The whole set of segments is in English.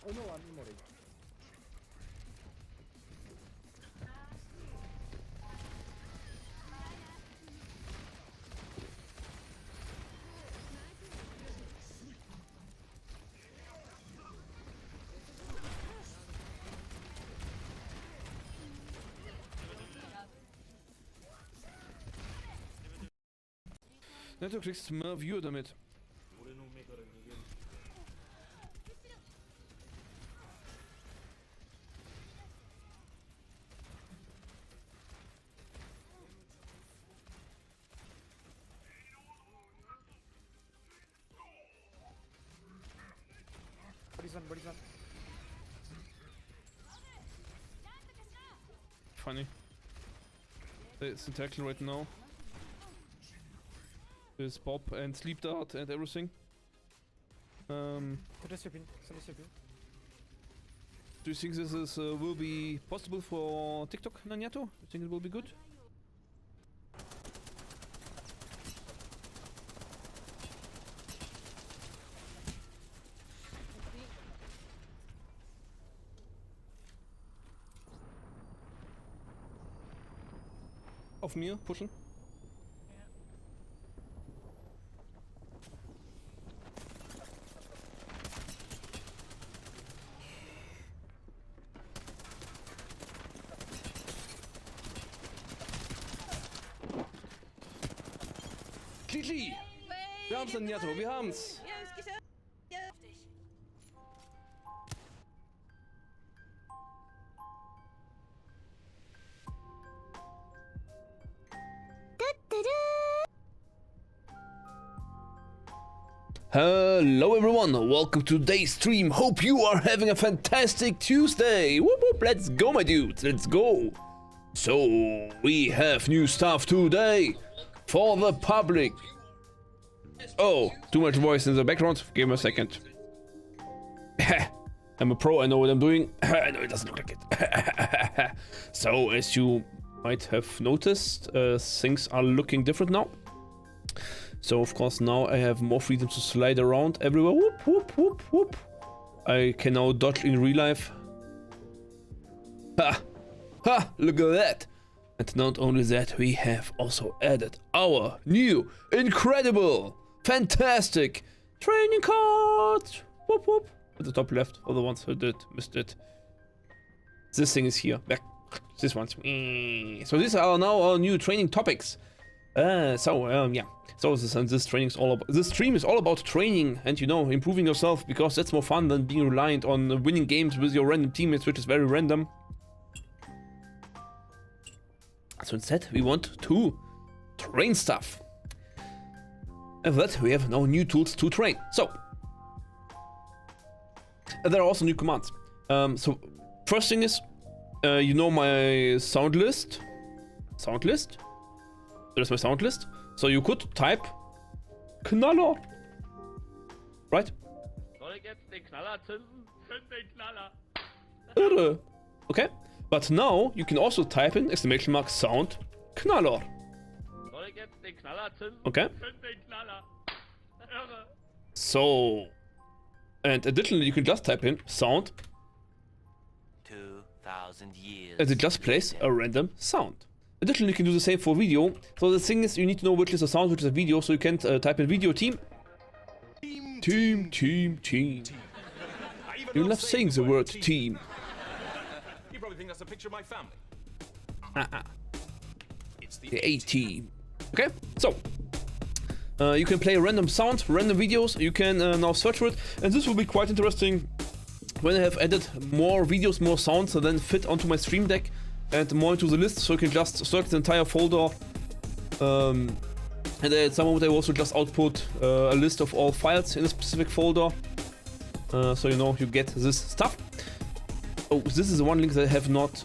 Oh no, I'm emoting. Ja, du kriegst mehr Viewer damit. Body's on. Funny. It's interaction right now. There's Bob and Sleep Dart and everything. Do you think this is will be possible for TikTok, Nanyato? You think it will be good? Auf mir pushen. GG! Wir haben's, Nanyato, wir haben's! Ja, ist geschafft. Ja. Hello everyone, welcome to today's stream. Hope you are having a fantastic Tuesday. Whoop whoop, let's go my dudes, let's go. So, we have new stuff today for the public. Oh, too much voice in the background, give me a second. I'm a pro, I know what I'm doing. I know it doesn't look like it. So, as you might have noticed, things are looking different now. So of course now I have more freedom to slide around everywhere. Whoop, whoop, whoop, whoop. I can now dodge in real life. Ha! Ha! Look at that! And not only that, we have also added our new, incredible, fantastic training cards! Whoop, whoop. At the top left, for the ones who missed it. This thing is here. Back. This one's. So these are now our new training topics. Yeah. So this training is all about. This stream is all about training and, you know, improving yourself, because that's more fun than being reliant on winning games with your random teammates, which is very random. So instead, we want to train stuff. And for that, we have now new tools to train. So there are also new commands. So first thing is, you know my sound list. Sound list. There's my sound list. So you could type Knaller. Right? Soll ich jetzt den Knaller zünden? Zünd den Knaller. Irre. Okay. But now you can also type in ! sound Knaller. Soll ich jetzt den Knaller zünden? Okay. Zünd den Knaller. Irre. So, and additionally you can just type in sound 2,000 years. and it just plays a random sound. Additionally, you can do the same for video. So the thing is, you need to know which is a sound, which is a video. So you can type in video team. Team. You love saying the word team. You probably think that's a picture of my family. It's The A team. Okay, so you can play random sounds, random videos. You can now search for it, and this will be quite interesting when I have added more videos, more sounds, and then fit onto my stream deck and more into the list. So you can just search the entire folder. And at some moment I also just output a list of all files in a specific folder. So you know you get this stuff. Oh, this is the one link that I have not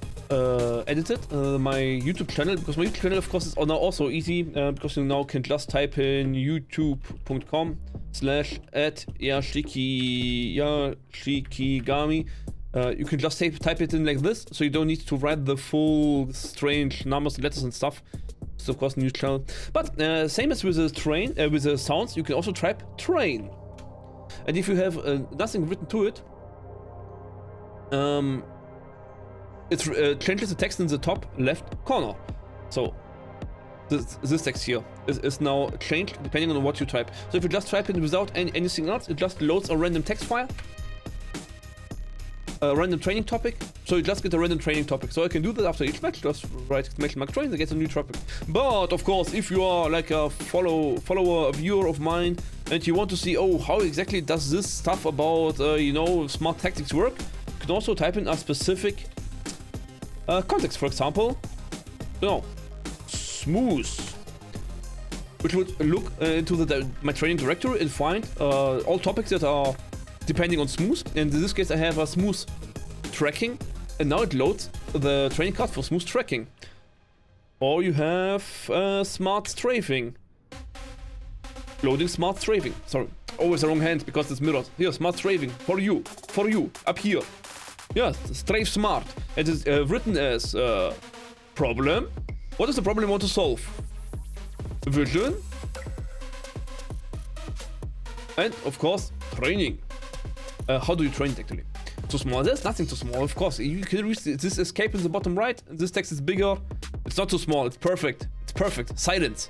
edited. My YouTube channel, because my YouTube channel of course is now also easy, because you now can just type in youtube.com/@yashikigami. You can just type it in like this, so you don't need to write the full strange numbers, letters and stuff. It's of course a new channel. But same as with the with the sounds, you can also type train. And if you have nothing written to it, it changes the text in the top left corner. So this text here is now changed depending on what you type. So if you just type it without anything else, it just loads a random text file, a random training topic. So you just get a random training topic. So I can do that after each match, just write exclamation mark train and get a new topic. But of course, if you are like a follower, a viewer of mine, and you want to see, oh, how exactly does this stuff about, you know, smart tactics work, you can also type in a specific context. For example, you know, smooth, which would look into my training directory and find all topics that are depending on smooth. And in this case, I have a smooth tracking, and now it loads the training card for smooth tracking. Or you have smart strafing. Loading smart strafing. Sorry, always the wrong hand because it's mirrored. Here, smart strafing for you, up here. Yes, strafe smart. It is written as problem. What is the problem you want to solve? Vision. And of course, training. How do you train it actually? Too small? There's nothing too small, of course. You can reach this escape in the bottom right. This text is bigger. It's not too small. It's perfect. It's perfect. Silence.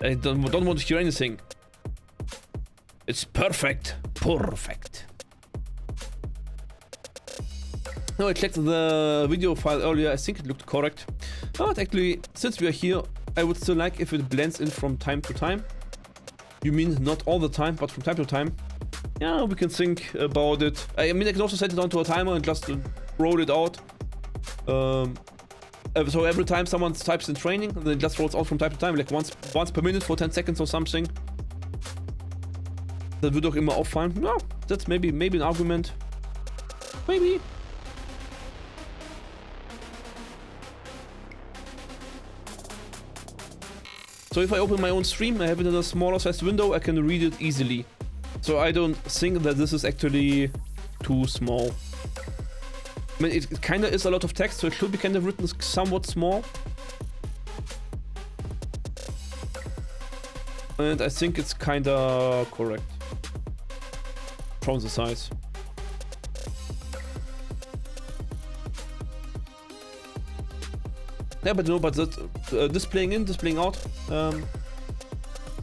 I don't want to hear anything. It's perfect. Perfect. No, I checked the video file earlier. I think it looked correct. But actually, since we are here, I would still like if it blends in from time to time. You mean not all the time, but from time to time. Yeah, we can think about it. I mean, I can also set it onto a timer and just roll it out. So every time someone types in training, then it just rolls out from time to time, like once per minute for 10 seconds or something. Das wird doch immer auffallen. No, that's maybe an argument. Maybe. So if I open my own stream, I have it in a smaller sized window, I can read it easily. So I don't think that this is actually too small. I mean, it kind of is a lot of text, so it should be kind of written somewhat small. And I think it's kind of correct from the size. Yeah, but no, but that displaying in, displaying out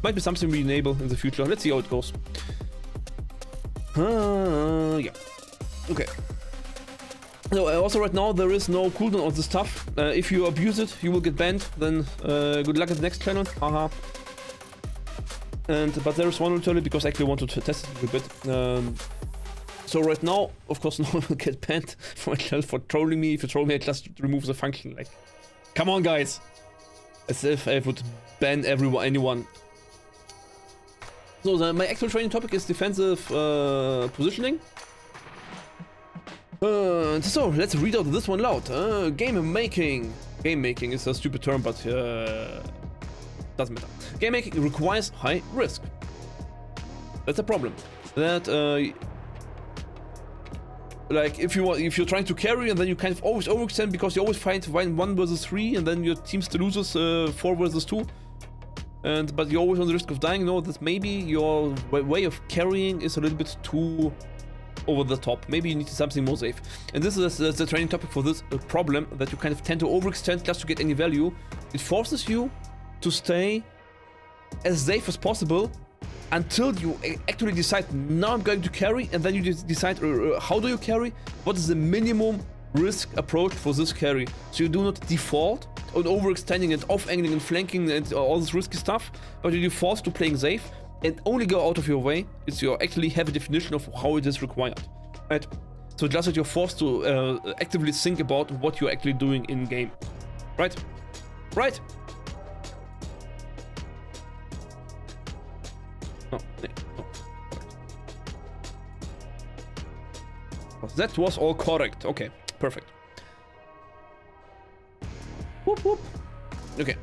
might be something we enable in the future. Let's see how it goes. Yeah. Okay. So also right now there is no cooldown on this stuff. If you abuse it, you will get banned. Then good luck at the next challenge. Haha. But there is one alternative because I actually want to test it a little bit. So right now, of course, no one will get banned from my channel for trolling me. If you troll me, I just remove the function. Like, come on, guys! As if I would ban anyone. So my actual training topic is defensive positioning. So let's read out this one loud. Game making. Game making is a stupid term, but doesn't matter. Game making requires high risk. That's a problem. That like if you're trying to carry and then you kind of always overextend because you always find 1 versus 3 and then your team still loses 4 versus 2. But you're always on the risk of dying. No, that maybe your way of carrying is a little bit too over the top. Maybe you need something more safe. And this is the training topic for this problem, that you kind of tend to overextend just to get any value. It forces you to stay as safe as possible until you actually decide, now I'm going to carry, and then you decide how do you carry, what is the minimum risk approach for this carry. So you do not default on overextending and off-angling and flanking and all this risky stuff, but you default to playing safe and only go out of your way. It's your actually have a definition of how it is required, right? So just that you're forced to actively think about what you're actually doing in game, right? Right? No, no. That was all correct. Okay, perfect. Whoop whoop. Okay.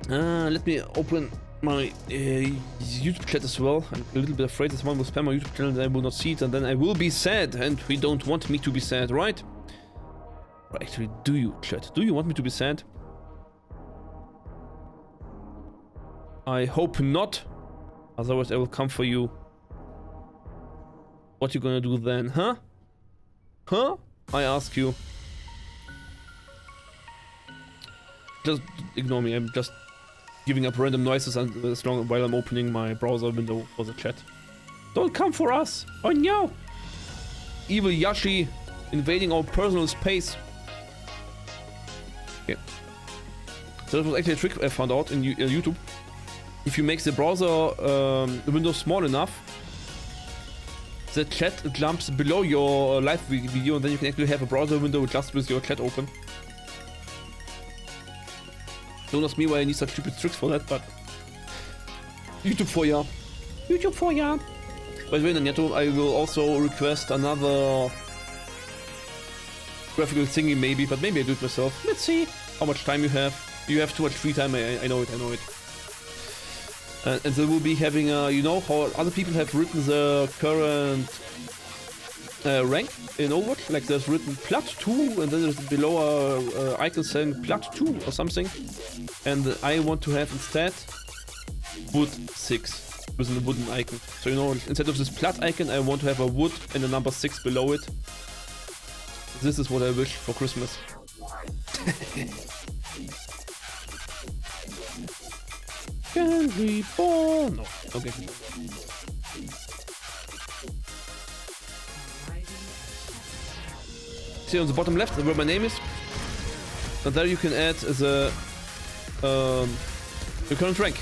Let me open my YouTube chat as well. I'm a little bit afraid that someone will spam my YouTube channel and I will not see it, and then I will be sad, and we don't want me to be sad, right? Or actually, do you, chat? Do you want me to be sad? I hope not. Otherwise, I will come for you. What you gonna do then, huh? Huh? I ask you. Just ignore me, I'm just giving up random noises and as long while I'm opening my browser window for the chat. Don't come for us! Oh no! Evil Yashi invading our personal space. Okay. So that was actually a trick I found out in YouTube. If you make the browser window small enough, the chat jumps below your live video, and then you can actually have a browser window just with your chat open. Don't ask me why I need such stupid tricks for that, but YouTube for ya. YouTube for ya. By the way, Nanetto, I will also request another graphical thingy maybe, but maybe I do it myself. Let's see how much time you have. You have too much free time, I know it, I know it. And they will be having, you know how other people have written the current rank in Overwatch? Like there's written Plat 2 and then there's below a icon saying Plat 2 or something. And I want to have instead Wood 6 with a wooden icon. So you know, instead of this Plat icon, I want to have a wood and a number 6 below it. This is what I wish for Christmas. Can we ball? No. Okay. See on the bottom left where my name is? And there you can add the current rank.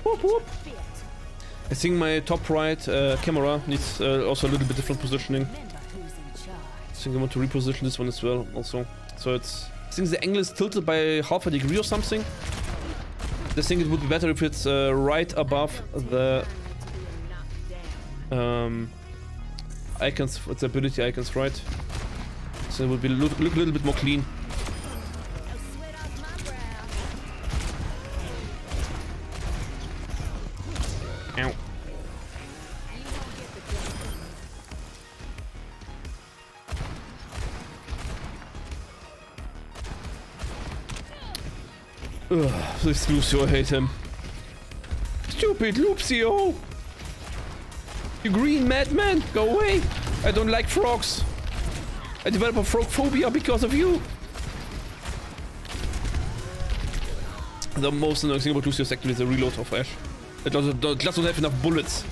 Whoop, whoop. I think my top right camera needs also a little bit different positioning. I think I want to reposition this one as well also. So it's, I think the angle is tilted by half a degree or something. I think it would be better if it's right above the icons, the ability icons, right? So it would be look a little bit more clean. Ow. Ugh, this Lucio, I hate him. Stupid Lucio! You green madman, go away! I don't like frogs. I developed a frog phobia because of you. The most annoying thing about Lucio is actually the reload of Ash. It doesn't have enough bullets.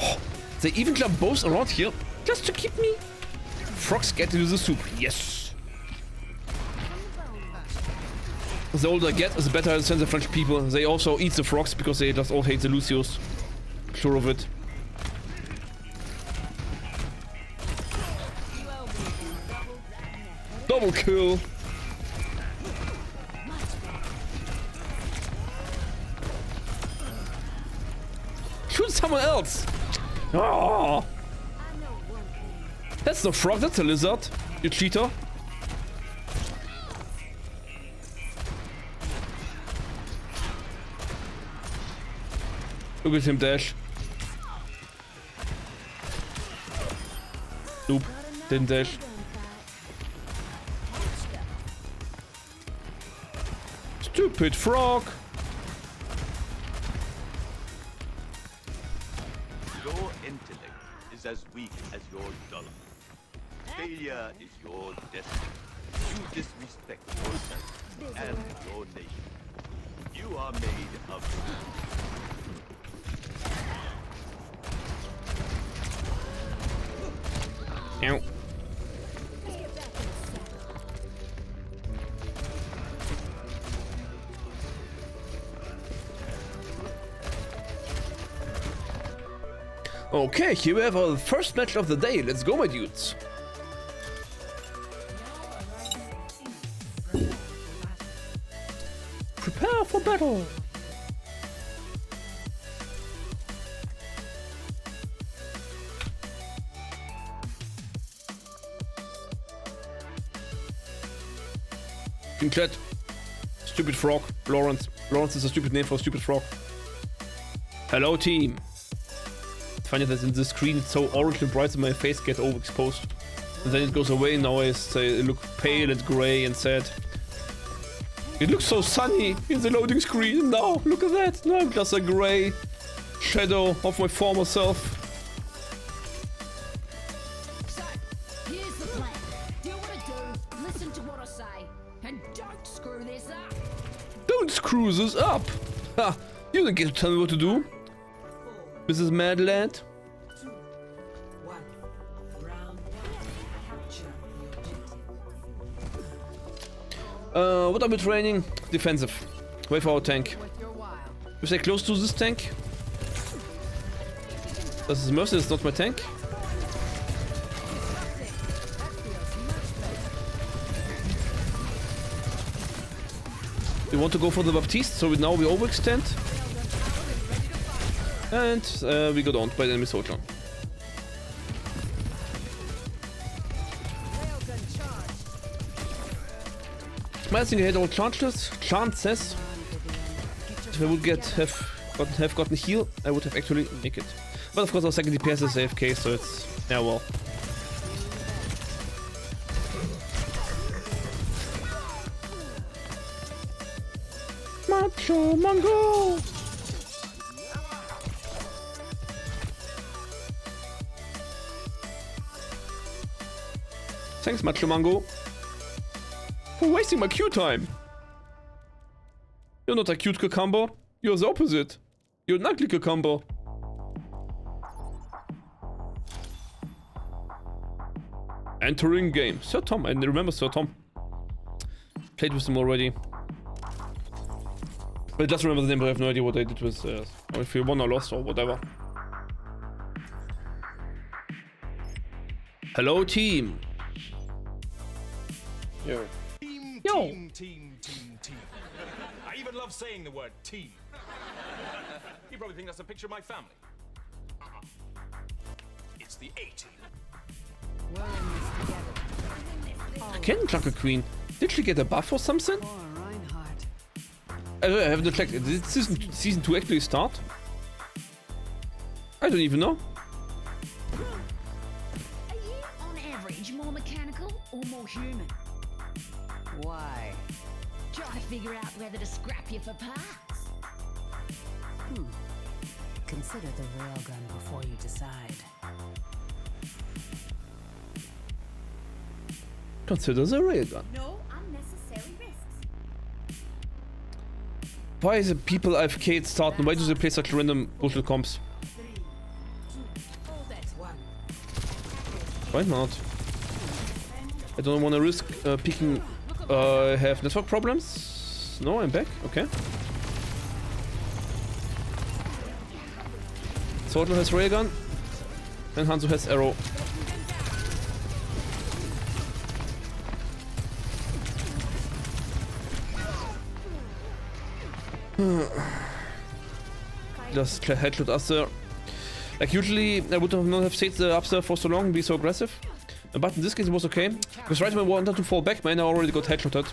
Oh, they even jump both around here just to keep me. Frogs get into the soup. Yes. The older I get, the better I understand the French people. They also eat the frogs because they just all hate the Lucios. Sure of it. Double kill. Shoot someone else. Oh. That's no frog, that's a lizard. You cheater. Look at him dash. Nope, didn't dash. Stupid frog! Your intellect is as weak as your dollar. Failure is your destiny. You disrespect yourself and your nation. You are made of... Ow. Okay, here we have our first match of the day. Let's go, my dudes. Prepare for battle. Chat. Stupid frog. Lawrence. Lawrence is a stupid name for a stupid frog. Hello, team. It's funny that in the screen it's so orange and bright that my face gets overexposed. And then it goes away. Now I look pale and grey and sad. It looks so sunny in the loading screen. Now look at that. Now I'm just a grey shadow of my former self. So, here's the plan. Do what I do, listen to what I say, and don't screw this up. Don't screw this up. Ha! You don't get to tell me what to do, Mrs. Mad Lad. What are we training? Defensive. Wait for our tank. We stay close to this tank. Das ist Mercy, that's not my tank. We want to go for the Baptiste, so now we overextend. And we got owned by the enemy soldier. I think I had all chances. If I would have gotten heal, I would have actually make it. But of course our second DPS is AFK, so it's yeah well. Macho Mango. Thanks, Macho Mango. For wasting my Q time. You're not a cute cucumber. You're the opposite. You're an ugly cucumber. Entering game. Sir Tom. I remember Sir Tom. Played with him already. But I just remember the name, but I have no idea what I did with or if we won or lost or whatever. Hello, team. Yo. Yo. Team. I even love saying the word team. You probably think that's a picture of my family. It's the A-team. Again, Jungle Queen. Did she get a buff or something? I haven't checked. Did season 2 actually start? I don't even know. Are you, on average, more mechanical or more human? Why? Trying to figure out whether to scrap you for parts. Consider the railgun before you decide. Consider the railgun. No unnecessary risks. Why is it people AFK starting? Why do they play such random bullshit comps? Why not? I don't want to risk picking. Have network problems? No, I'm back. Okay. Sortle has railgun, and Hanzo has arrow. Just headshot us there. Like usually I would not have stayed up there for so long and be so aggressive. But in this case it was okay. Because right when I wanted to fall back, man, I already got headshotted.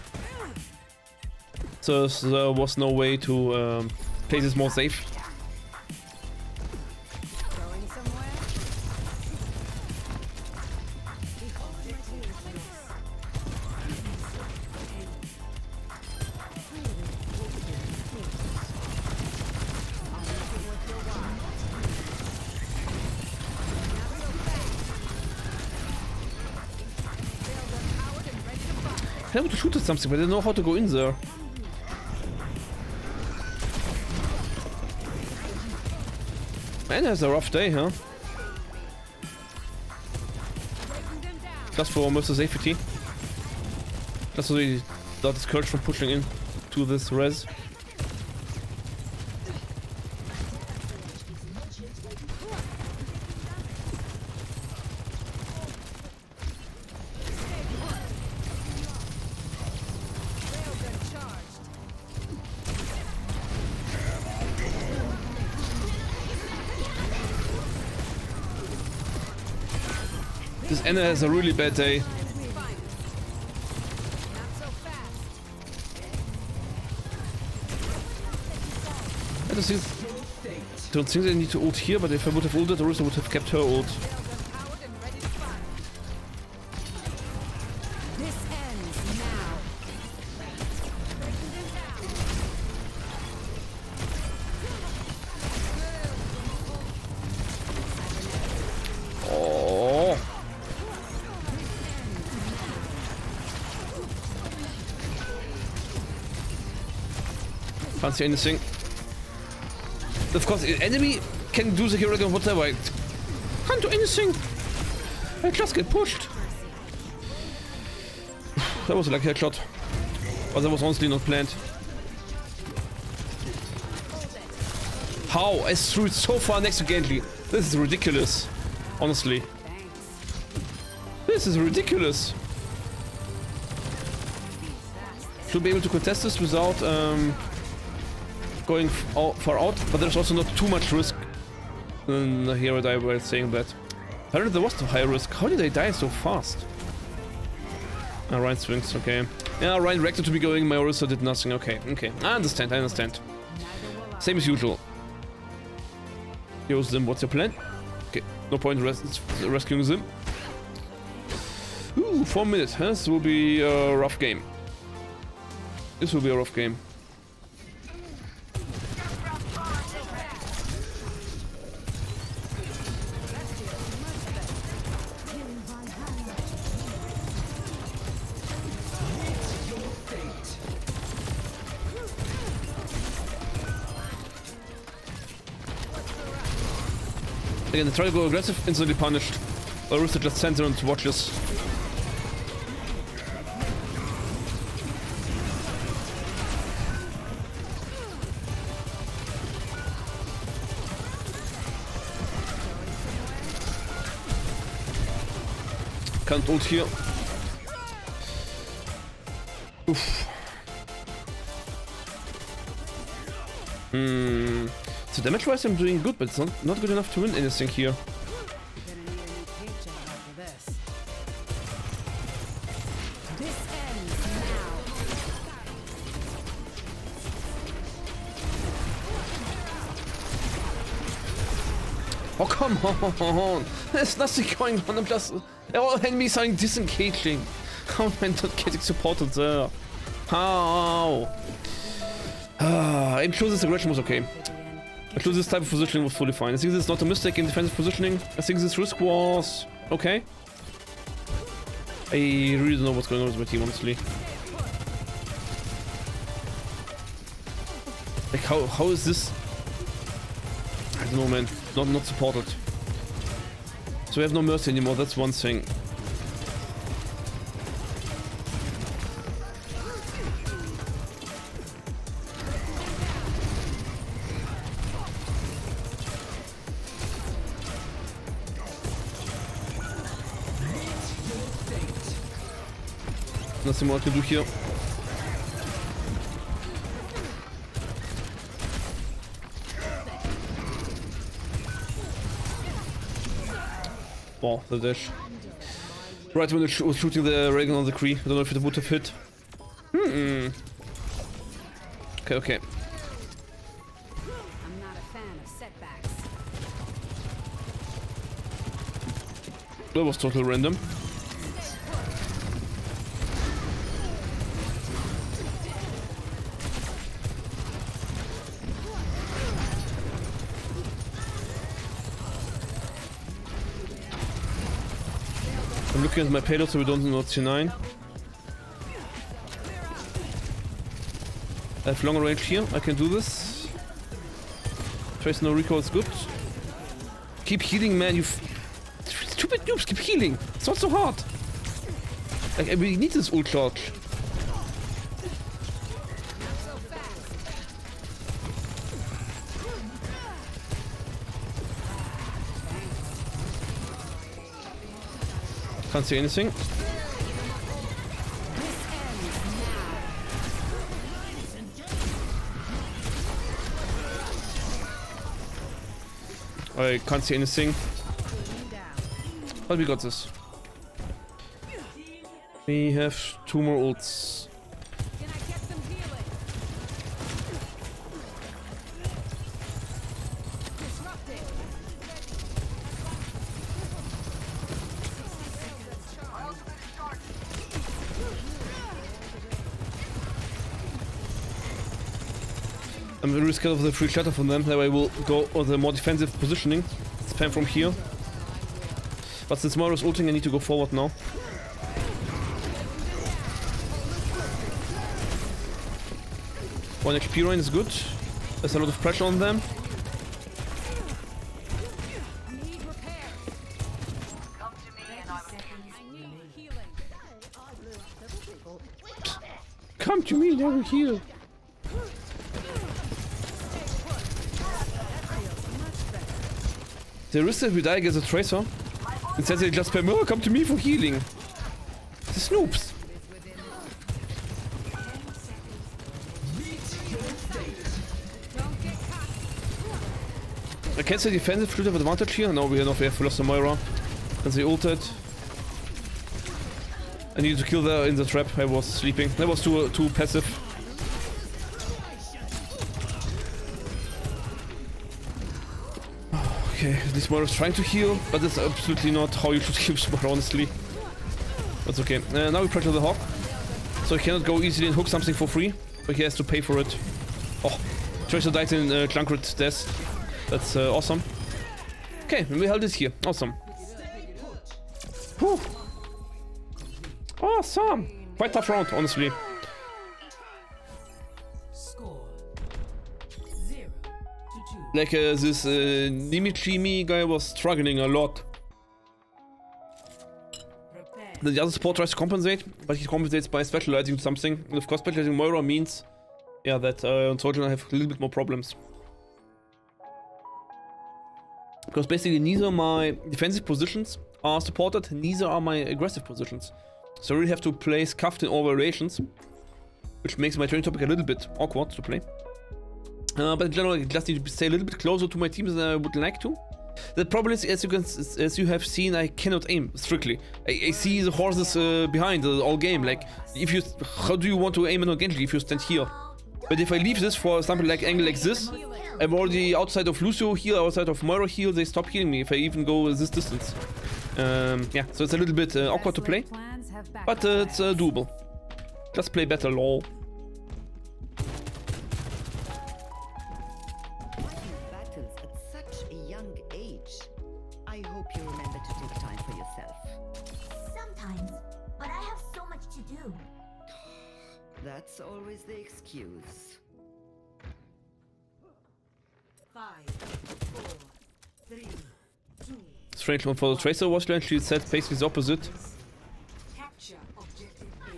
So there was no way to play this more safe. I want to shoot at something, but I don't know how to go in there. Man has a rough day, huh? Just for most safety. Just so they not discouraged from pushing in to this res. This Anna has a really bad day. I don't think they need to ult here, but if I would have ulted, Orisa would have kept her ult. This ends now. Oh. Can't see anything. Of course, enemy can do the hero or whatever. I can't do anything. I just get pushed. That was like a headshot. But that was honestly not planned. How? I threw it so far next to Gately. This is ridiculous. Honestly. This is ridiculous. Should be able to contest this without going far out, but there's also not too much risk. Here I die by saying that. Apparently there was too high risk. How did I die so fast? Ryan swings, okay. Yeah, Ryan reacted to me going, my Orisa did nothing. Okay, okay. I understand, I understand. Same as usual. Yo, Zim, what's your plan? Okay, no point rescuing Zim. Ooh, 4 minutes, huh? This will be a rough game. This will be a rough game. Again, they try to go aggressive, instantly punished. Orisa just sends her and watches. Can't ult here. Oof. So damage-wise I'm doing good, but it's not good enough to win anything here. Oh, come on! There's nothing going on, I'm just... All enemies are disengaging. How am I not getting supported there? How? I'm sure this aggression was okay. I'm sure this type of positioning was fully fine. I think this is not a mistake in defensive positioning. I think this risk was... okay. I really don't know what's going on with my team, honestly. Like, how is this... I don't know, man. Not supported. So we have no mercy anymore, that's one thing. Nothing more to do here. Wow, the dash. Right when it was shooting the Reagan on the Kree. I don't know if it would have hit. Okay, okay. I'm not a fan of setbacks. That was totally random. I'm looking at my payload so we don't know C9. I have long range here, I can do this. Trace no recoil is good. Keep healing, man, you stupid noobs, keep healing! It's not so hard! Like, we need this ult charge. Can't see anything. I can't see anything. But we got this. We have 2 more ults. Can I get some healing? Disrupting. I'm really scared of the free shatter from them, that I will go on the more defensive positioning. Spam from here. But since Moira's ulting, I need to go forward now. One HP Rein is good. There's a lot of pressure on them. Need repair. I need healing. Come to me, never heal. The risk that we die against a Tracer. Instead they just spam, oh, come to me for healing. The snoops. I can't say defensive should have advantage here. No, we have lost the Moira. Because they ulted. I needed to kill her in the trap. I was sleeping. That was too passive. Okay, this Moira is trying to heal, but that's absolutely not how you should heal Moira, honestly. That's okay. Now we pressure the Hawk. So he cannot go easily and hook something for free, but he has to pay for it. Oh, Tracer died in Clunkrit death. That's awesome. Okay, we held it here. Awesome. Whew. Awesome. Quite tough round, honestly. Score 0-2. Like this Nimichimi guy was struggling a lot. Prepare. Then the other support tries to compensate, but he compensates by specializing something. And of course, specializing Moira means, yeah, that on Soldier I have a little bit more problems. Because basically neither my defensive positions are supported, neither are my aggressive positions. So I really have to play scuffed in all variations, which makes my training topic a little bit awkward to play. But in general, I just need to stay a little bit closer to my team than I would like to. The problem is, as you have seen, I cannot aim strictly. I see the horses behind the all game. Like, how do you want to aim in a Genji if you stand here? But if I leave this for example, like angle like this, I'm already outside of Lucio heal, outside of Moira heal. They stop healing me if I even go this distance. Yeah, so it's a little bit awkward to play, but it's doable. Just play better, lol. Battles at such a young age. I hope you remember to take time for yourself. Sometimes, but I have so much to do. That's always the excuse. 5, 4, 3, 2. Strange one for the Tracer was she said basically the opposite. Capture objective A.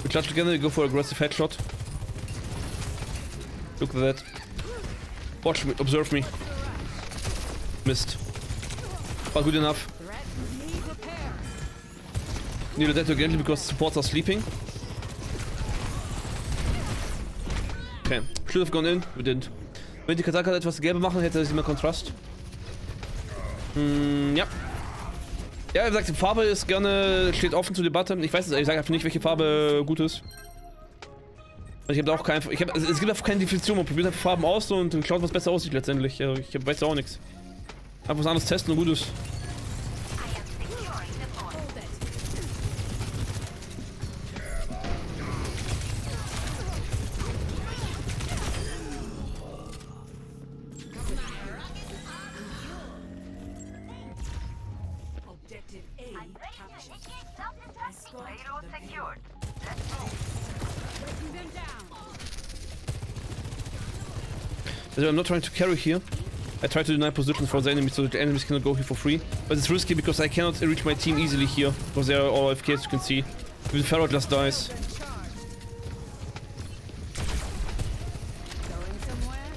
We charge together, go for aggressive headshot. Look at that. Watch me, observe me. Missed. But good enough. Needed that again because supports are sleeping. Okay, should have gone in, we didn't. Wenn die Kataka etwas gelbe machen, hätte sie mehr Kontrast. Ja. Ja, wie gesagt, die Farbe ist gerne, steht offen zur Debatte. Ich weiß es, ich sage einfach nicht, welche Farbe gut ist. Ich habe auch kein, es gibt einfach keine Definition, man probiert einfach Farben aus und schaut, was besser aussieht letztendlich. Also ich weiß auch nichts. Einfach was anderes testen und gut ist. Objective A captured. Escort the B. Breaking them down. Also I'm not trying to carry here. I try to deny position for the enemies so that the enemies cannot go here for free. But it's risky because I cannot reach my team easily here. Because they are all AFK, as you can see. If the Pharaoh just dies. Going somewhere?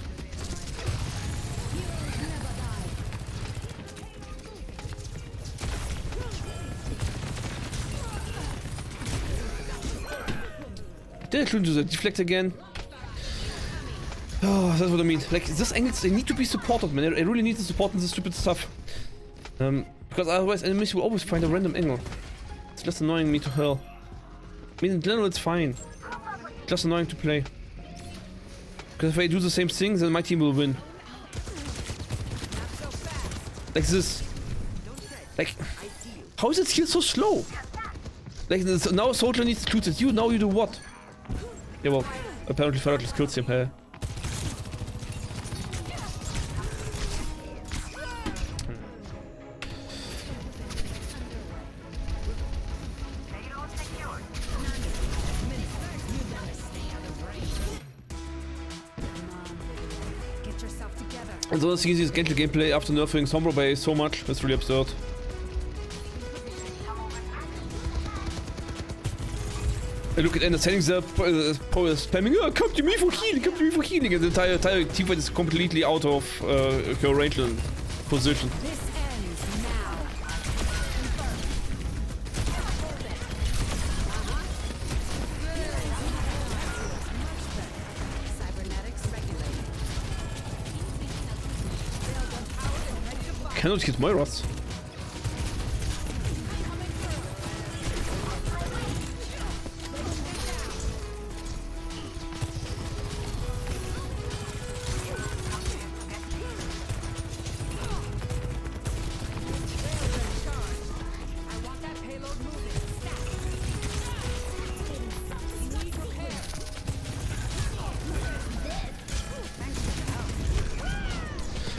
Heroes never die. Did I actually do the deflect again? Oh, that's what I mean. Like, these angles, they need to be supported, man. I really need to support in this stupid stuff. Because otherwise enemies will always find a random angle. It's just annoying me to hell. I mean, in general, it's fine. Just annoying to play. Because if I do the same thing, then my team will win. Like this. Like, how is it here so slow? Like, now a soldier needs to shoot at you, now you do what? Yeah, well, apparently Ferret just kills him, hey. And so that's easy is Genshin gameplay after nerfing Sombra by so much. That's really absurd. I look at Ender settings there, spamming, oh, come to me for healing, come to me for healing, and the entire teamfight is completely out of her range and position. This ends now. Cybernetics regulated. Cannot hit Moiras.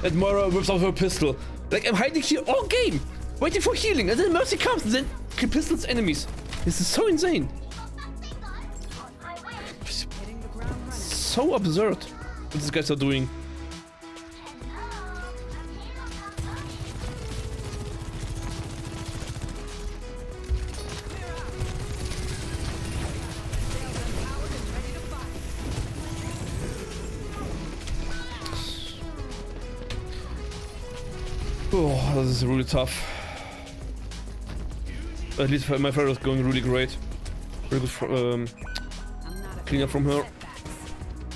And Moira whips out her pistol. Like, I'm hiding here all game, waiting for healing, and then Mercy comes, and then she pistols enemies. This is so insane. So absurd what these guys are doing. Oh, this is really tough. At least my Ferret is going really great. Very good clean up from her.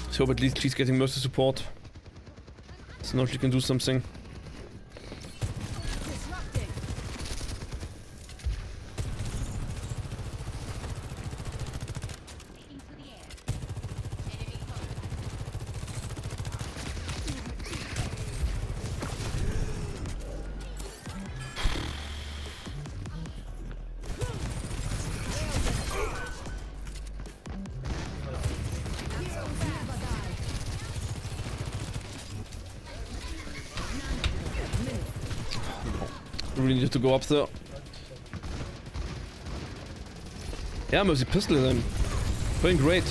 So at least she's getting Mercy support. So now she can do something. Really need to go up there. Yeah, Mercy pistol them. Going great.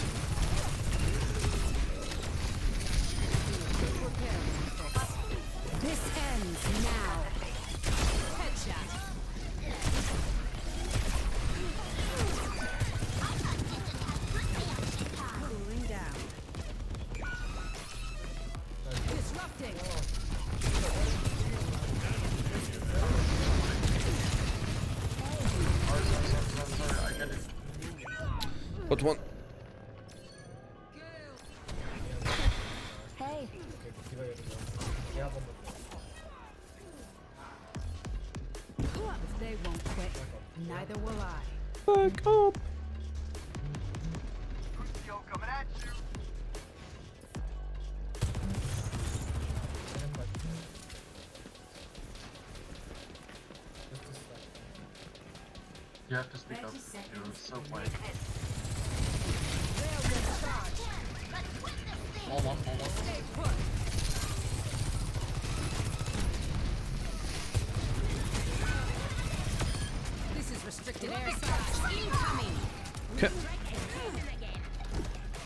This ends now. Headshot. Cooling down. Disrupting. What one? Hey. If they won't quit, neither will I. Back up. You have to speak up. You're so quiet. Hold on. Stay put. This is restricted airspace. Incoming. Okay.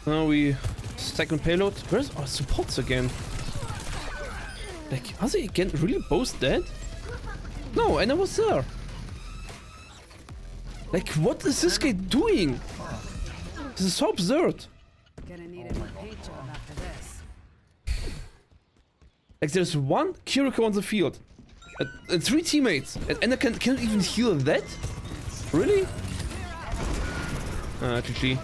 Now we stack on payload. Where's our supports again? Like, are they again really both dead? No, and I was there. Like, what is this guy doing? This is so absurd. Gonna need a new paint job after this. Like, there's one Kiriko on the field. And 3 teammates. And I can't even heal that? Really? GG.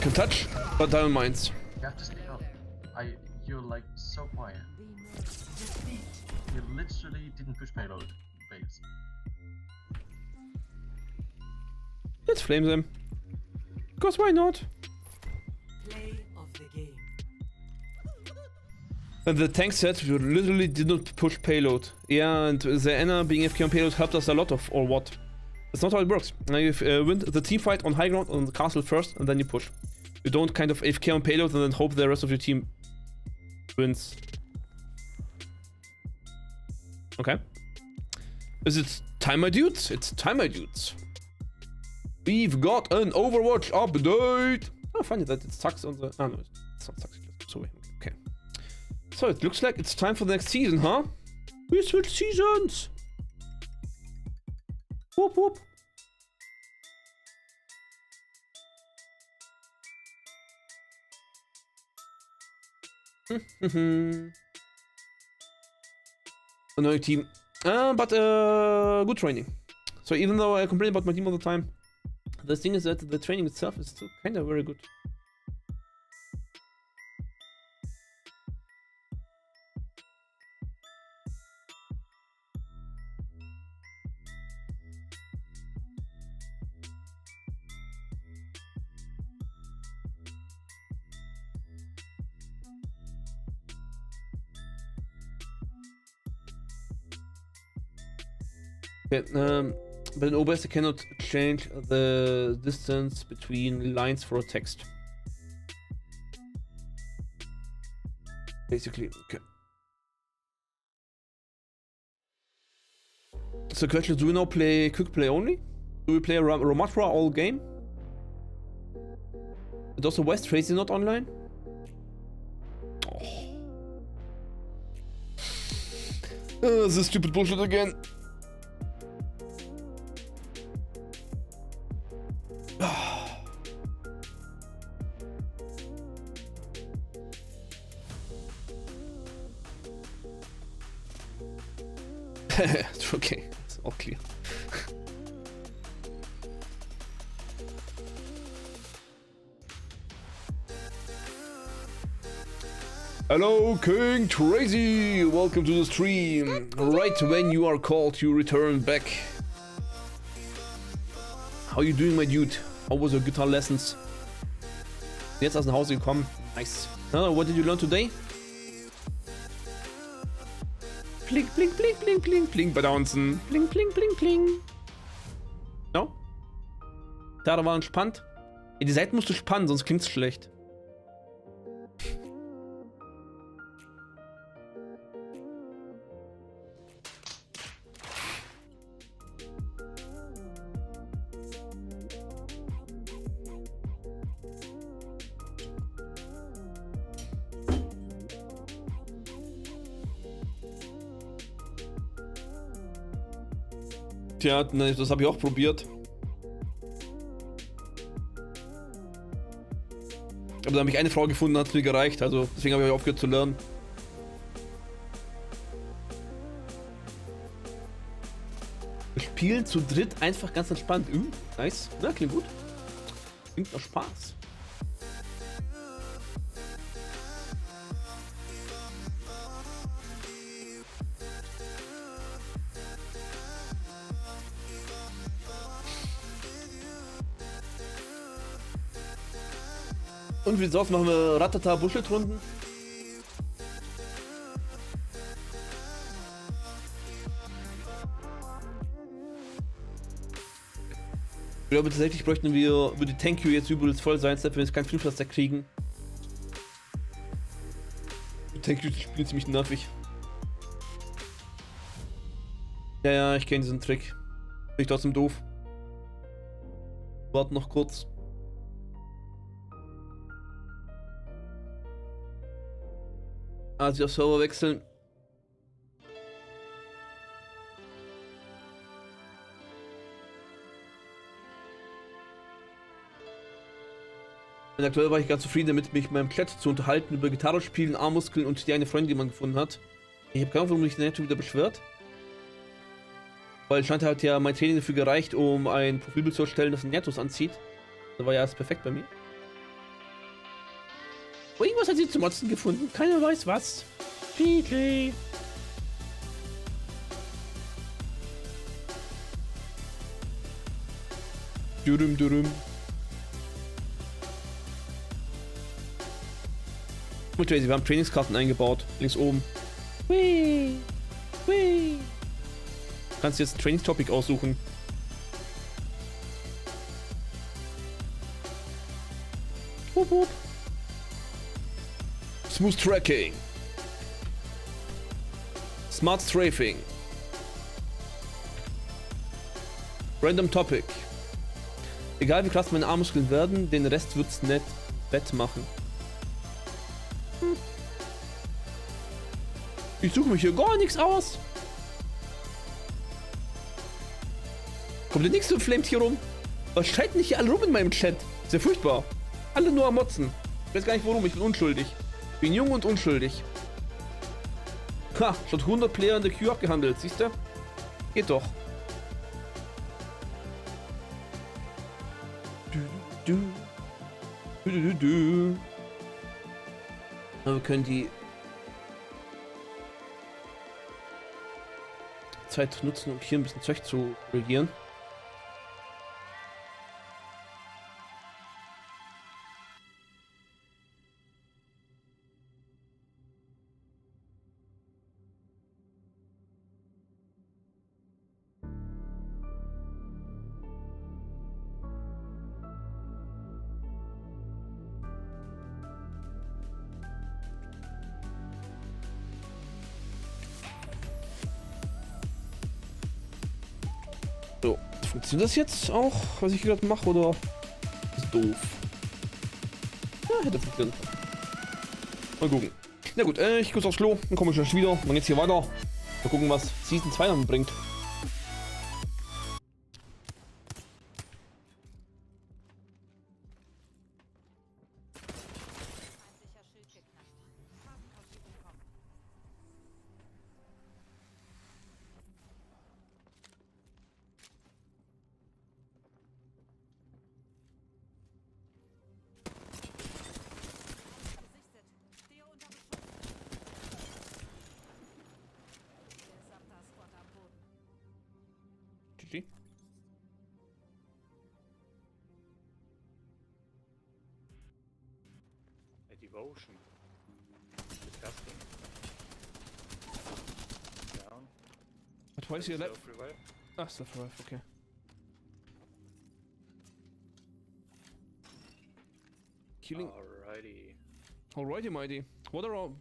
can touch, but I don't mind. You have to speak up. You're like so quiet. You literally didn't push payload, babes. Let's flame them. Because why not? Play of the game. And the tank said we literally did not push payload. Yeah, and the Anna being FK on payload helped us a lot or what? That's not how it works. Now you win the team fight on high ground on the castle first and then you push. You don't kind of AFK on payload and then hope the rest of your team wins. Okay. Is it time, my dudes? It's time, my dudes. We've got an Overwatch update. Oh, funny that it sucks on the... Oh, no, it's not sucks. Sorry. Okay. So it looks like it's time for the next season, huh? We switch seasons. Whoop, whoop. Annoying team. But good training. So even though I complain about my team all the time, the thing is that the training itself is still kind of very good. Okay, but in OBS I cannot change the distance between lines for text. Basically, okay. So question, do we now play quick play only? Do we play Ramatra all game? And also West Tracy not online? Oh. This stupid bullshit again. It's okay, it's all clear. Hello, King Tracy! Welcome to the stream. Right when you are called, you return back. How you doing, my dude? How was your guitar lessons? Jetzt aus dem Hause gekommen. Nice. What did you learn today? Blink, blink, blink, blink, blink, blink, bouncen. Blink, blink, blink, blink. No? Da war entspannt. Ja, die Seite musst du spannen, sonst klingt's schlecht. Tja, ne, das habe ich auch probiert. Aber da habe ich eine Frau gefunden, hat es mir gereicht. Also deswegen habe ich aufgehört zu lernen. Wir spielen zu dritt einfach ganz entspannt. Nice. Na, klingt gut. Klingt noch Spaß. Und wie sieht's aus? Machen wir Ratata Bullshit-Runden? Ich glaube tatsächlich bräuchten wir, würde die Thank You jetzt übelst voll sein, wenn wir jetzt keinen Filmplaster kriegen. Die Thank You spielt ziemlich nervig. Ja, ich kenne diesen Trick. Bin ich trotzdem doof. Warten noch kurz. Also auf Server wechseln. Und aktuell war ich ganz zufrieden damit, mich in meinem Chat zu unterhalten über Gitarre spielen, Armmuskeln und die eine Freundin, die man gefunden hat. Ich habe keine Ahnung, warum mich der Netto wieder beschwert. Weil scheint halt ja mein Training dafür gereicht, um ein Profilbild zu erstellen, das ein Nettos anzieht. Das war ja alles perfekt bei mir. Irgendwas hat sie zum Motzen gefunden. Keiner weiß was. PJ. Dürüm, dürüm. Und wir haben Trainingskarten eingebaut. Links oben. Whee. Whee. Kannst jetzt ein Trainingstopic aussuchen. Wupp, wupp. Smooth Tracking. Smart Strafing. Random Topic. Egal wie krass meine Armmuskeln werden, den Rest wird's nicht wettmachen. Ich suche mich hier gar nichts aus. Kommt der nächste und flamet hier rum? Was schreit nicht hier alle rum in meinem Chat? Ist ja furchtbar. Alle nur am Motzen. Ich weiß gar nicht warum, ich bin unschuldig. Bin jung und unschuldig. Ha, schon 100 Player in der Queue abgehandelt, siehst du? Geht doch. Aber wir können die Zeit nutzen, um hier ein bisschen Zeug zu regieren. So, funktioniert das jetzt auch, was ich gerade mache, oder ist doof? Ja, hätte funktioniert. Mal gucken. Na gut, ich kurz aufs Klo, dann komme ich gleich wieder. Dann geht's hier weiter. Mal gucken, was Season 2 dann bringt. GG. A devotion. Disgusting. Down. Why is he left? Self-revive. Ah, self-revive, okay. Killing. Alrighty. Alrighty, mighty. What are our...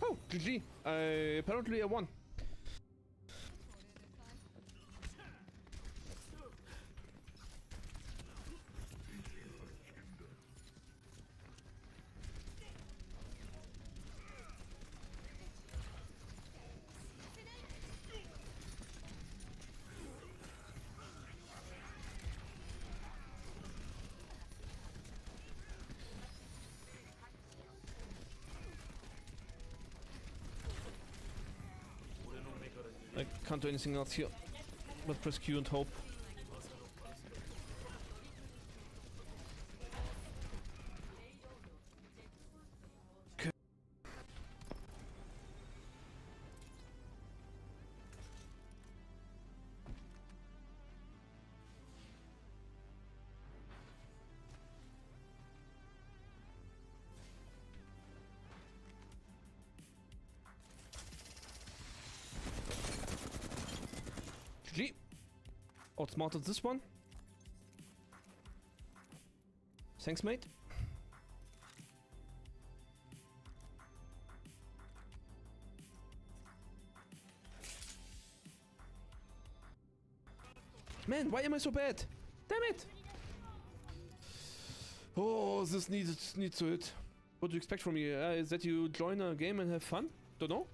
Oh, GG. Apparently I won. I can't do anything else here but press Q and hope. Okay. GG. Outsmarted this one. Thanks, mate. Man, why am I so bad? Damn it! Oh, this needs to hit. What do you expect from me? Is that you join a game and have fun? Don't know.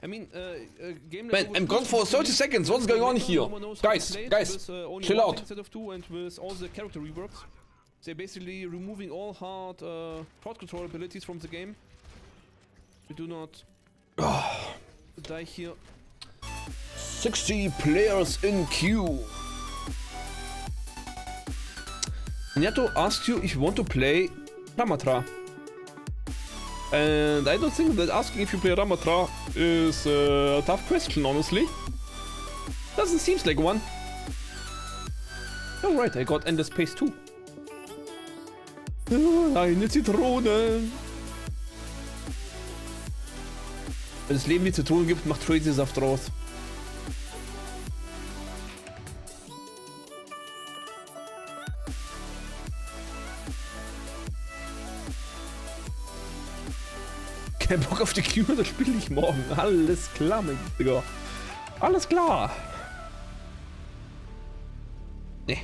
Man, I'm gone for 30 seconds. What's going on here? Guys, chill out. Instead of 2 and with all the character reworks, they're basically removing all hard crowd control abilities from the game. We do not die here. 60 players in queue. Neto asked you if you want to play Ramatra. And I don't think that asking if you play Ramatra is a tough question, honestly. Doesn't seem like one. Alright, I got Endless Space too. Eine Zitrone. Wenn es Leben die Zitronen gibt, macht Crazy Saft draus. Kein Bock auf die Queue, das spiele ich morgen. Alles klar, mein Digga. Alles klar. Nee.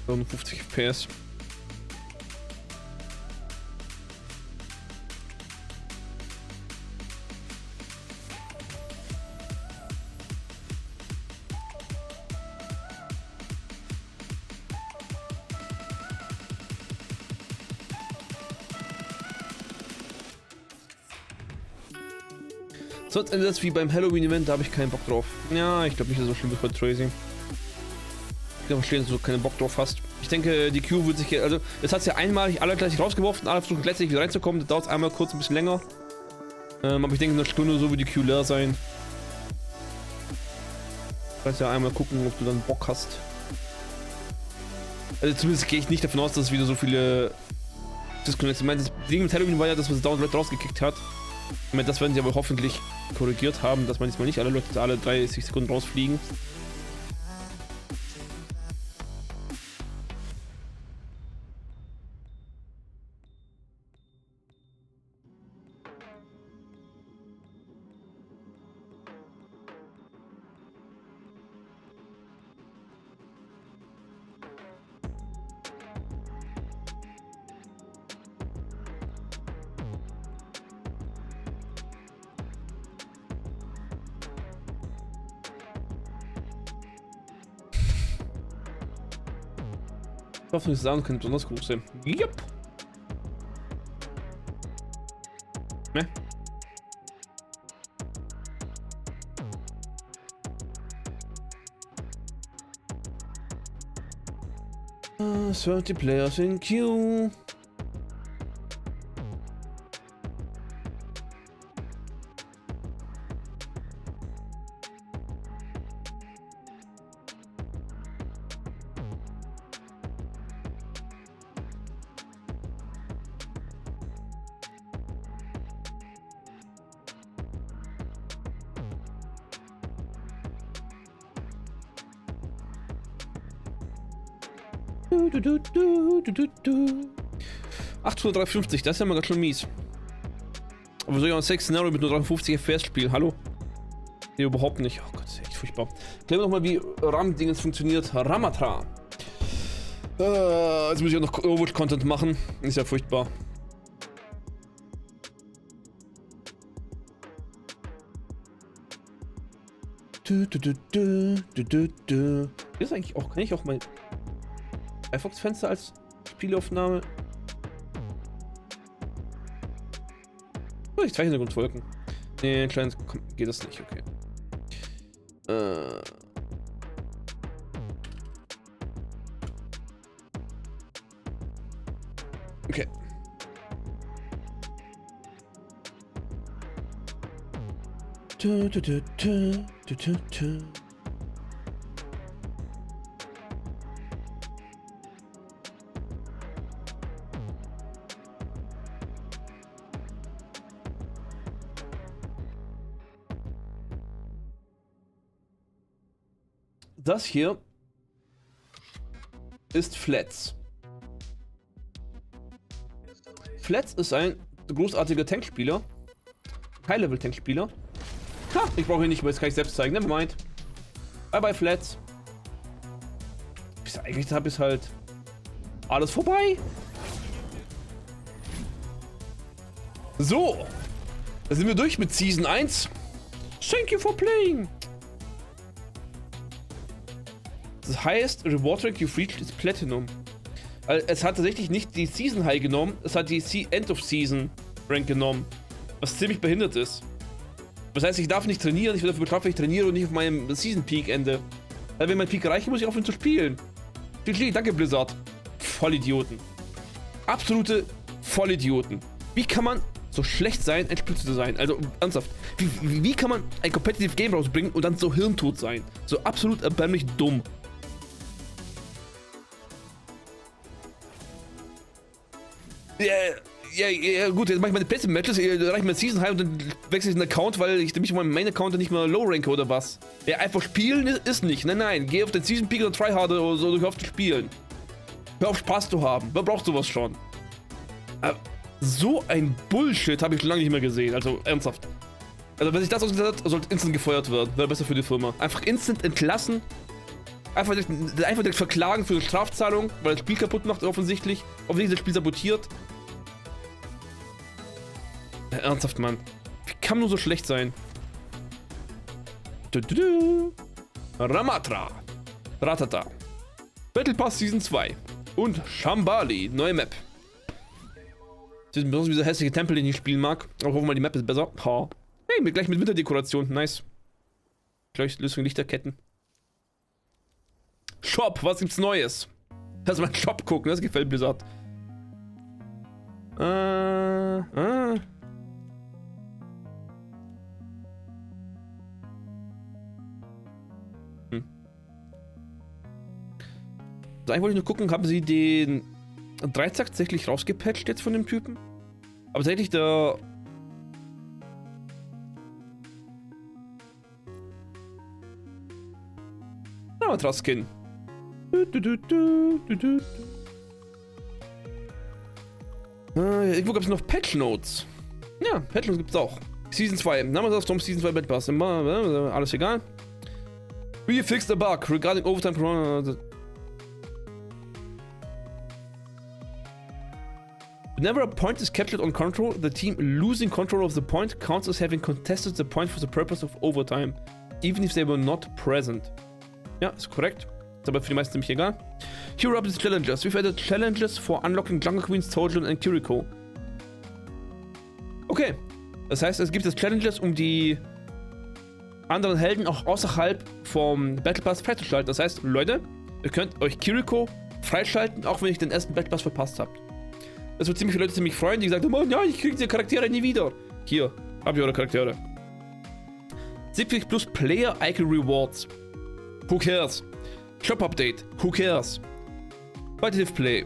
So, 50 FPS. Sonst endet das wie beim Halloween-Event, da habe ich keinen Bock drauf. Ja, ich glaube nicht, dass es so schlimm ist bei Tracy. Ich kann verstehen, dass du keinen Bock drauf hast. Ich denke, die Queue wird sich hier, also, jetzt hat es ja einmalig alle gleich rausgeworfen, alle versuchen gleichzeitig wieder reinzukommen, das dauert einmal kurz ein bisschen länger. Aber ich denke, in einer Stunde so wird die Queue leer sein. Du kannst ja einmal gucken, ob du dann Bock hast. Also zumindest gehe ich nicht davon aus, dass es wieder so viele Disconnects. Ich meine, das Ding mit Halloween war ja, dass man es dauernd Leute rausgekickt hat. Ich meine, das werden sie aber hoffentlich korrigiert haben, dass man diesmal nicht alle Leute alle 30 Sekunden rausfliegen. Ich hoffe, nicht sagen können, besonders große. Yep. Ne? Uh, 30 players in queue. Du. 853, das ist ja mal ganz schön mies. Aber soll ich auch ein Sex-Szenario mit nur 53 FPS spielen? Hallo? Nee, überhaupt nicht. Oh Gott, das ist echt furchtbar. Klären wir nochmal, wie RAM-Dingens funktioniert. Ramatra. Jetzt muss ich auch noch Overwatch-Content machen. Ist ja furchtbar. Ist eigentlich auch, kann ich auch mein Firefox-Fenster als Spielaufnahme? Oh, ich zeichne Hintergrundwolken. Nee, anscheinend geht das nicht, okay. Okay. Das hier ist Flats. Flats ist ein großartiger Tankspieler. High-Level-Tankspieler. Ha, ich brauche ihn nicht, weil das kann ich selbst zeigen. Nevermind. Bye bye Flats. Bis ich eigentlich habe, ist halt alles vorbei. So. Da sind wir durch mit Season 1. Thank you for playing. Das heißt, Reward Rank you've reached is Platinum. Also es hat tatsächlich nicht die Season High genommen, es hat die End of Season Rank genommen. Was ziemlich behindert ist. Das heißt, ich darf nicht trainieren, ich werde dafür bestraft, wenn ich trainiere und nicht auf meinem Season Peak ende. Weil wenn mein Peak reicht, muss ich aufhören zu spielen. GG, danke Blizzard. Vollidioten. Absolute Vollidioten. Wie kann man so schlecht sein, ein Spiel zu sein? Also ernsthaft. Wie kann man ein Competitive Game rausbringen und dann so hirntot sein? So absolut erbärmlich dumm. Ja, gut, jetzt mache ich meine PlayStation-Matches, reiche mir Season High und dann wechsle ich den Account, weil ich mich auf meinem Main-Account nicht mehr low ranke oder was. Ja, einfach spielen ist nicht. Nein, geh auf den Season Peak oder Tryharder oder so, hör auf zu spielen. Hör auf Spaß zu haben. Wer braucht sowas schon? So ein Bullshit habe ich schon lange nicht mehr gesehen, also ernsthaft. Also wenn sich das ausgesetzt hat, sollte instant gefeuert werden. Wäre besser für die Firma. Einfach instant entlassen. Einfach direkt verklagen für eine Strafzahlung, weil das Spiel kaputt macht offensichtlich. Offensichtlich das Spiel sabotiert. Ja, ernsthaft, Mann. Wie kann man nur so schlecht sein? Ramatra. Ratata. Battle Pass Season 2. Und Shambali. Neue Map. Das ist besonders dieser hässliche Tempel, den ich spielen mag. Aber hoffen wir mal, die Map ist besser. Ha. Hey, gleich mit Winterdekoration. Nice. Gleich Lösung Lichterketten. Shop, was gibt's Neues? Lass mal Shop gucken, das gefällt Blizzard. Also eigentlich wollte ich nur gucken, haben sie den Dreizack tatsächlich rausgepatcht jetzt von dem Typen? Aber tatsächlich der... Ramatra-Skin. Irgendwo gab es noch Patch Notes. Ja, Patch Notes gibt es auch. Season 2. Namensaf Storm Season 2 Battle Pass. Alles egal. We fixed a bug regarding overtime corona. Whenever a point is captured on control, the team losing control of the point counts as having contested the point for the purpose of overtime, even if they were not present. Ja, ist korrekt. Ist aber für die meisten ziemlich egal. Hero Updates Challenges. We've added challenges for unlocking Jungle Queens, Sojourn and Kiriko. Okay. Das heißt, es gibt jetzt Challenges, um die anderen Helden auch außerhalb vom Battle Pass freizuschalten. Das heißt, Leute, ihr könnt euch Kiriko freischalten, auch wenn ihr den ersten Battle Pass verpasst habt. Das wird ziemlich viele Leute ziemlich freuen, die gesagt haben, oh ja, ich kriege die Charaktere nie wieder. Hier, habt ihr eure Charaktere. 70 plus Player Icon Rewards. Who cares? Shop Update. Who cares? Competitive Play.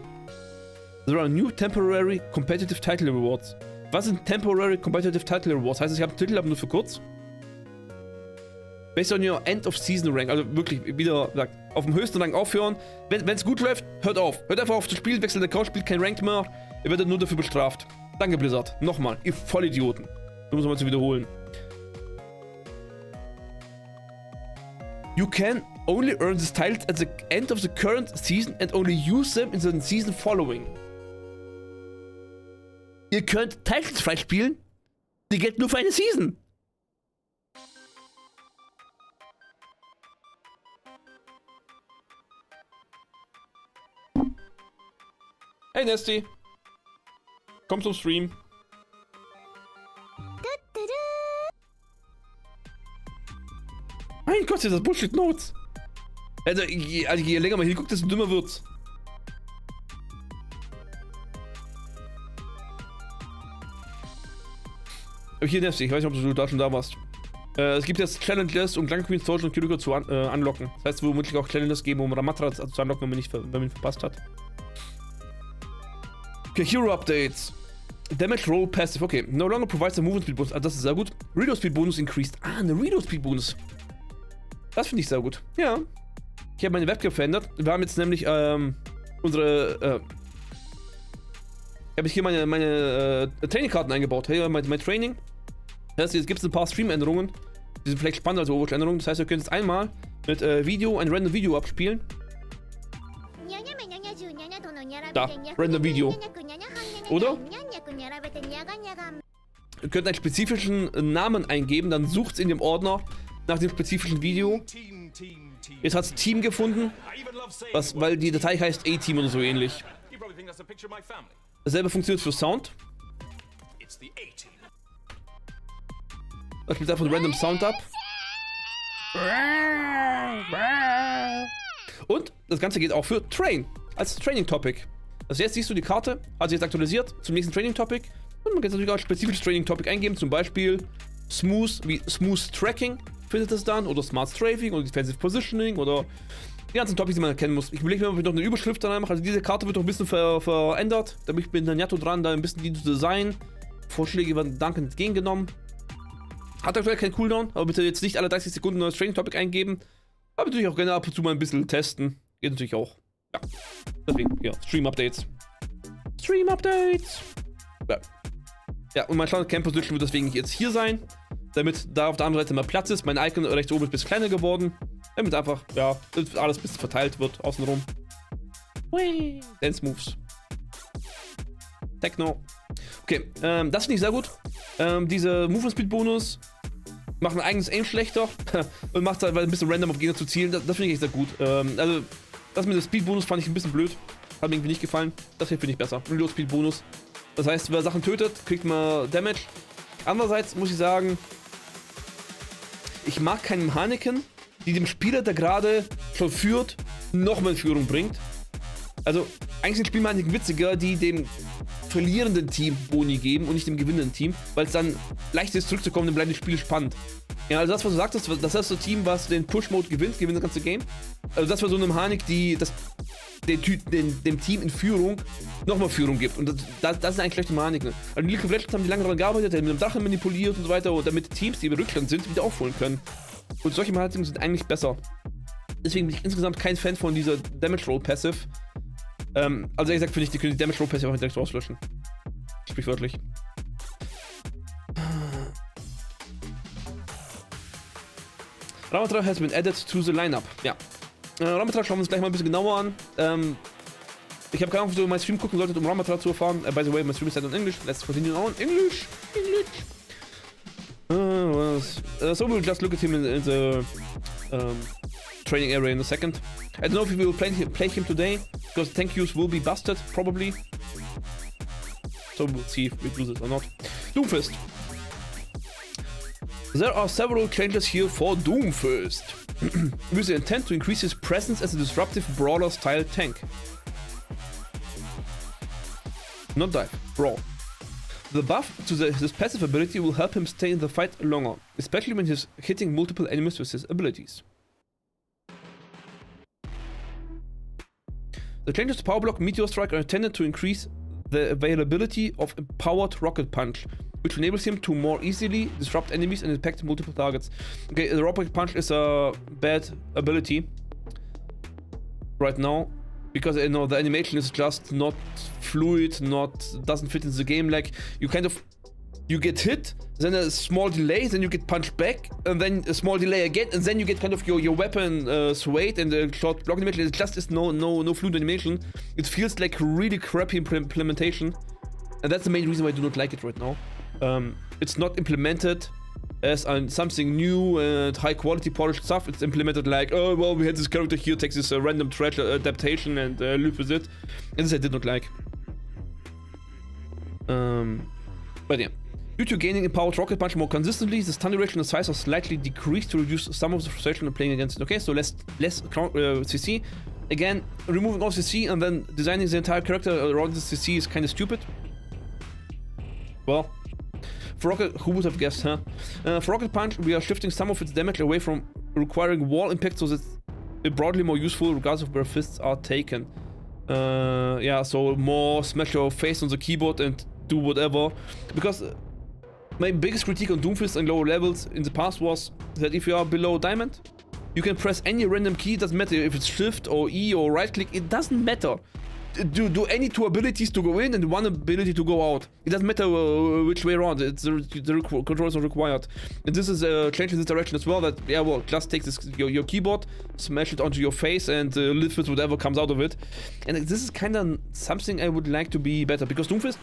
There are new temporary competitive title rewards. Was sind temporary competitive title rewards? Heißt, ich habe einen Titel, aber nur für kurz? Based on your end of season rank. Also wirklich, wieder gesagt, auf dem höchsten Rang aufhören. Wenn es gut läuft, hört auf. Hört einfach auf zu spielen, wechselt der Couch, spielt kein Ranked mehr. Ihr werdet nur dafür bestraft. Danke, Blizzard. Nochmal, ihr Vollidioten. Um es mal zu wiederholen. You can only earn these titles at the end of the current season and only use them in the season following. Ihr könnt Titles freispielen, die gelten nur für eine Season. Hey Nesty. Komm zum Stream. Mein Gott, das Bullshit Notes. Also je länger man hier guckt, desto dümmer wird's. Aber hier nervt, ich weiß nicht, ob du da schon da warst. Es gibt jetzt Challenges, um Jungle Queens, Sojourn und Kiriko zu unlocken. Das heißt, womöglich auch Challenges geben, um Ramatra zu unlocken, wenn man ihn verpasst hat. Okay, Hero Updates. Damage Roll Passive, okay. No longer provides a Movement Speed Bonus. Ah, das ist sehr gut. Reload Speed Bonus increased. Ah, eine Reload Speed Bonus. Das finde ich sehr gut. Ja. Ich habe meine Webcam verändert. Wir haben jetzt nämlich, unsere, habe ich hier meine Trainingkarten eingebaut. Hier mein Training. Das heißt, jetzt gibt es ein paar Stream-Änderungen. Die sind vielleicht spannender als Overwatch-Änderungen. Das heißt, ihr könnt jetzt einmal mit Video, ein random Video abspielen. Da, random Video. Oder? Ihr könnt einen spezifischen Namen eingeben, dann sucht es in dem Ordner nach dem spezifischen Video. Jetzt hat es Team gefunden, weil die Datei heißt A-Team oder so ähnlich. Dasselbe funktioniert für Sound. Da spielt einfach einen random Sound ab. Und das Ganze geht auch für Train, als Training-Topic. Also jetzt siehst du die Karte, hat sich jetzt aktualisiert zum nächsten Training-Topic. Und man kann natürlich auch ein spezifisches Training-Topic eingeben, zum Beispiel Smooth, wie Smooth Tracking findet es dann, oder Smart Strafing, oder Defensive Positioning, oder die ganzen Topics, die man erkennen muss. Ich überlege mir, ob ich noch eine Überschrift dann mache. Also diese Karte wird noch ein bisschen verändert. Da bin ich mit Nato dran, da ein bisschen die zu designen. Vorschläge werden dankend entgegengenommen. Hat aktuell keinen Cooldown, aber bitte jetzt nicht alle 30 Sekunden ein neues Training-Topic eingeben. Aber natürlich auch gerne ab und zu mal ein bisschen testen. Geht natürlich auch. Ja. Deswegen, ja, Stream-Updates. Stream-Updates! Ja. Ja, und mein Standard-Camp-Position wird deswegen jetzt hier sein. Damit da auf der anderen Seite mal Platz ist. Mein Icon rechts oben ist ein bisschen kleiner geworden. Damit einfach, ja, alles ein bisschen verteilt wird, außenrum. Whee! Dance Moves. Techno. Okay, das finde ich sehr gut. Diese Movement Speed Bonus macht mein eigenes Aim schlechter und macht es halt ein bisschen random auf Gegner zu zielen. Das finde ich echt sehr gut. Also, das mit dem Speed Bonus fand ich ein bisschen blöd. Hat mir irgendwie nicht gefallen. Das hier finde ich besser. Reload Speed Bonus. Das heißt, wer Sachen tötet, kriegt man Damage. Andererseits muss ich sagen, ich mag keine Mechaniken, die dem Spieler, der gerade schon führt, nochmal in Führung bringt. Also, eigentlich sind Spielmechaniken witziger, die dem verlierenden Team Boni geben und nicht dem gewinnenden Team, weil es dann leicht ist zurückzukommen, dann bleibt das Spiel spannend. Ja, also das, was du sagtest, das ist das Team, was den Push-Mode gewinnt das ganze Game. Also das war so eine Mechanik, die dem Team in Führung nochmal Führung gibt. Und das sind eigentlich schlechte Mechaniken. Also die League of Legends haben die lange daran gearbeitet, mit dem Dach manipuliert und so weiter, und damit Teams, die im Rückstand sind, wieder aufholen können. Und solche Mechaniken sind eigentlich besser. Deswegen bin ich insgesamt kein Fan von dieser Damage Roll Passive. Also ehrlich gesagt finde ich, die können die Damage Roll Passive einfach direkt rauslöschen. Sprichwörtlich. Ramatra has been added to the lineup. Ja. Ramatra schauen wir uns gleich mal ein bisschen genauer an. Ich habe keine Ahnung, ob ihr meinen Stream gucken solltet, um Ramatra zu erfahren. By the way, my stream is set on English. Let's continue on English. So we'll just look at him in the training area in a second. I don't know if we will play him today, because tank use will be busted, probably. So we'll see if we do this or not. Doomfist. There are several changes here for Doomfist. With the intent to increase his presence as a disruptive brawler-style tank. Not dive, brawl. The buff to his passive ability will help him stay in the fight longer, especially when he's hitting multiple enemies with his abilities. The changes to Power Block and Meteor Strike are intended to increase the availability of Empowered Rocket Punch, which enables him to more easily disrupt enemies and impact multiple targets. Okay, the Rocket Punch is a bad ability right now, because you know the animation is just not fluid, doesn't fit in the game. Like you get hit, then a small delay, then you get punched back, and then a small delay again, and then you get kind of your weapon swayed, and the short block animation. It just is no fluid animation. It feels like really crappy implementation, and that's the main reason why I do not like it right now. It's not implemented as something new and high quality polished stuff. It's implemented like, oh well, we had this character here, takes this random trash adaptation and live with it. And this I did not like. But yeah. Due to gaining Empowered Rocket Punch more consistently, the stun duration and size are slightly decreased to reduce some of the frustration of playing against it. Okay, so less CC. Again, removing all CC and then designing the entire character around the CC is kind of stupid. Well, for Rocket, who would have guessed, huh? For Rocket Punch, we are shifting some of its damage away from requiring wall impact, so that it's broadly more useful regardless of where fists are taken. Yeah, so more smash your face on the keyboard and do whatever. Because my biggest critique on Doomfist and lower levels in the past was that if you are below Diamond, you can press any random key, it doesn't matter if it's Shift or E or right click, it doesn't matter. do any two abilities to go in and one ability to go out. It doesn't matter which way around. It's the controls are required. And this is a change in this direction as well. That yeah, well, just take this your keyboard, smash it onto your face, and live with whatever comes out of it. And this is kind of something I would like to be better, because Doomfist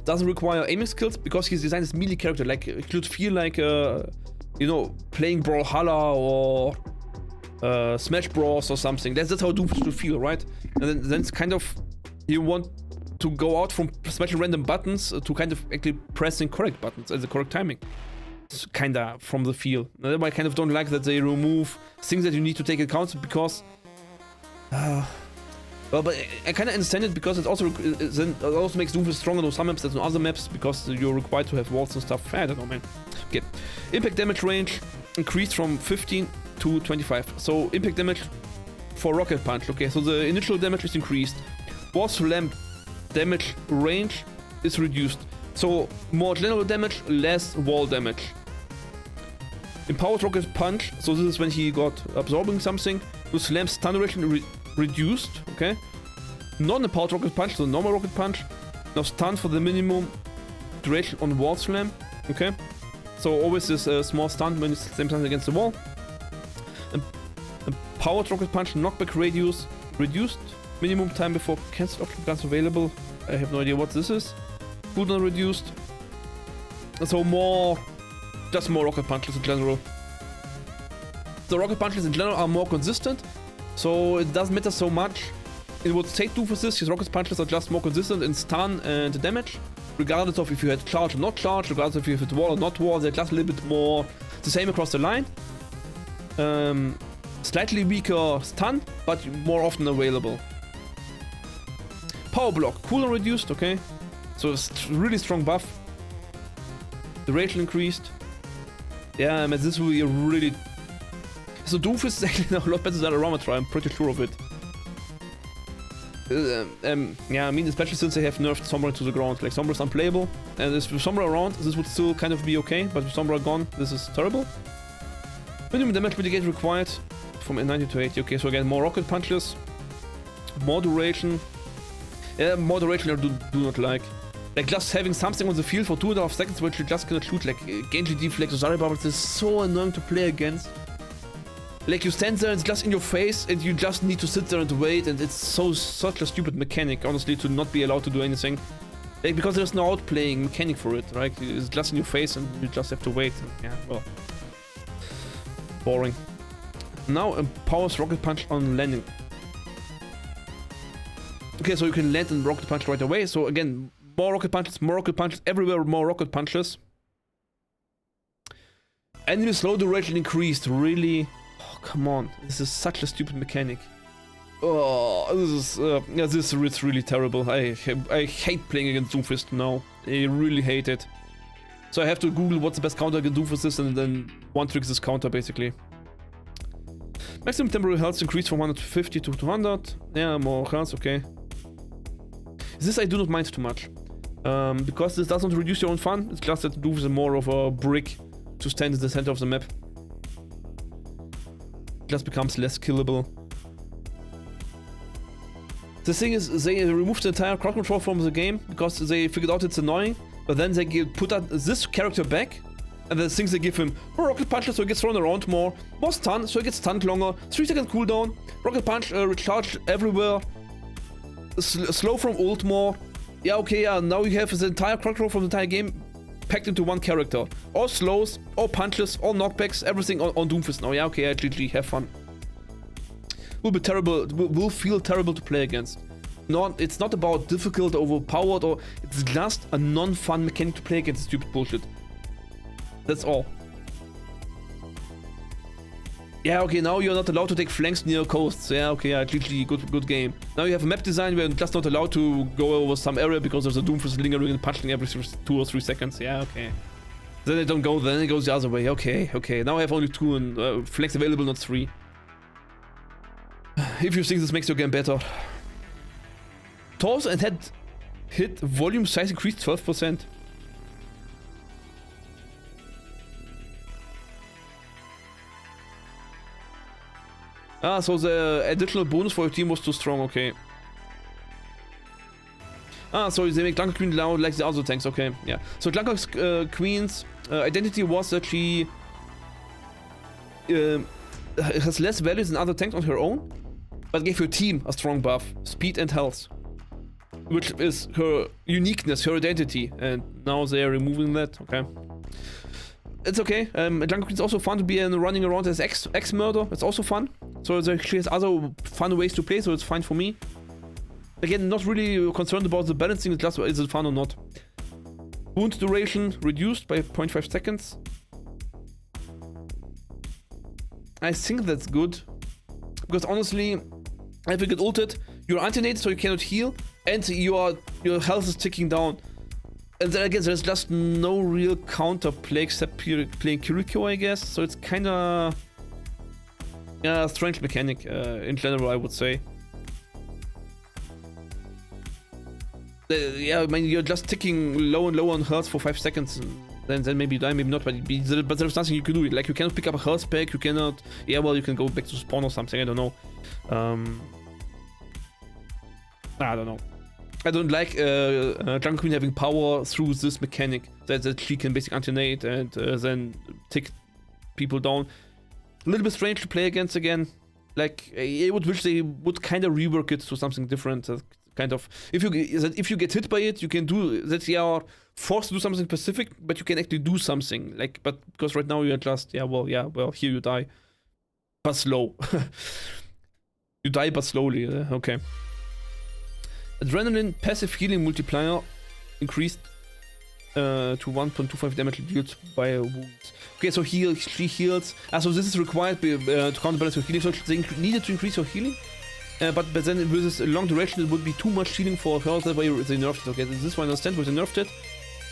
doesn't require aiming skills because his design is melee character. Like it could feel like you know, playing Brawlhalla or Smash Bros or something. That's how Doomfist should feel, right? And then it's kind of, you want to go out from smashing random buttons to kind of actually pressing correct buttons at the correct timing. It's kinda from the feel. And I kind of don't like that they remove things that you need to take account because well, but I kind of understand it because it also makes Doomfist stronger on some maps than on other maps because you're required to have walls and stuff. I don't know, man. Okay. Impact damage range increased from 15 to 25. So impact damage for Rocket Punch. Okay, so the initial damage is increased. Wall Slam damage range is reduced. So more general damage, less wall damage. Empowered Rocket Punch. So this is when he got absorbing something. The slam stun duration reduced. Okay. Non-empowered Rocket Punch, so normal Rocket Punch. Now stun for the minimum duration on Wall Slam. Okay. So always this small stun when it's same time against the wall. Empowered Rocket Punch knockback radius reduced. Minimum time before cancel option becomes available. I have no idea what this is. Cooldown reduced. So just more Rocket Punches in general. The Rocket Punches in general are more consistent, so it doesn't matter so much. It would take Doomfist, his Rocket Punches are just more consistent in stun and damage. Regardless of if you had charge or not charge, regardless of if you had wall or not wall, they're just a little bit more the same across the line. Slightly weaker stun, but more often available. Power Block, cooldown reduced, okay. So it's really strong buff. Duration increased. Yeah, I mean, this will be a really... So Doomfist is actually now a lot better than Aromatry, I'm pretty sure of it. Yeah, I mean, especially since they have nerfed Sombra to the ground. Like, Sombra's unplayable, and with Sombra around, this would still kind of be okay, but with Sombra gone, this is terrible. Minimum damage mitigate required from 90 to 80. Okay, so again, more Rocket Punches, more duration. Yeah, more duration I do not like. Like, just having something on the field for 2.5 seconds which you just cannot shoot, like Genji Deflex or Zari Bubbles, is so annoying to play against. Like, you stand there, it's just in your face, and you just need to sit there and wait, and it's such a stupid mechanic, honestly, to not be allowed to do anything. Like, because there's no outplaying mechanic for it, right? It's just in your face, and you just have to wait, and yeah, well. Boring. Now, empowers Rocket Punch on landing. Okay, so you can land and Rocket Punch right away, so again, more Rocket Punches, everywhere more Rocket Punches. Enemy slow duration increased, really? Oh, come on, this is such a stupid mechanic. Oh, this is really terrible. I hate playing against Doomfist now. I really hate it. So I have to Google what's the best counter against Doomfist is, and then one-trick this counter, basically. Maximum temporary health increased from 150 to 200. Yeah, more health, okay. This I do not mind too much. Because this doesn't reduce your own fun, it's just that Doomfist is more of a brick to stand in the center of the map. It just becomes less killable. The thing is, they removed the entire crowd control from the game because they figured out it's annoying, but then they put this character back, and the things they give him: more Rocket Punches so he gets thrown around more stun so he gets stunned longer, 3-second cooldown, Rocket Punch recharged everywhere, slow from ult more. Yeah, okay, yeah, now you have the entire crowd control from the entire game packed into one character. All slows, all punches, all knockbacks, everything on Doomfist now. Yeah, okay, yeah, GG, have fun. Will be terrible, will feel terrible to play against. It's not about difficult, overpowered, or it's just a non-fun mechanic to play against stupid bullshit. That's all. Yeah, okay, now you're not allowed to take flanks near coasts. Yeah, okay, yeah, GG, good game. Now you have a map design where you're just not allowed to go over some area because there's a Doomfist lingering and punching every 2 or 3 seconds. Yeah, okay. Then they don't go, then it goes the other way. Okay. Now I have only 2 and flanks available, not 3. If you think this makes your game better. Torso and head hit volume size increased 12%. Ah, so the additional bonus for your team was too strong, okay. Ah, so they make Junker Queen now like the other tanks, okay, yeah. So Junker Queen's identity was that she has less value than other tanks on her own, but gave her team a strong buff, speed and health, which is her uniqueness, her identity, and now they are removing that, okay. It's okay, Junker Queen's also fun to be running around as ex-murder, it's also fun. So she has other fun ways to play, so it's fine for me. Again, not really concerned about the balancing, it's just is it fun or not. Wound duration reduced by 0.5 seconds. I think that's good. Because honestly, if you get ulted, you're anti-nated so you cannot heal, and your health is ticking down. And then again, there's just no real counter play except playing Kiriko, I guess. So it's kinda... yeah, a strange mechanic in general, I would say. Yeah, I mean, you're just ticking low and low on health for 5 seconds. Then maybe you die, maybe not, but there's nothing you can do. Like, you cannot pick up a health pack, you cannot... yeah, well, you can go back to spawn or something, I don't know. I don't know. I don't like Junker Queen having power through this mechanic. That she can basically anti-nade and then tick people down. A little bit strange to play against again. Like, I would wish they would kind of rework it to something different. Kind of, if you get hit by it, you can do that. You are forced to do something specific, but you can actually do something. Like, but because right now you're just well, here you die, but slow. You die but slowly. Okay. Adrenaline passive healing multiplier increased to 1.25 damage dealt by wounds. Okay, so she heals. So this is required to counterbalance your healing. So they needed to increase your healing. But then with this long duration, it would be too much healing for her. That's why they nerfed it. Okay, this one I understand why they nerfed it.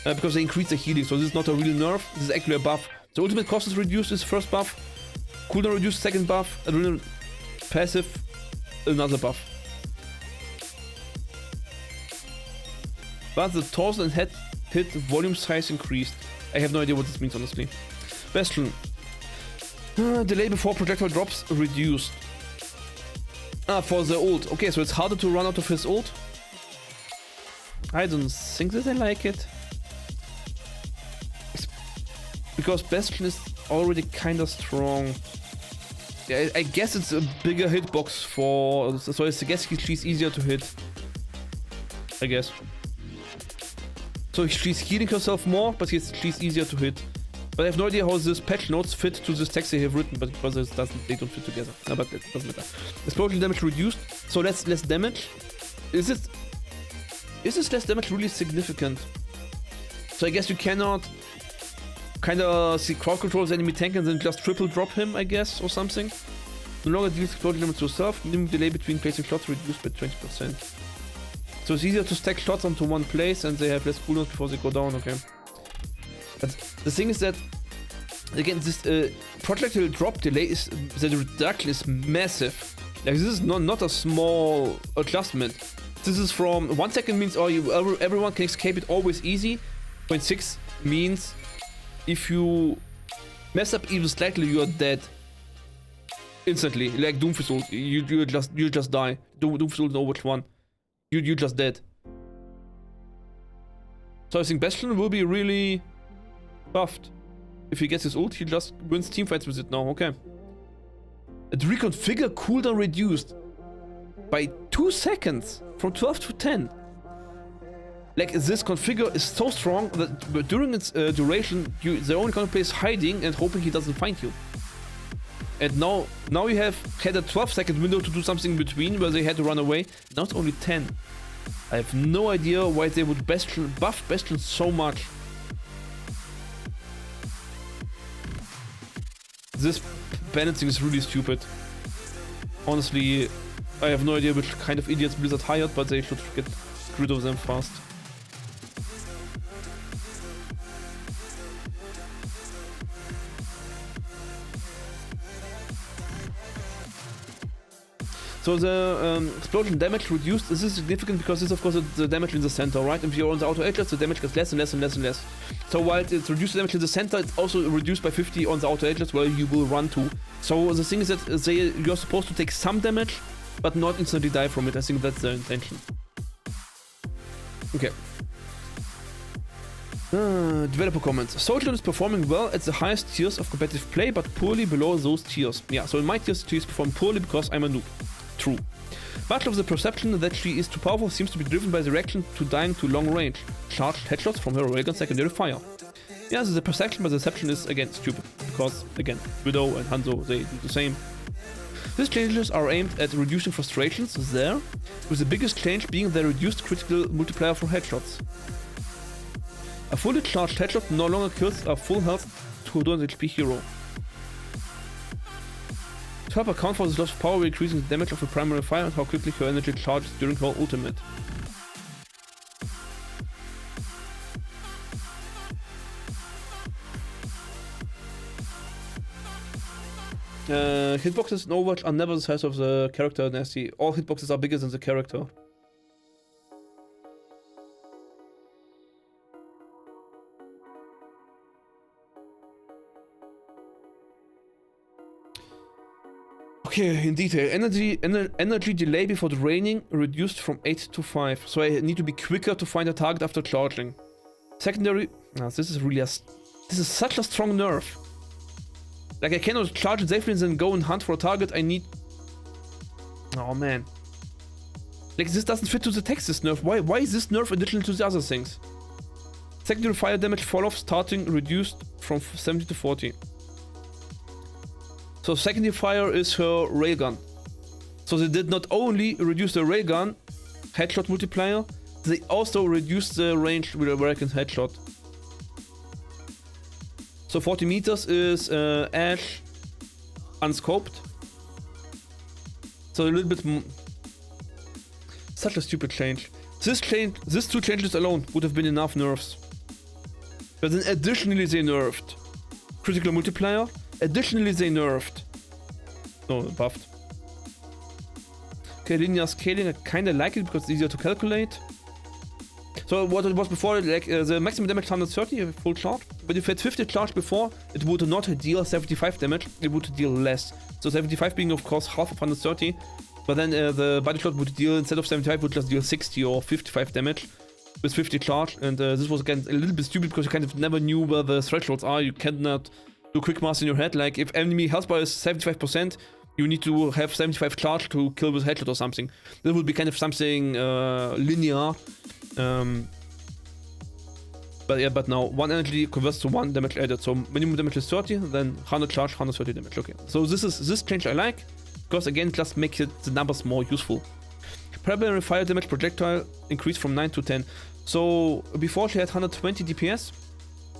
Because they increased the healing. So this is not a real nerf. This is actually a buff. The ultimate cost is reduced. Is first buff. Cooldown reduced. Second buff. Adrenaline passive. Another buff. But the torso and head hit volume size increased. I have no idea what this means, honestly. Bastion. Delay before projectile drops reduced. For the ult. Okay, so it's harder to run out of his ult. I don't think that I like it. Because Bastion is already kinda strong. Yeah, I guess it's a bigger hitbox for... so I guess she's easier to hit. I guess. So she's healing herself more, but she's easier to hit. But I have no idea how this patch notes fit to this text they have written, but because they don't fit together. No, but it doesn't matter. Explosion damage reduced, so less damage. Is this less damage really significant? So I guess you cannot kinda see crowd controls enemy tank and then just triple drop him, I guess, or something. No longer deals explosion damage to yourself. Minimum delay between placing shots reduced by 20%. So it's easier to stack shots onto one place and they have less cooldowns before they go down, okay. But the thing is that, again, this projectile drop delay is, the reduction is massive. Like, this is not a small adjustment. This is from 1 second means everyone can escape it always easy. 0.6 means if you mess up even slightly, you are dead instantly. Like Doomfist ult, you just die. Doomfist ult, know which one. You just dead. So I think Bastion will be really buffed. If he gets his ult, he just wins teamfights with it now, okay. And reconfigure cooldown reduced by 2 seconds from 12 to 10. Like, this configure is so strong that during its duration, the only counterplay is hiding and hoping he doesn't find you. And now you have had a 12-second window to do something in between where they had to run away. Now it's only 10. I have no idea why they would buff Bastion so much. This balancing is really stupid. Honestly, I have no idea which kind of idiots Blizzard hired, but they should get rid of them fast. So the explosion damage reduced. This is significant because this, of course, is the damage in the center, right? If you're on the auto edges, the damage gets less and less and less and less. So while it's reduced the damage in the center, it's also reduced by 50 on the outer edges where you will run to. So the thing is that you're supposed to take some damage, but not instantly die from it. I think that's the intention. Okay. Developer comments. Soldier is performing well at the highest tiers of competitive play, but poorly below those tiers. Yeah, so in my tiers, she is performing poorly because I'm a noob. True. Much of the perception that she is too powerful seems to be driven by the reaction to dying to long range, charged headshots from her railgun secondary fire. Yeah, the perception, but the deception is again stupid, because again, Widow and Hanzo, they do the same. These changes are aimed at reducing frustrations there, with the biggest change being the reduced critical multiplier for headshots. A fully charged headshot no longer kills a full health 200 HP hero. To help account for this loss of power, we're increasing the damage of the primary fire and how quickly her energy charges during her ultimate. Hitboxes in Overwatch are never the size of the character, Nasty. All hitboxes are bigger than the character. Okay, in detail. Energy delay before draining reduced from 8 to 5. So I need to be quicker to find a target after charging. Secondary... Oh, this is such a strong nerf. Like, I cannot charge it safely and then go and hunt for a target. I need... Oh, man. Like, this doesn't fit to the text, this nerf. Why is this nerf additional to the other things? Secondary fire damage fall-off starting reduced from 70 to 40. So secondary fire is her railgun. So they did not only reduce the railgun headshot multiplier, they also reduced the range with a American headshot. So 40 meters is Ash unscoped. So a little bit... Such a stupid change. These two changes alone would have been enough nerfs. But then additionally they nerfed critical multiplier. Additionally they nerfed... No, buffed. Okay, linear scaling, I kinda like it because it's easier to calculate. So what it was before, like the maximum damage 130 full charge, but if it had 50 charge before, it would not deal 75 damage, it would deal less. So 75 being of course half of 130, but then the body shot would deal, instead of 75, would just deal 60 or 55 damage with 50 charge, and this was again a little bit stupid because you kind of never knew where the thresholds are. You cannot do quick mass in your head, like if enemy health bar is 75%, you need to have 75 charge to kill with headshot or something. That would be kind of something linear. But yeah, but now 1 energy converts to 1 damage added. So minimum damage is 30, then 100 charge, 130 damage. Okay. So this change I like, because again, just makes the numbers more useful. Primary fire damage projectile increased from 9 to 10. So before she had 120 DPS.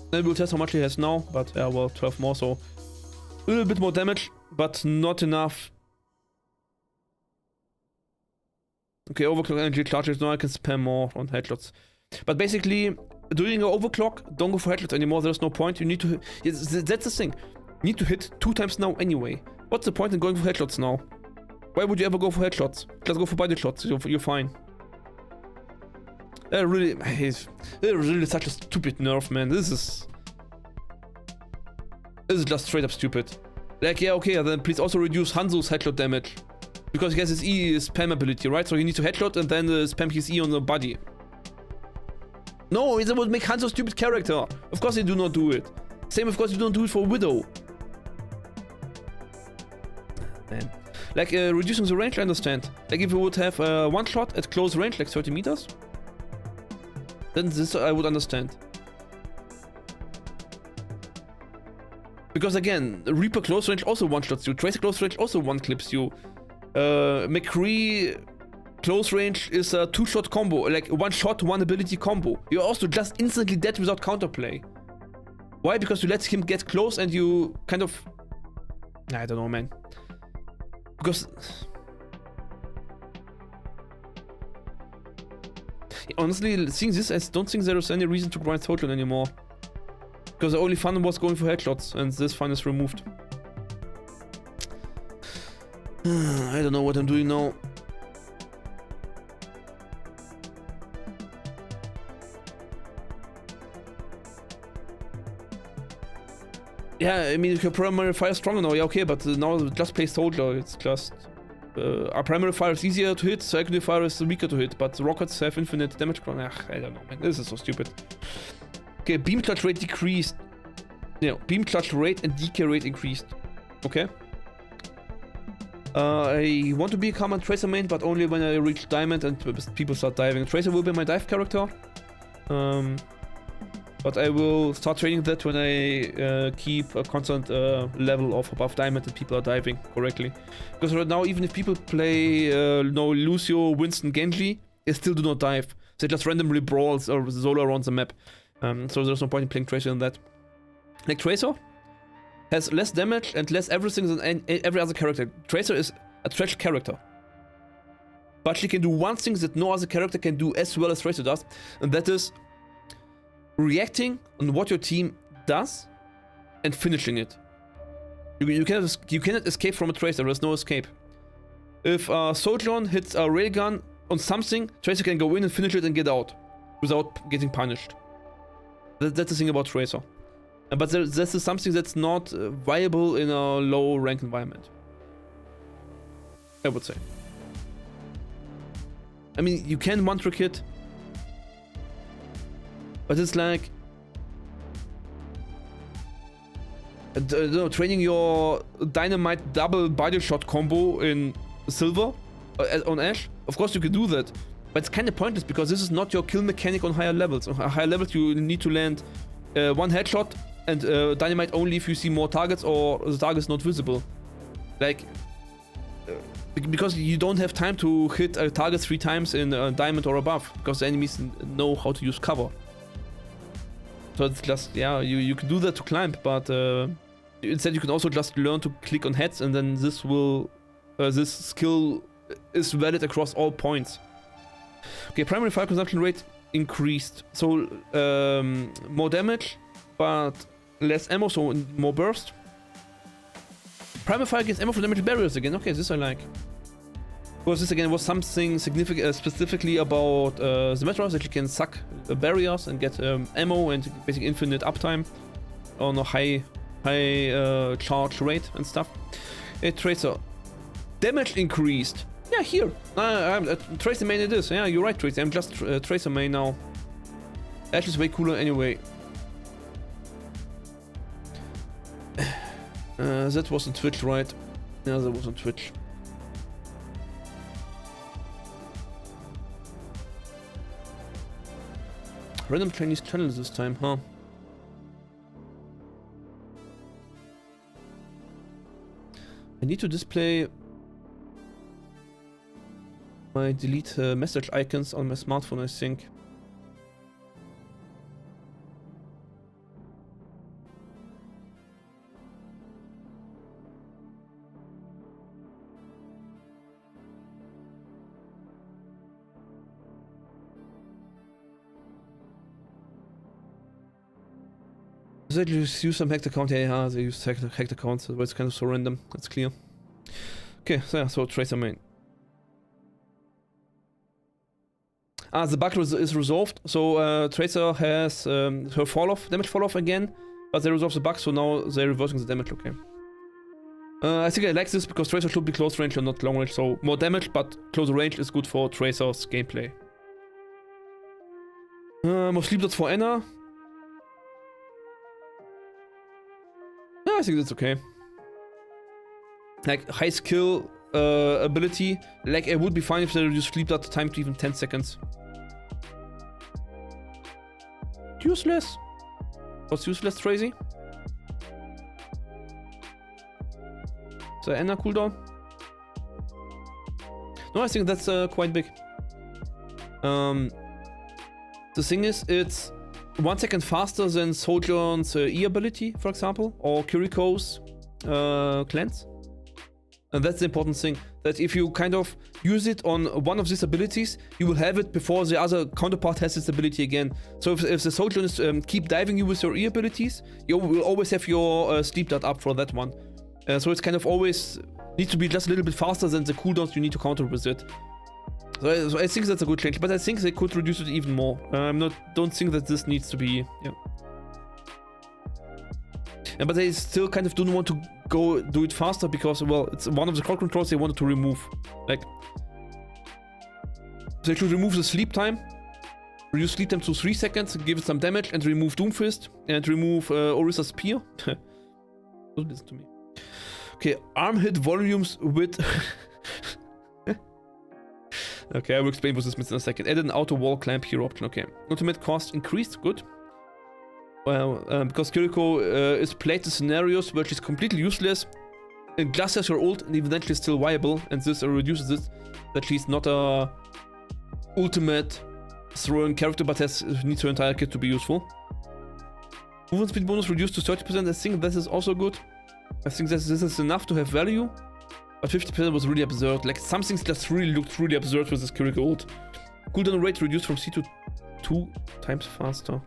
Then we'll test how much she has now, but yeah, well, 12 more, so a little bit more damage, but not enough. Okay, overclock energy charges, now I can spam more on headshots. But basically, doing an overclock, don't go for headshots anymore, there's no point. You need to, that's the thing, you need to hit 2 times now anyway. What's the point in going for headshots now? Why would you ever go for headshots? Just go for body shots, you're fine. Really, it's really such a stupid nerf, man. This is just straight up stupid. Like, yeah, okay, then please also reduce Hanzo's headshot damage. Because he has his E spam ability, right? So he needs to headshot and then spam his E on the body. No, it would make Hanzo a stupid character. Of course they do not do it. Same, of course, you don't do it for Widow. Man. Like, reducing the range, I understand. Like, if you would have one shot at close range, like 30 meters, then this I would understand. Because again, Reaper close range also one-shots you, Tracer close range also one-clips you. McCree close range is a 2-shot combo, like 1-shot, 1 ability combo. You're also just instantly dead without counterplay. Why? Because you let him get close and you kind of... I don't know, man. Because... Honestly, seeing this, I don't think there is any reason to grind Soldier anymore. Because the only fun was going for headshots, and this fun is removed. I don't know what I'm doing now. Yeah, I mean, if your primary fire is stronger now, yeah, okay, but now just play Soldier, it's just... our primary fire is easier to hit, secondary fire is weaker to hit, but the rockets have infinite damage. I don't know, man. This is so stupid. Okay, beam clutch rate decreased. Yeah, beam clutch rate and decay rate increased. Okay. I want to become a Tracer main, but only when I reach Diamond and people start diving. Tracer will be my dive character. But I will start training that when I keep a constant level of above Diamond and people are diving correctly. Because right now, even if people play Lucio, Winston, Genji, they still do not dive. They just randomly brawls or solo around the map. So there's no point in playing Tracer in that. Like Tracer has less damage and less everything than every other character. Tracer is a trash character. But she can do one thing that no other character can do as well as Tracer does, and that is reacting on what your team does and finishing it. You cannot escape from a Tracer, there's no escape. If Sojourn hits a railgun on something, Tracer can go in and finish it and get out without getting punished. That's the thing about Tracer. But this is something that's not viable in a low rank environment, I would say. I mean, you can one-trick it, but it's like training your dynamite double body shot combo in silver on Ash. Of course you can do that, but it's kind of pointless because this is not your kill mechanic on higher levels. On higher levels you need to land one headshot and dynamite only if you see more targets or the target is not visible. Like, because you don't have time to hit a target 3 times in diamond or above, because the enemies know how to use cover. So it's just, yeah, you can do that to climb, but instead you can also just learn to click on heads, and then this will, this skill is valid across all points. Okay, primary fire consumption rate increased, so more damage, but less ammo, so more burst. Primary fire gets ammo for damage barriers again. Okay, this I like. Because this again was something significant, specifically about the Metros, that you can suck barriers and get ammo and basically infinite uptime on a high charge rate and stuff. Tracer. Damage increased. Yeah, here. I'm Tracer main it is. Yeah, you're right, Tracer. I'm just Tracer main now. Ash is way cooler anyway. That was on Twitch, right? Yeah, that was on Twitch. Random Chinese channels this time, huh? I need to display my delete message icons on my smartphone, I think. They just use some hacked account. Yeah, they use hacked accounts, but it's kind of so random. That's clear. Okay, so Tracer main. The bug is resolved. So Tracer has her damage fall off again, but they resolved the bug, so now they're reversing the damage. Okay. I think I like this because Tracer should be close range and not long range. So more damage, but closer range is good for Tracer's gameplay. More sleep dots for Anna. I think that's okay. Like high skill ability, like it would be fine if they reduce sleep dot time to even 10 seconds. Useless. What's useless, Tracy? So Anna cooldown? No, I think that's quite big. The thing is, it's 1 second faster than Sojourn's E ability, for example, or Kiriko's cleanse. And that's the important thing, that if you kind of use it on one of these abilities, you will have it before the other counterpart has its ability again. So if the Sojourners keep diving you with your E abilities, you will always have your sleep dot up for that one. So it's kind of always needs to be just a little bit faster than the cooldowns you need to counter with it. So I think that's a good change, but I think they could reduce it even more. Don't think that this needs to be, yeah. But they still kind of don't want to go do it faster because, well, it's one of the crowd controls they wanted to remove. Like, they should remove the sleep time, reduce sleep time to 3 seconds, give it some damage, and remove Doomfist, and remove Orisa's Spear. Don't listen to me. Okay, arm hit volumes with... Okay, I will explain what this means in a second. Added an outer wall clamp hero option, okay. Ultimate cost increased, good. Well, because Kiriko is played in scenarios where she's completely useless, and just has her ult, and even then she's still viable, and this reduces it, that she's not a ultimate throwing character, but needs her entire kit to be useful. Movement speed bonus reduced to 30%, I think this is also good. I think this is enough to have value. But 50% was really absurd. Like, some things just really looked really absurd with this Kiriko ult. Cooldown rate reduced from C to 2 times faster.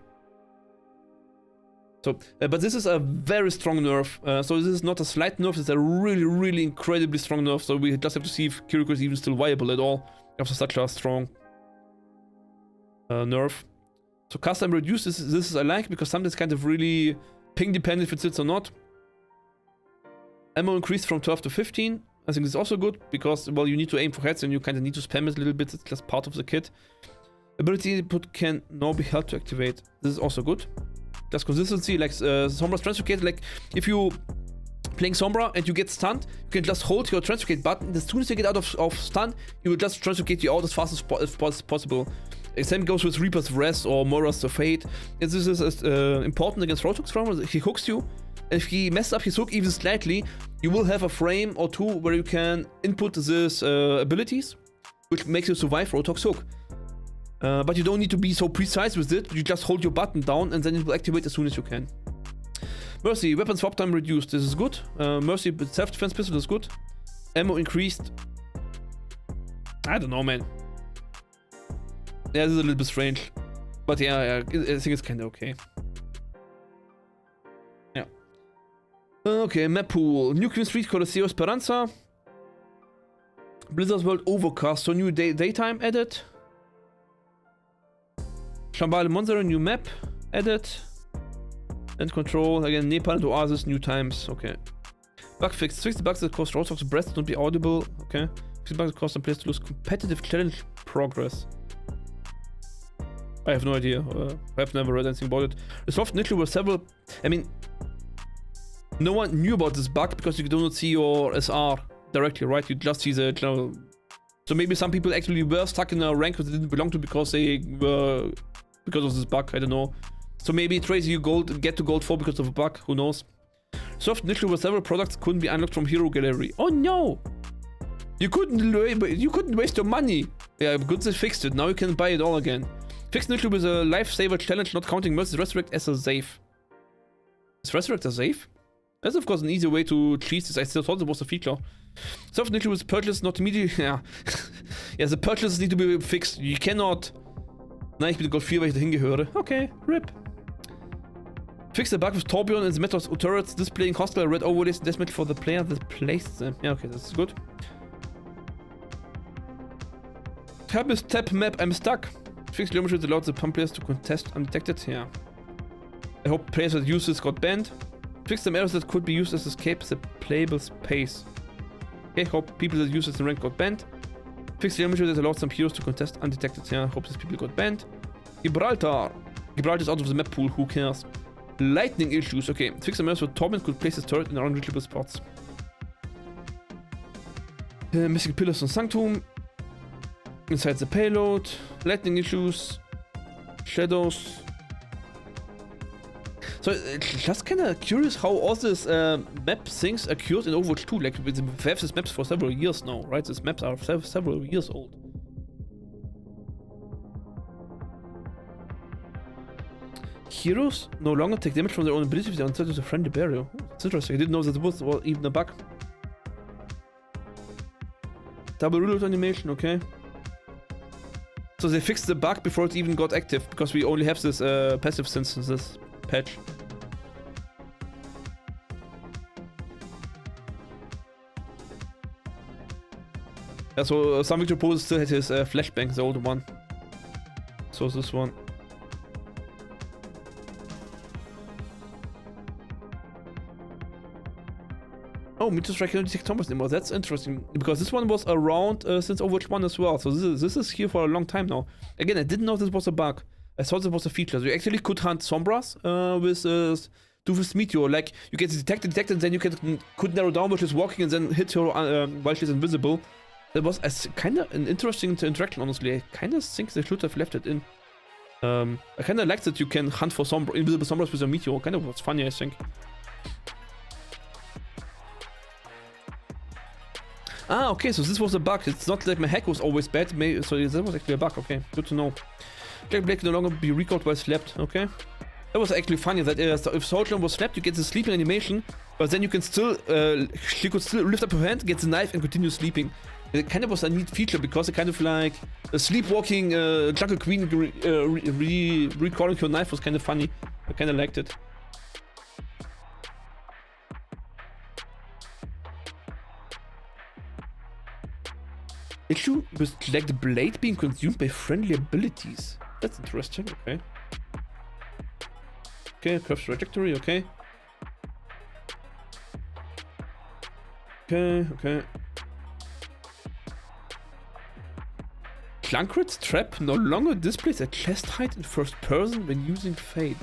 So, but this is a very strong nerf. So this is not a slight nerf, it's a really, really incredibly strong nerf. So we just have to see if Kiriko is even still viable at all after such a strong nerf. So cast time reduced, this is I like, because sometimes kind of really ping dependent if it sits or not. Ammo increased from 12 to 15. I think this is also good, because, well, you need to aim for heads and you kind of need to spam it a little bit. It's just part of the kit. Ability input can now be held to activate. This is also good. Just consistency, like Sombra's Transfugate, like if you playing Sombra and you get stunned, you can just hold your Transfugate button. As soon as you get out of stun, you will just Transfugate you out as fast as possible. Same goes with Reaper's Rest or Mora's Fate. This is important against Rotox farmers. He hooks you. If he messes up his hook even slightly, you will have a frame or two where you can input these abilities, which makes you survive Rotox hook. But you don't need to be so precise with it. You just hold your button down and then it will activate as soon as you can. Mercy, weapon swap time reduced. This is good. Mercy self-defense pistol is good. Ammo increased. I don't know, man. Yeah, this is a little bit strange. But yeah, I think it's kind of okay. Yeah. Okay, map pool. New Queen Street, Coliseo Esperanza. Blizzard's World Overcast. So new daytime added. Shambhala Monster, new map added. And control, again, Nepal and Oasis, new times, okay. Bug fixed. Fix the bugs that cause Rotox breath to not be audible, okay. Fix the bugs that cause some players to lose competitive challenge progress. I have no idea. I've never read anything about it. Resolved initially were several... I mean... No one knew about this bug because you do not see your SR directly, right? You just see the... So maybe some people actually were stuck in a rank that they didn't belong to because they were... Because of this bug, I don't know. So maybe Tracy you get to gold 4 because of a bug, who knows. Soft initially were several products couldn't be unlocked from Hero Gallery. Oh no! You couldn't waste your money! Yeah, good they fixed it, now you can buy it all again. Fixed initially with a lifesaver challenge not counting Mercy's Resurrect as a save. Is Resurrect a save? That's of course an easy way to cheat this, I still thought it was a feature. Soft initially with purchase not immediately... Yeah. Yeah, the purchases need to be fixed. You cannot... Nein, ich bin Gold 4, weil ich da hingehöre. Okay, RIP. Fix the bug with Torbjorn and the methods of turrets displaying hostile red overlays and deathmatch for the player that placed them. Yeah, okay, that's good. Tap map, I'm stuck. Fix geometry that allows the pump players to contest undetected. Yeah. I hope players that use this got banned. Fix some errors that could be used as escape the playable space. Okay, hope people that use this in rank got banned. Fix the geometry that allowed some heroes to contest undetected. Yeah, hope these people got banned. Gibraltar. Gibraltar is out of the map pool, who cares? Lightning issues, okay. Fix the errors where Torment could place his turret in unreachable spots. Missing pillars on Sanctum. Inside the payload. Lightning issues. Shadows. So, just kinda curious how all these map things occurred in Overwatch 2. Like, we have these maps for several years now, right? These maps are several years old. Heroes no longer take damage from their own ability if they are inside a friendly barrier. That's interesting. I didn't know that it was even a bug. Double reload animation, okay. So they fixed the bug before it even got active, because we only have this passive since this patch. Yeah, so some Victor Pose still had his flashbang, the old one. So this one. Oh, Meteor Strike cannot detect zombies anymore. That's interesting, because this one was around since Overwatch 1 as well. So this is here for a long time now. Again, I didn't know this was a bug. I thought this was a feature. So you actually could hunt Sombras do this Meteor. Like, you get detected, and then you could narrow down while she's walking and then hit her while she's invisible. That was kind of an interesting interaction, honestly. I kind of think they should have left it in. I kind of like that you can hunt for invisible Sombras with a Meteor. Kind of was funny, I think. Ah, okay, so this was a bug. It's not like my hack was always bad. So that was actually a bug. Okay, good to know. Jack Blake no longer be recalled while slept. Okay. That was actually funny that if Soldier was slept, you get the sleeping animation, but then you can still, she could still lift up her hand, get the knife, and continue sleeping. It kind of was a neat feature because it kind of like a sleepwalking Jungle Queen recalling her knife was kind of funny. I kind of liked it. Issue with like the blade being consumed by friendly abilities. That's interesting. Okay. Okay, curves trajectory. Okay. Okay. Clunkrit's trap no longer displays a chest height in first person when using Fade.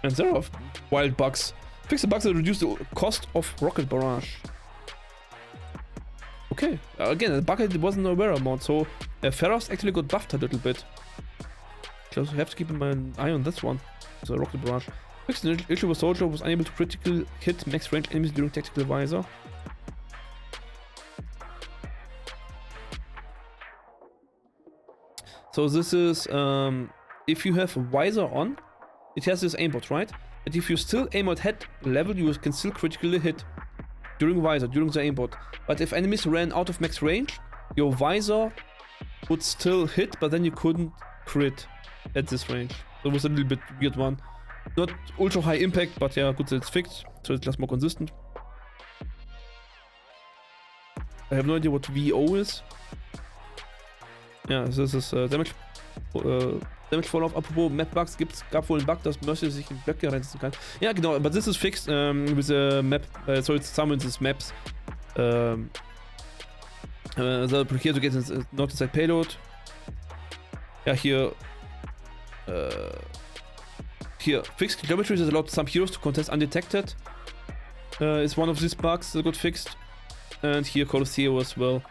And there are wild bugs. Fix the bugs that reduce the cost of rocket barrage. Okay, again, a bug I wasn't aware about, so Ferros actually got buffed a little bit. So I have to keep my eye on this one. The rocket barrage. Fixed the issue with Soldier was unable to critical hit max range enemies during tactical visor. So this is, if you have a visor on, it has this aimbot, right? But if you still aim at head level, you can still critically hit during visor, during the aimbot. But if enemies ran out of max range, your visor would still hit, but then you couldn't crit at this range. So it was a little bit weird one. Not ultra high impact, but yeah, good that it's fixed, so it's just more consistent. I have no idea what VO is. Ja, this is Damage Fall-Off. Apropos Map-Bugs, gab wohl einen Bug, dass Mercy sich in Blöcke reinsetzen kann. Ja, genau, but this is fixed with the map, so it summons these maps. The here to get not inside payload. Ja, here fixed geometry that allowed some heroes to contest undetected. Is one of these bugs that got fixed. And here Colosseo as well.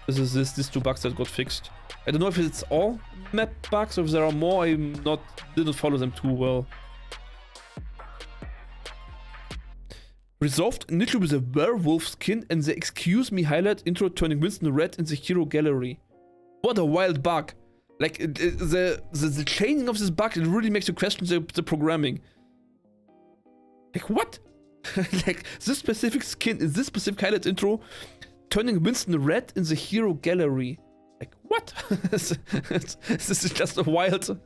This is these two bugs that got fixed. I don't know if it's all map bugs or if there are more. I didn't follow them too well. Resolved initially with a werewolf skin and the excuse me highlight intro turning Winston red in the hero gallery. What a wild bug! Like the chaining of this bug, it really makes you question the programming. Like what? Like this specific skin in this specific highlight intro turning Winston red in the hero gallery. Like what? This is just a wild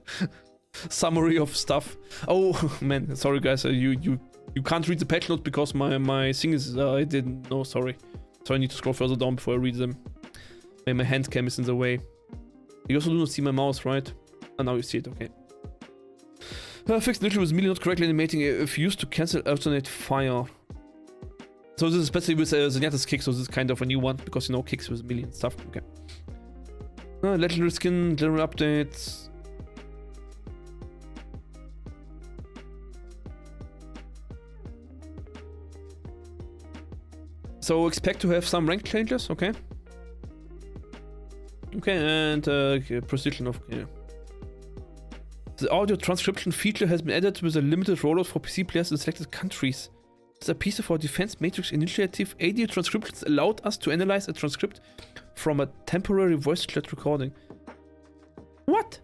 summary of stuff. Oh man, sorry guys, you can't read the patch notes because my thing is I didn't know. Sorry, so I need to scroll further down before I read them. My hand cam is in the way. You also do not see my mouse, right? And now you see it. Okay. Fixed literally was merely not correctly animating if used to cancel alternate fire. So this is especially with Zenyatta's kick, so this is kind of a new one, because you know kicks with melee and stuff. Okay. Legendary skin, general updates. So expect to have some rank changes, okay? Okay, and precision of... Okay. The audio transcription feature has been added with a limited rollout for PC players in selected countries. It's a piece of our Defense Matrix initiative. audio transcriptions allowed us to analyze a transcript from a temporary voice chat recording. What?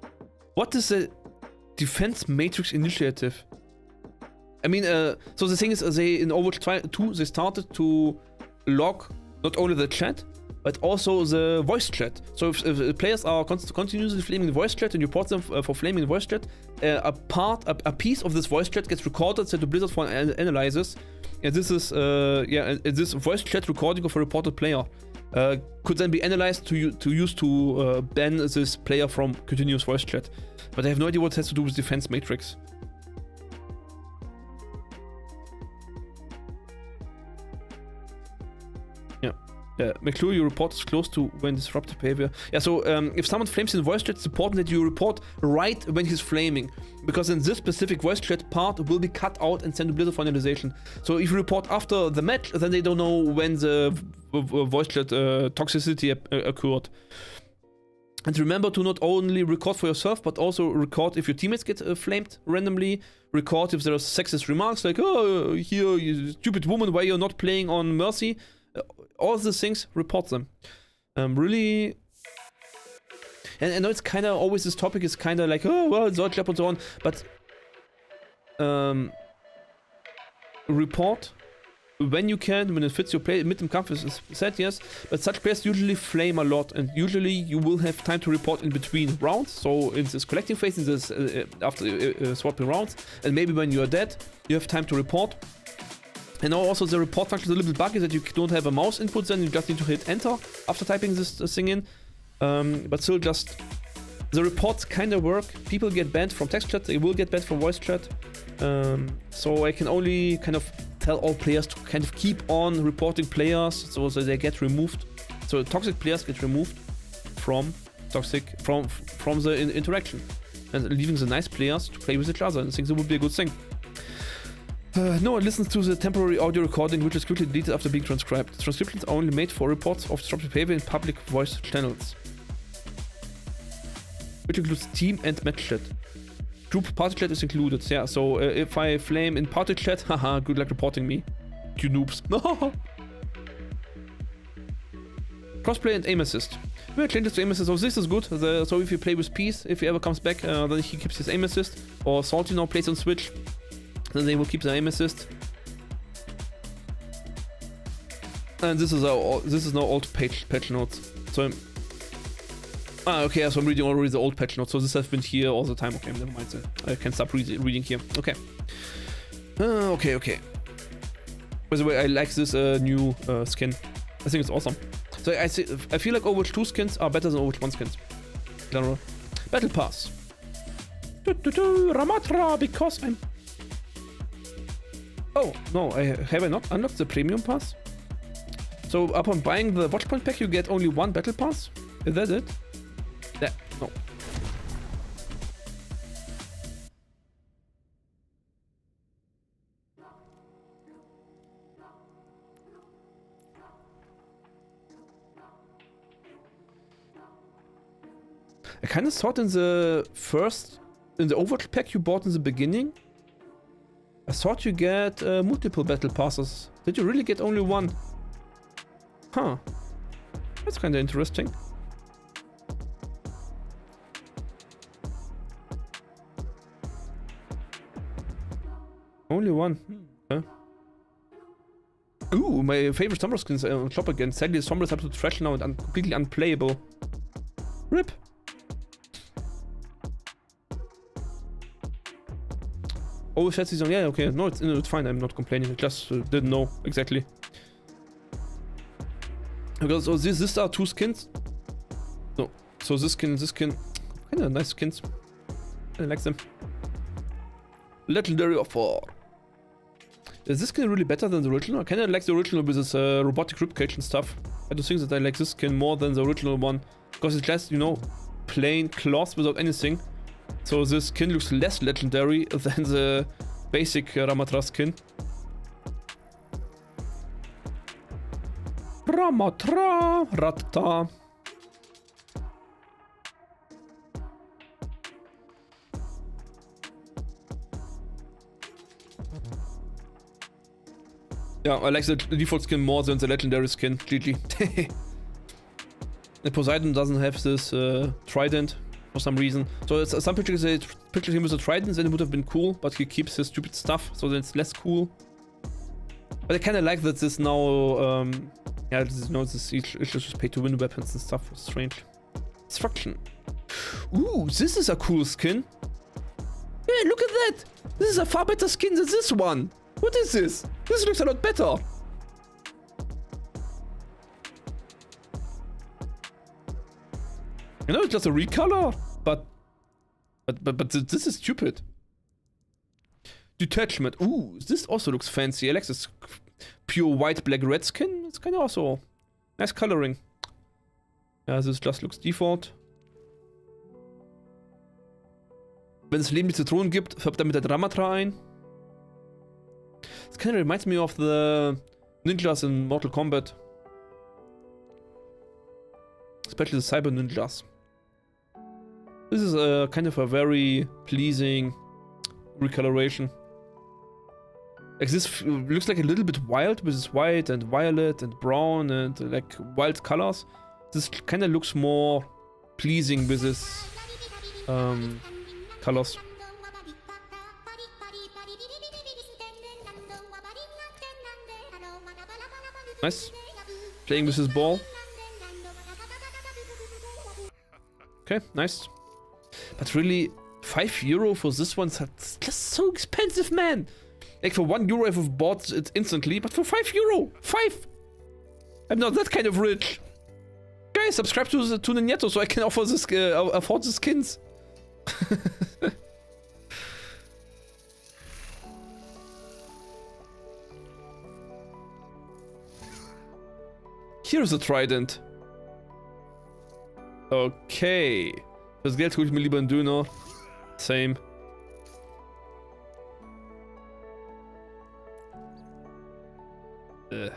What is a Defense Matrix initiative? I mean, so the thing is, they in Overwatch 2 they started to log not only the chat, but also the voice chat. So if players are continuously flaming the voice chat and you report them for flaming the voice chat, a piece of this voice chat gets recorded, sent to Blizzard for analysis. And this is this voice chat recording of a reported player could then be analyzed to use to ban this player from continuous voice chat. But I have no idea what it has to do with Defense Matrix. Yeah, make sure your report is close to when disruptive behavior. Yeah, so if someone flames in voice chat, it's important that you report right when he's flaming, because then this specific voice chat part will be cut out and sent to Blizzard for analyzation. So if you report after the match, then they don't know when the voice chat toxicity occurred. And remember to not only record for yourself, but also record if your teammates get flamed randomly. Record if there are sexist remarks like, oh, here, you stupid woman, why you're not playing on Mercy. All these things, report them. Really... And I know it's kind of always, this topic is kind of like, oh, well, it's all and so on, but... report when you can, when it fits your play. Mid im Kampf is said, yes, but such players usually flame a lot, and usually you will have time to report in between rounds, so in this collecting phase, in this after swapping rounds, and maybe when you are dead, you have time to report. And now also the report function is a little bit buggy that you don't have a mouse input, then you just need to hit enter after typing this thing in. But still just, the reports kind of work. People get banned from text chat, they will get banned from voice chat. So I can only kind of tell all players to kind of keep on reporting players so that they get removed. So toxic players get removed from from the interaction. And leaving the nice players to play with each other. I think that would be a good thing. No one listens to the temporary audio recording, which is quickly deleted after being transcribed. Transcriptions are only made for reports of disruptive behavior in public voice channels, which includes team and match chat. Group party chat is included, yeah, so if I flame in party chat, haha, good luck reporting me, you noobs. Crossplay and aim assist. We have changes to aim assist, so this is good. So if you play with Peace, if he ever comes back, then he keeps his aim assist, or Salty now plays on Switch, then they will keep the aim assist. And this is now old patch notes. So okay, so I'm reading already the old patch notes. So this has been here all the time. Okay, never mind. So I can stop reading here. Okay. Okay. By the way, I like this new skin. I think it's awesome. So I feel like Overwatch 2 skins are better than Overwatch 1 skins. In general. Battle Pass. Ramatra, because I'm... Oh, no, have I not unlocked the Premium Pass? So upon buying the Watchpoint pack, you get only one Battle Pass? Is that it? Yeah, no. I kind of thought in the Overwatch pack you bought in the beginning, I thought you get multiple battle passes. Did you really get only one? Huh. That's kind of interesting. Only one. Huh? Ooh, my favorite Sombra skins on top again. Sadly, Sombra is absolutely trash now and completely unplayable. RIP. Oh, chat season. Yeah, okay. No, it's fine. I'm not complaining. I just didn't know exactly. Because so these are two skins. No, so this skin, kind of nice skins. I like them. Legendary offer. Is this skin really better than the original? I kind of like the original with this robotic ribcage and stuff. I do think that I like this skin more than the original one because it's just, you know, plain cloth without anything. So this skin looks less legendary than the basic Ramatra skin. Ramatra, Ratata. Yeah, I like the default skin more than the legendary skin. GG. The Poseidon doesn't have this trident for some reason. So some pictures say picture him with a trident, then it would have been cool, but he keeps his stupid stuff, so then it's less cool. But I kind of like that this now, yeah, this, you know, this each just pay to win weapons and stuff. Strange. Destruction. Ooh, this is a cool skin. Yeah, look at that. This is a far better skin than this one. What is this? This looks a lot better. You know, it's just a recolor, but this is stupid. Detachment. Ooh, this also looks fancy. I like this pure white, black, red skin. It's kind of also Nice coloring. Ja, this just looks default. Wenn es lebende Zitronen gibt, färbt er mit der Dramatra ein. This kind of reminds me of the ninjas in Mortal Kombat. Especially the cyber ninjas. This is a kind of a very pleasing recoloration. Like this looks like a little bit wild with this white and violet and brown and like wild colors. This kind of looks more pleasing with this colors. Nice. Playing with his ball. Okay, nice. But really, €5 for this one, that's just so expensive, man. Like for €1 I would have bought it instantly, but for €5, 5. I'm not that kind of rich. Guys, subscribe to Ninjato so I can offer this, afford the skins. Here's a trident. Okay. Fürs Geld hole ich mir lieber einen Döner. Same. Ugh.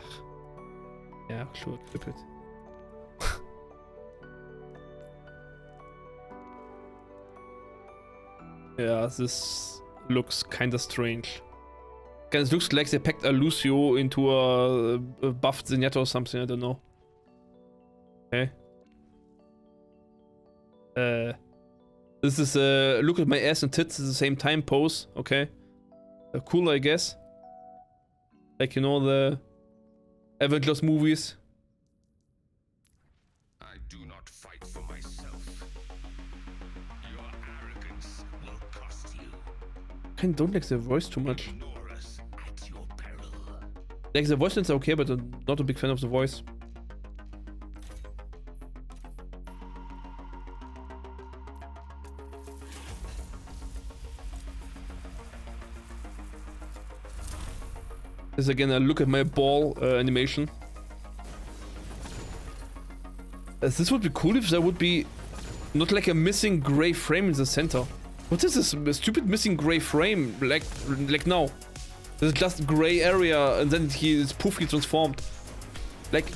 Yeah, sure, clip it. Yeah, this looks kinda strange. It looks like they packed a Lucio into a buffed Zenyatta or something, I don't know. Okay. This is a look at my ass and tits at the same time pose, okay. Cool, I guess. Like, you know, the Avengers movies. I do not fight for myself. Your arrogance will cost you. I kinda don't like the voice too much. Ignore us at your peril. Like, the voice lines are okay, but I'm not a big fan of the voice. This again a look at my ball animation. This would be cool if there would be not like a missing gray frame in the center. What is this stupid missing gray frame? Like now. There's just gray area and then he's poofly transformed. Like,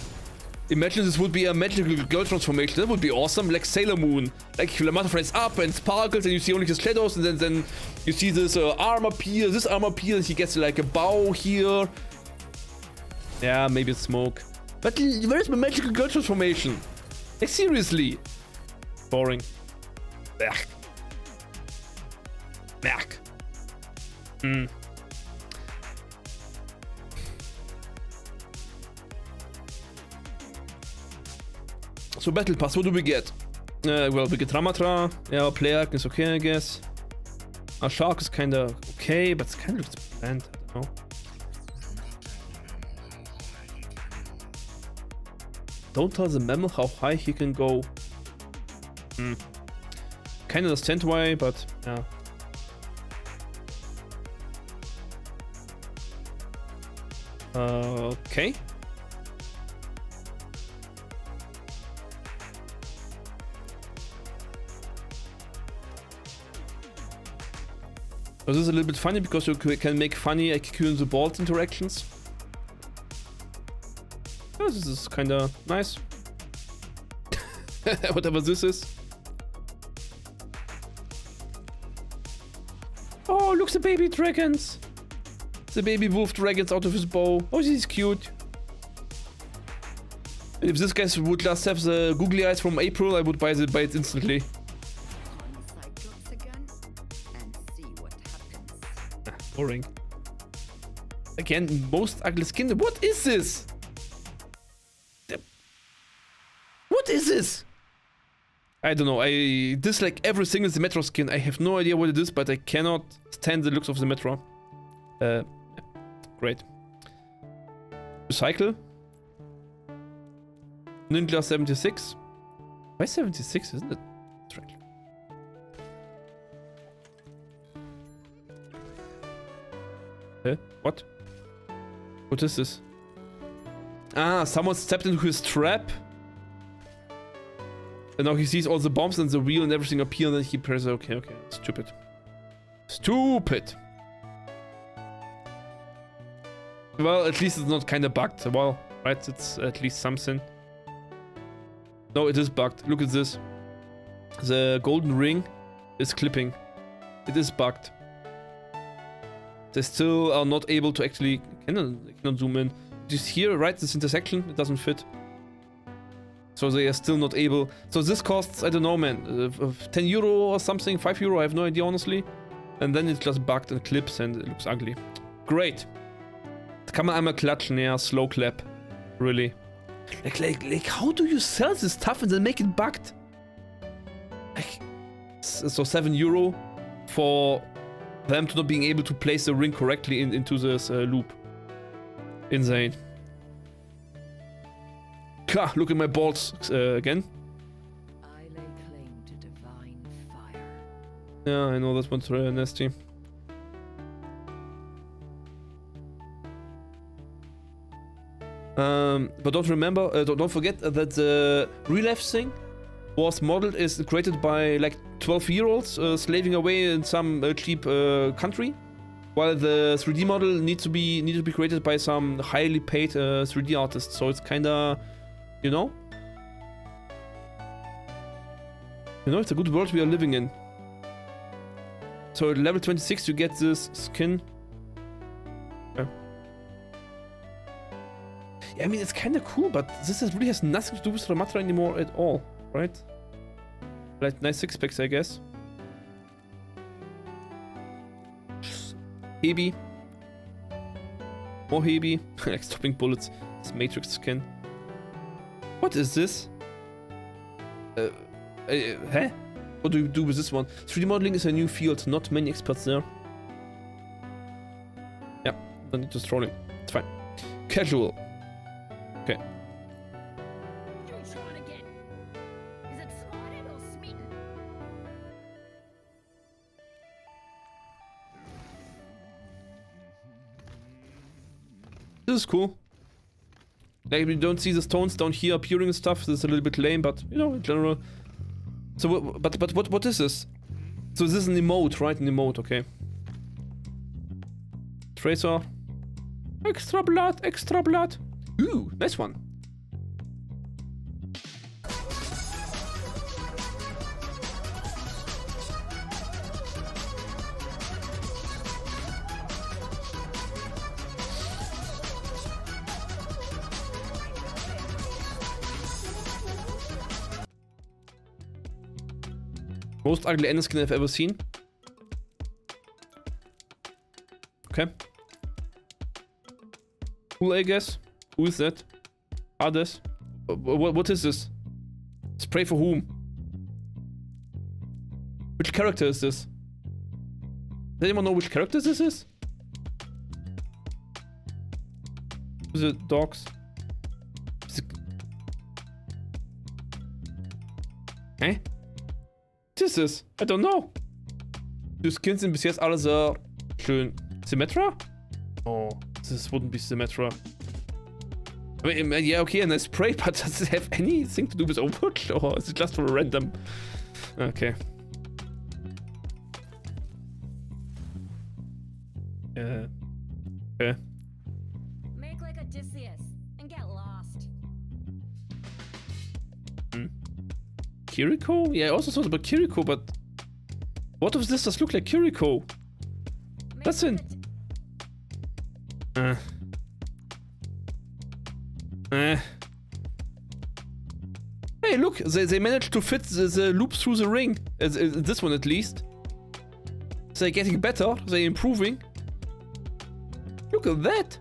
imagine this would be a magical girl transformation. That would be awesome. Like Sailor Moon. Like Lamata flies up and sparkles and you see only his shadows and then you see this arm appear, this arm appears, he gets like a bow here. Yeah, maybe it's smoke. But where's my magical girl transformation? Like seriously. Boring. Ugh. Ugh. Hmm. So Battle Pass, what do we get? Well, we get Ramatra. Yeah, player is okay, I guess. Our Shark is kinda okay, but it's kind of bland, I don't know. Don't tell the mammal how high he can go. Kinda understand why, but yeah. Okay. This is a little bit funny because you can make funny IQ in the balls interactions. Oh, this is kinda nice. Whatever this is. Oh, look, the baby dragons. The baby wolf dragons out of his bow. Oh, this is cute. If this guy would just have the googly eyes from April, I would buy it instantly. Boring. Again, most ugly skin. What is this? What is this? I don't know. I dislike every single Symmetra skin. I have no idea what it is, but I cannot stand the looks of Symmetra. Great. Recycle. Ninja 76. Why 76, isn't it? Strange. What? What is this? Ah, someone stepped into his trap. And now he sees all the bombs and the wheel and everything appear, and then he presses. Okay. Stupid. Stupid. Well, at least it's not kind of bugged. Well, right? It's at least something. No, it is bugged. Look at this. The golden ring is clipping. It is bugged. They still are not able to actually... cannot zoom in. Just here, right? This intersection, it doesn't fit. So they are still not able... So this costs, I don't know, man, 10 euro or something, 5 euro, I have no idea, honestly. And then it's just bugged and clips and it looks ugly. Great. Kann man einmal klatschen, yeah, slow clap. Really. Like, how do you sell this stuff and then make it bugged? Like, so 7 euro for them to not being able to place the ring correctly into this loop. Insane. Ka, look at my balls again. I lay claim to divine fire. Yeah, I know that one's nasty. But don't forget that the real life thing was created by like 12-year-olds slaving away in some cheap country, while the 3D model needs to be created by some highly paid 3D artist. So it's kinda, you know, it's a good world we are living in. So at level 26 you get this skin. Yeah, I mean, it's kind of cool, but this really has nothing to do with Ramatra anymore at all, right? Like, nice six-packs, I guess. Hebi. More Hebi. Like stopping bullets. This Matrix skin. What is this? Huh? What do you do with this one? 3D modeling is a new field, not many experts there. Yeah, don't need to throw it. It's fine. Casual. Okay. This is cool. Like, we don't see the stones down here appearing and stuff. This is a little bit lame, but you know, in general. So, but what is this? So this is an emote, right? An emote, okay. Tracer. Extra blood, extra blood. Ooh, nice one. Most ugly end skin I've ever seen. Okay. Cool, I guess. Who is that? Others? What is this? Spray for whom? Which character is this? Does anyone know which character this is? Who's the dogs? Eh? What is this? I don't know. Die Skins sind bis jetzt alle sehr schön. Symmetra? Oh, this wouldn't be Symmetra. I mean, yeah, okay, and I spray, but does it have anything to do with Overwatch? Or is it just for a random? Okay. Okay. Make like Odysseus and get lost. Kiriko? Yeah, I also thought about Kiriko, but what if this does look like Kiriko? That's in. Hey, look, they managed to fit the loop through the ring. This one, at least. They're getting better. They're improving. Look at that.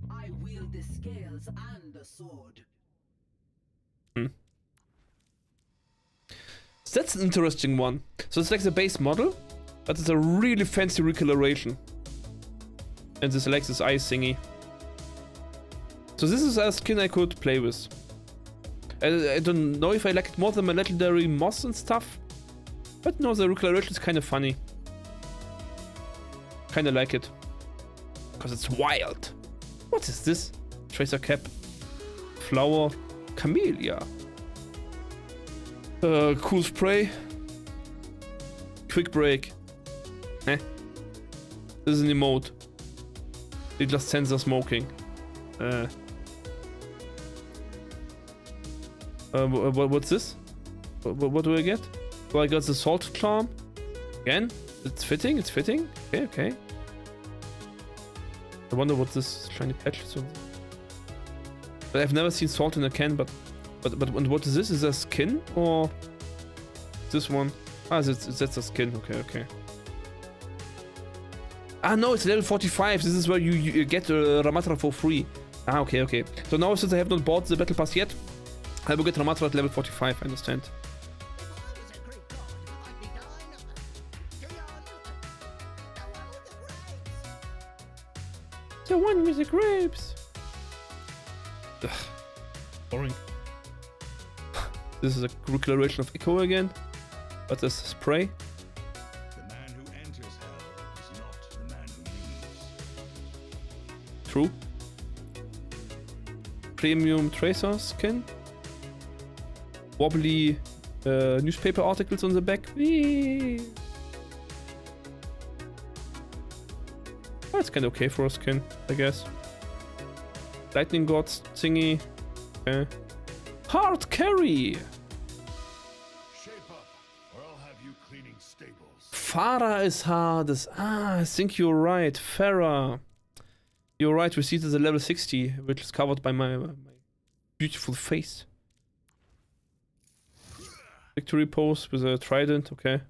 I wield the scales and the sword. So that's an interesting one. So it's like the base model, but it's a really fancy recoloration. And this like this eye thingy. So this is a skin I could play with. I don't know if I like it more than my legendary moss and stuff. But no, the recoloration is kind of funny. Kind of like it. because it's wild. What is this? Tracer cap, flower, camellia. Cool spray. Quick break. Eh. This is an emote. It just censor smoking. What's this? What do I get? Well, I got the salt charm. Again, it's fitting. It's fitting. Okay, okay. I wonder what this shiny patch is. But I've never seen salt in a can. But what is this? Is that a skin or this one? Ah, that's a skin. Okay, okay. Ah, no, it's level 45. This is where you get Ramatra for free. Ah, okay, okay. So now since I have not bought the battle pass yet, I will get Ramatra at level 45. I understand. The one with the grapes. Ugh, boring. This is a declaration of Echo again, but this spray. The man who enters hell is not the man who leaves. True. Premium tracer skin. Wobbly newspaper articles on the back. Whee! That's kind of okay for a skin, I guess. Lightning gods thingy. Okay. Hard carry. Shape up, or I'll have you cleaning stables. Farah is hardest. Ah, I think you're right. Farah. You're right. We see it as a level 60, which is covered by my beautiful face. Victory pose with a trident. Okay.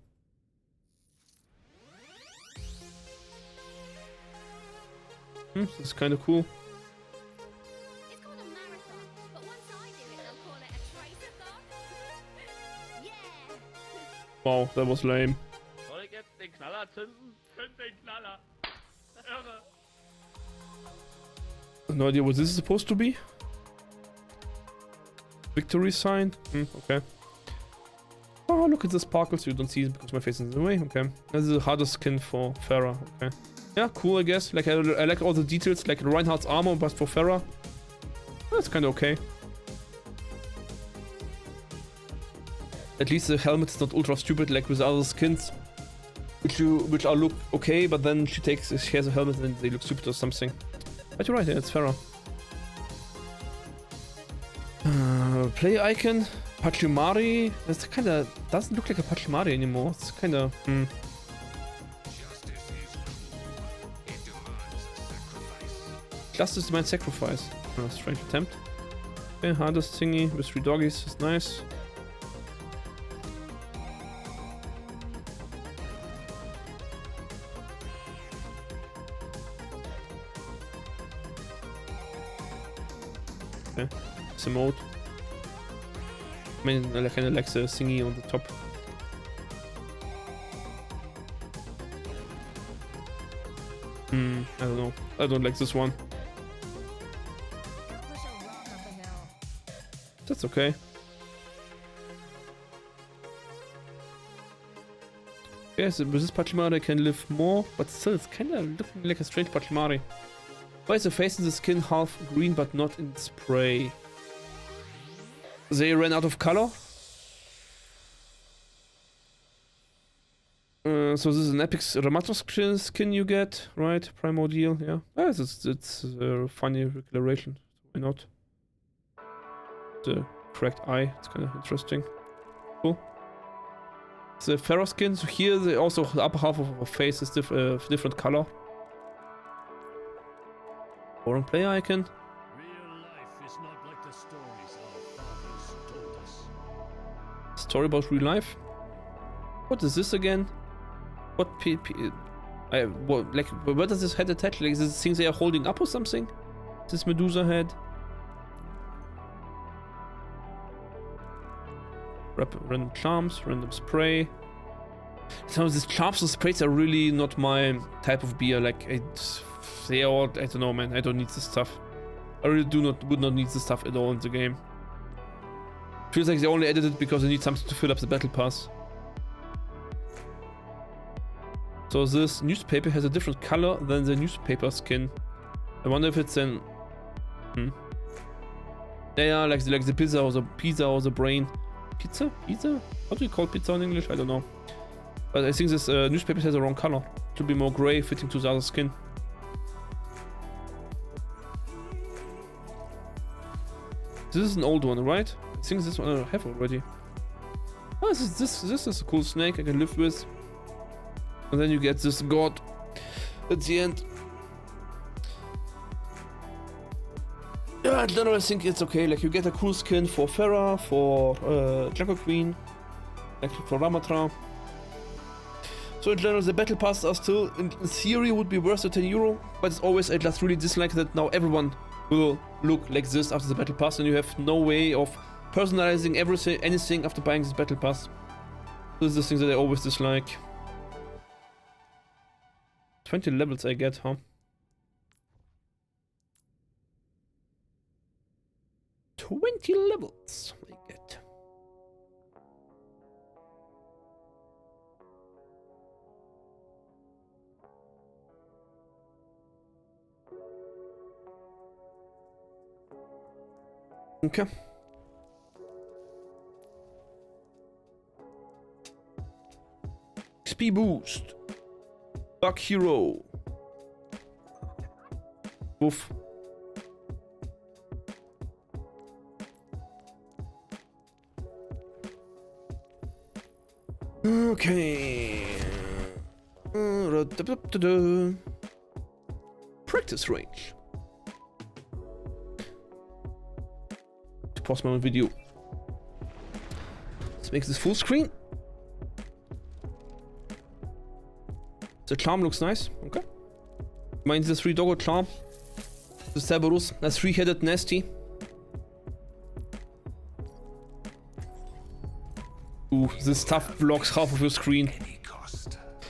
This is kind of cool. It's called a marathon, but once I do it, they'll call it a tracer-thon. Yeah! Wow, that was lame. Soll ich jetzt den Knaller zünden? Zünd den Knaller! Irre! No idea what this is supposed to be. Victory sign. Okay. Oh, look at the sparkles. You don't see it because my face is in the way. Okay. This is the hardest skin for Farah. Okay. Yeah, cool, I guess. Like I like all the details, like Reinhardt's armor, but for Farah, that's kind of okay. At least the helmet is not ultra stupid like with other skins, which are look okay, but then she has a helmet and they look stupid or something. But you're right, yeah, it's Farah. Play icon, Pachimari. That's kind of doesn't look like a Pachimari anymore. It's kind of. Justice demands sacrifice. Oh, strange attempt. Okay, hardest thingy with 3 doggies is nice. Okay, it's a mode. I mean, I kind of like the thingy on the top. I don't know. I don't like this one. That's okay. Yes, with this Pachimari I can live more, but still it's kind of looking like a strange Pachimari. Why is the face in the skin half green but not in spray? They ran out of color. So this is an epic Ramatra skin you get, right? Primordial, yeah. Yes, it's a funny declaration. Why not? The correct eye, it's kind of interesting. Cool. The Pharaoh skin, so here the upper half of our face is different color. Boring play icon. Real life is not like the stories our fathers told us. Story about real life. What is this again? What like where does this head attach? Like is this things they are holding up or something? This Medusa head. Random charms, random spray. Some of these charms and sprays are really not my type of beer. Like they are, I don't know, man. I don't need this stuff. I really would not need this stuff at all in the game. Feels like they only added it because they need something to fill up the battle pass. So this newspaper has a different color than the newspaper skin. I wonder if it's an... Yeah, like the pizza or the brain. Pizza? Pizza? How do you call pizza in English? I don't know. But I think this newspaper has the wrong color. It should be more gray, fitting to the other skin. This is an old one, right? I think this one I have already. Oh, this is a cool snake I can live with. And then you get this god at the end. Yeah, in general I think it's okay. Like you get a cool skin for Pharah, for Jungle Queen, like for Ramatra. So in general the battle passes are still, in theory, would be worth the €10, but it's always, I just really dislike that now everyone will look like this after the battle pass and you have no way of personalizing anything after buying this battle pass. This is the thing that I always dislike. 20 levels I get, huh? 20 levels I get. Okay. XP boost. Bug hero. Woof. Okay. Practice range. To pause my own video. Let's make this full screen. The charm looks nice. Okay. Mine's the 3-doggo charm. The Cerberus, a 3-headed nasty. Ooh, this stuff blocks half of your screen.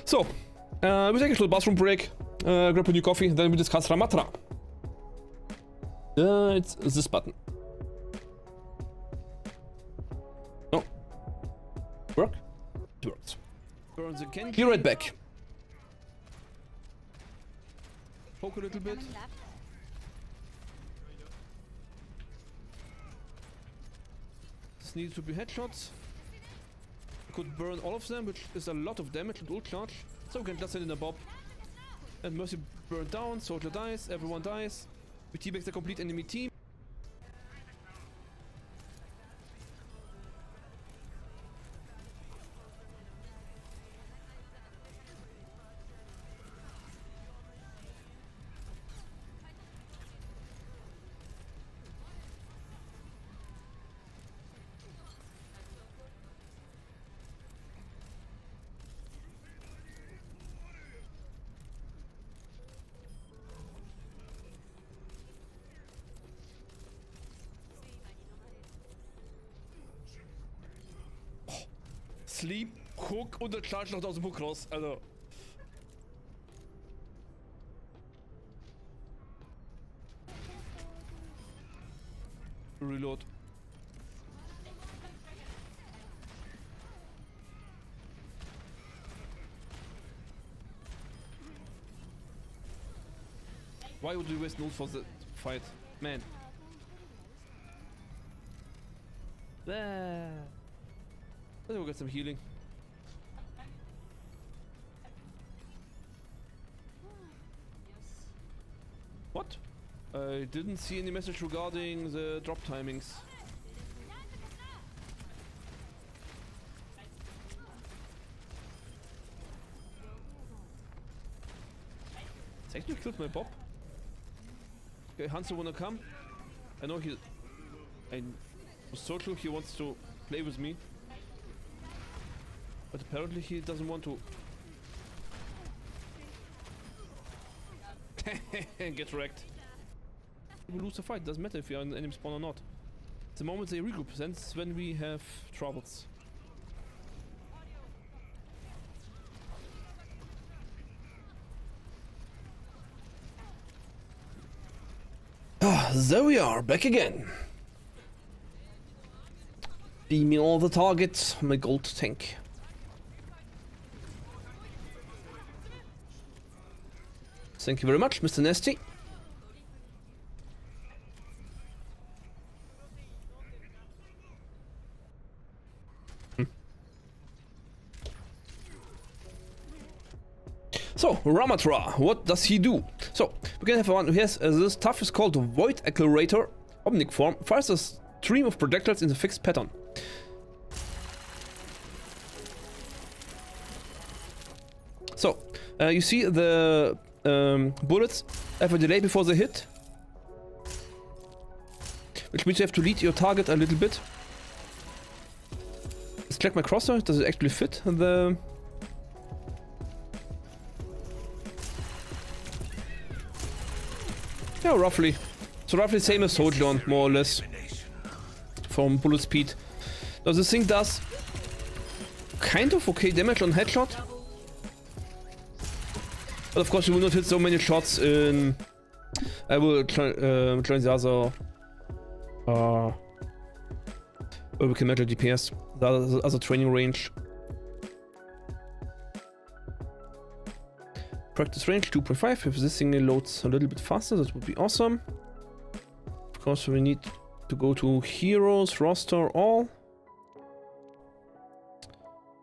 So, we take a little bathroom break, grab a new coffee, then we discuss Ramatra. It's this button. Oh. Work? It works. Be right back. Poke a little bit. This needs to be headshots. Could burn all of them, which is a lot of damage and ult charge. So we can just send in a bob. And Mercy burned down, Soldier dies, everyone dies. We teabag the complete enemy team. Sleep, Hook und der Charge noch aus dem Hook raus, also. Reload. Why would you waste ult for the fight? Man. Let's go get some healing. What? I didn't see any message regarding the drop timings. It's actually killed my Bob. Okay, Hansel wanna come? I know he... I was so sure he wants to play with me. But apparently he doesn't want to. Get wrecked. We lose the fight, doesn't matter if you're in the enemy spawn or not. The moment they regroup, that's when we have troubles. There we are, back again. Beaming all the targets, my gold tank. Thank you very much, Mr. Nasty. So, Ramatra, what does he do? So, we can have one who has this stuff is called Void Accelerator, Omnic form, fires a stream of projectiles in a fixed pattern. So, you see the bullets have a delay before they hit, which means you have to lead your target a little bit. Let's check my crosshair, does it actually fit the... Yeah, roughly. So roughly same as Soldier, more or less, from bullet speed. Now this thing does kind of okay damage on headshot. But of course you will not hit so many shots in... I will join the other... where we can measure DPS, the other training range. Practice range 2.5. If this thing loads a little bit faster, that would be awesome. Of course, we need to go to heroes, roster, all.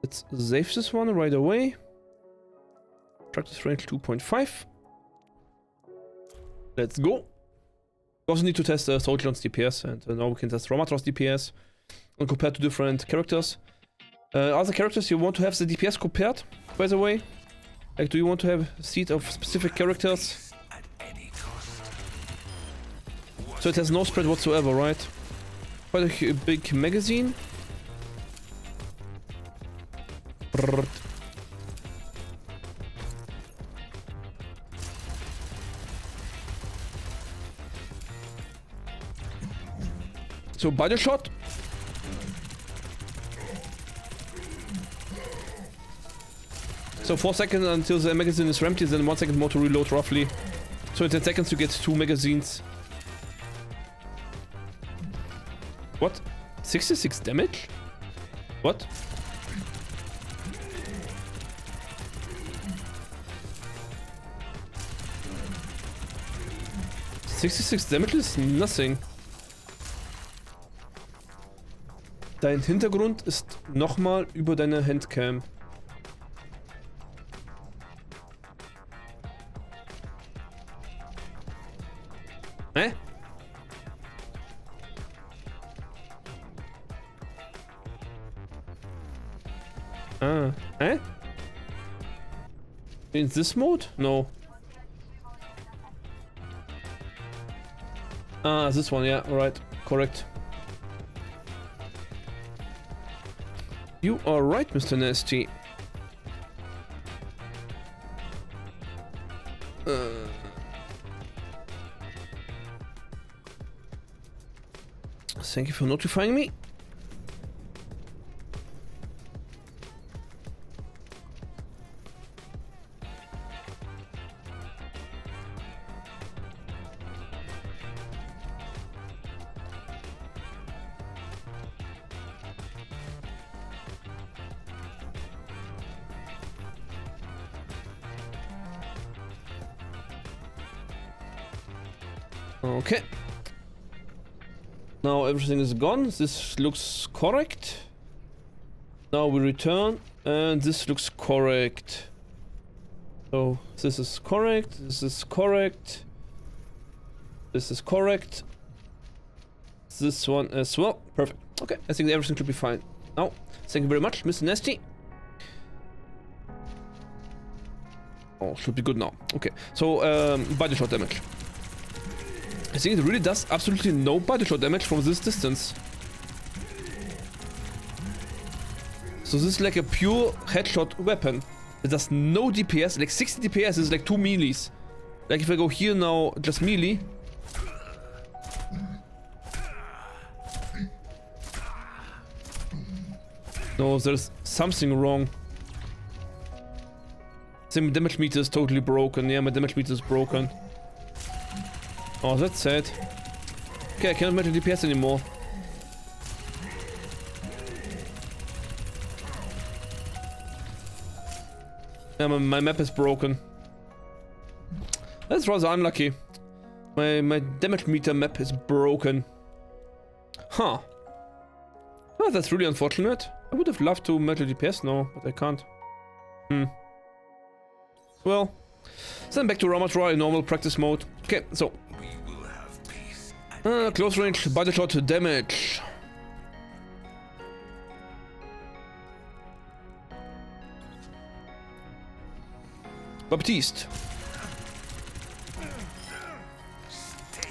Let's save this one right away. Practice range 2.5. Let's go. We also need to test Soldier's DPS, and now we can test Ramatra's DPS and compare to different characters. Other characters you want to have the DPS compared, by the way. Like, do you want to have a seat of specific characters? So it has no spread whatsoever, right? Quite a big magazine. So body shot. So 4 seconds until the magazine is empty, then 1 second more to reload roughly. So in 10 seconds you get 2 magazines. What? 66 damage? What? $66 damage ist nothing. Dein Hintergrund ist nochmal über deine Handcam. Hä? Ah, hä? In this mode? No. Ah, this one, yeah, right, correct. You are right, Mr. Nasty. Thank you for notifying me. Okay. Now everything is gone. This looks correct. Now we return and this looks correct. So this is correct. This is correct. This is correct. This one as well. Perfect. Okay, I think everything should be fine. Now, thank you very much, Mr. Nasty. Oh, should be good now. Okay, so body shot damage. I think it really does absolutely no body shot damage from this distance. So this is like a pure headshot weapon. It does no DPS, like 60 DPS is like 2 melees. Like if I go here now, just melee. No, there's something wrong. The damage meter is totally broken. Yeah, my damage meter is broken. Oh, that's sad. Okay, I cannot measure DPS anymore. Yeah, my map is broken. That's rather unlucky. My damage meter map is broken. Huh. Oh, that's really unfortunate. I would have loved to measure DPS now, but I can't. Well, then back to Ramatra in normal practice mode. Okay, so. Close range, body shot damage. Baptiste.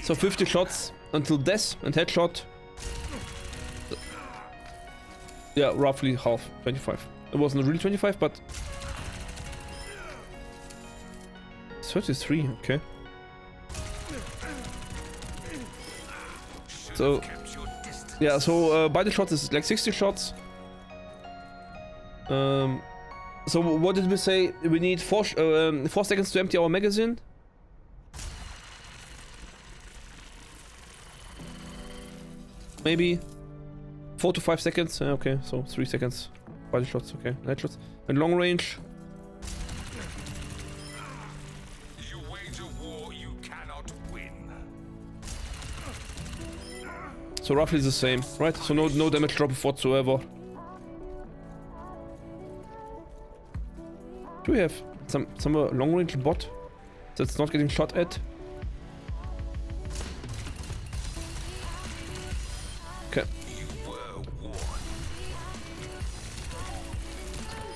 So 50 shots until death and headshot. Yeah, roughly half, 25. It wasn't really 25, but 33, okay. So, yeah, so body shot is like 60 shots. So what did we say? We need 4 seconds to empty our magazine. Maybe 4 to 5 seconds. Okay, so 3 seconds. Body shots, okay. Headshots. And long range. You wage a war you cannot win. So roughly the same, right? So no damage drop whatsoever. Do we have some long range bot that's not getting shot at? Okay.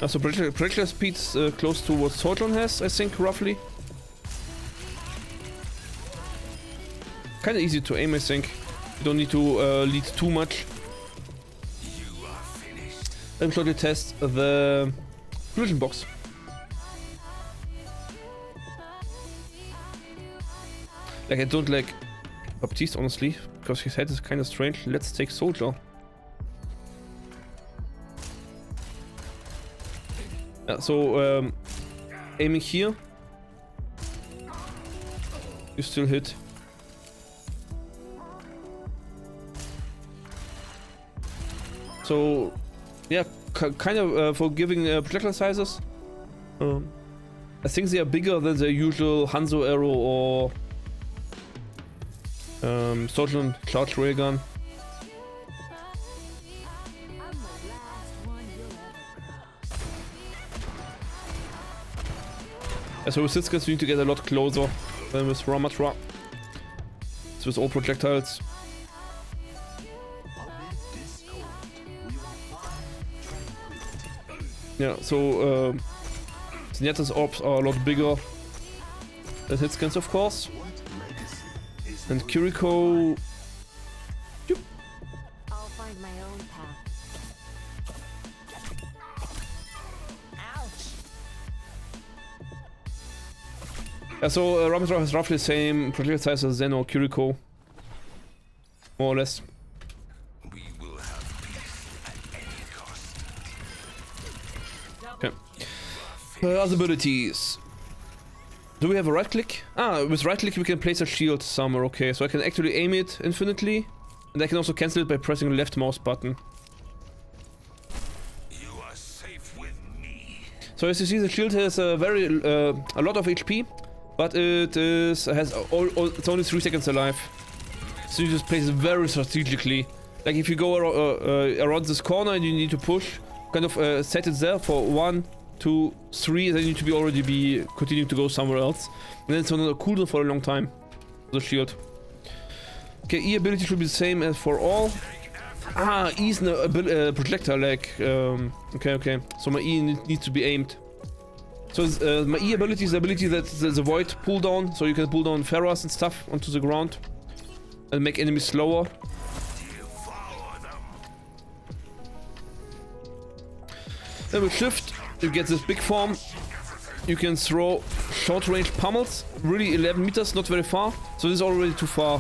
So projectile speed's close to what Sojourn has, I think, roughly. Kinda easy to aim, I think. You don't need to lead too much. Let me shortly test the collision box. Like, I don't like Baptiste, honestly, because his head is kind of strange. Let's take Soldier. Yeah, so, aiming here. You still hit. So, yeah, kind of for giving projectile sizes. I think they are bigger than the usual Hanzo arrow or Sojourn charge railgun. Yeah, so with Sitskins we need to get a lot closer than with Ramatra. So with all projectiles. Yeah, so Zenyatta's orbs are a lot bigger than Hitskins, of course. And Kiriko... I'll find my own path. Ouch. Yeah, so Ramatra has roughly the same projectile size as Zen or Kiriko. More or less. We will have peace at any cost. Okay. Other abilities. Do we have a right click? Ah, with right click we can place a shield somewhere, okay. So I can actually aim it infinitely. And I can also cancel it by pressing the left mouse button. You are safe with me. So as you see, the shield has a lot of HP, but it's only 3 seconds alive. So you just place it very strategically. Like if you go around this corner and you need to push, kind of set it there for 1, 2, 3, then you need to be continuing to go somewhere else. And then it's on a cooldown for a long time. The shield. Okay, E ability should be the same as for all. Ah, E is a projectile, like, okay. So my E needs to be aimed. So my E ability is the ability that the void pull down, so you can pull down Pharas and stuff onto the ground. And make enemies slower. Then with shift, you get this big form. You can throw short range pummels. Really 11 meters, not very far. So this is already too far.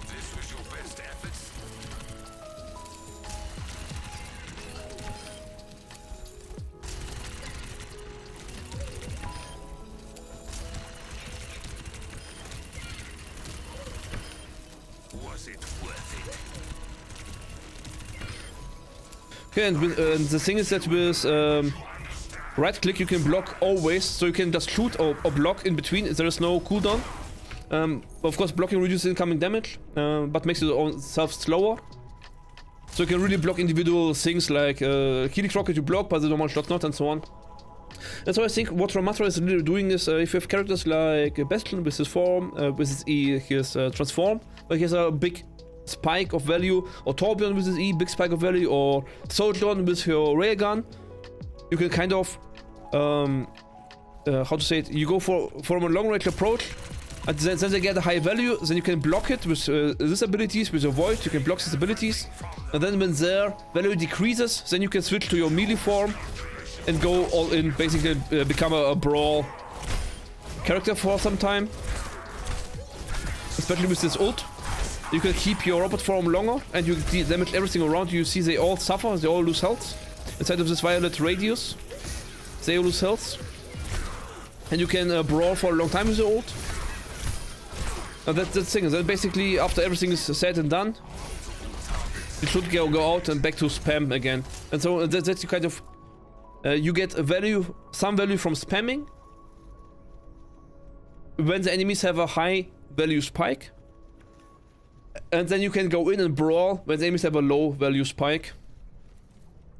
This was your best efforts. Was it worth it? Okay, and the thing is that with right click, you can block always, so you can just shoot or block in between. There is no cooldown. Of course, blocking reduces incoming damage, but makes yourself slower. So you can really block individual things like healing rocket you block, but the normal shot not, and so on. And so I think what Ramatra is really doing is, if you have characters like Bastion with his form, with his E, his transform, like he has a big spike of value, or Torbjorn with his E, big spike of value, or Sojourn with your railgun, you can kind of, how to say it, you go from a long range approach, and then they get a high value, then you can block it with these abilities, with your void, you can block these abilities, and then when their value decreases, then you can switch to your melee form, and go all in, basically become a brawl character for some time. Especially with this ult. You can keep your robot form longer, and you damage everything around you. You see they all suffer, they all lose health. Inside of this violet radius, they all lose health. And you can brawl for a long time with the ult. And that's the thing, and then basically after everything is said and done, you should go out and back to spam again. And so that's you kind of... you get a value, some value from spamming when the enemies have a high value spike, and then you can go in and brawl when the enemies have a low value spike,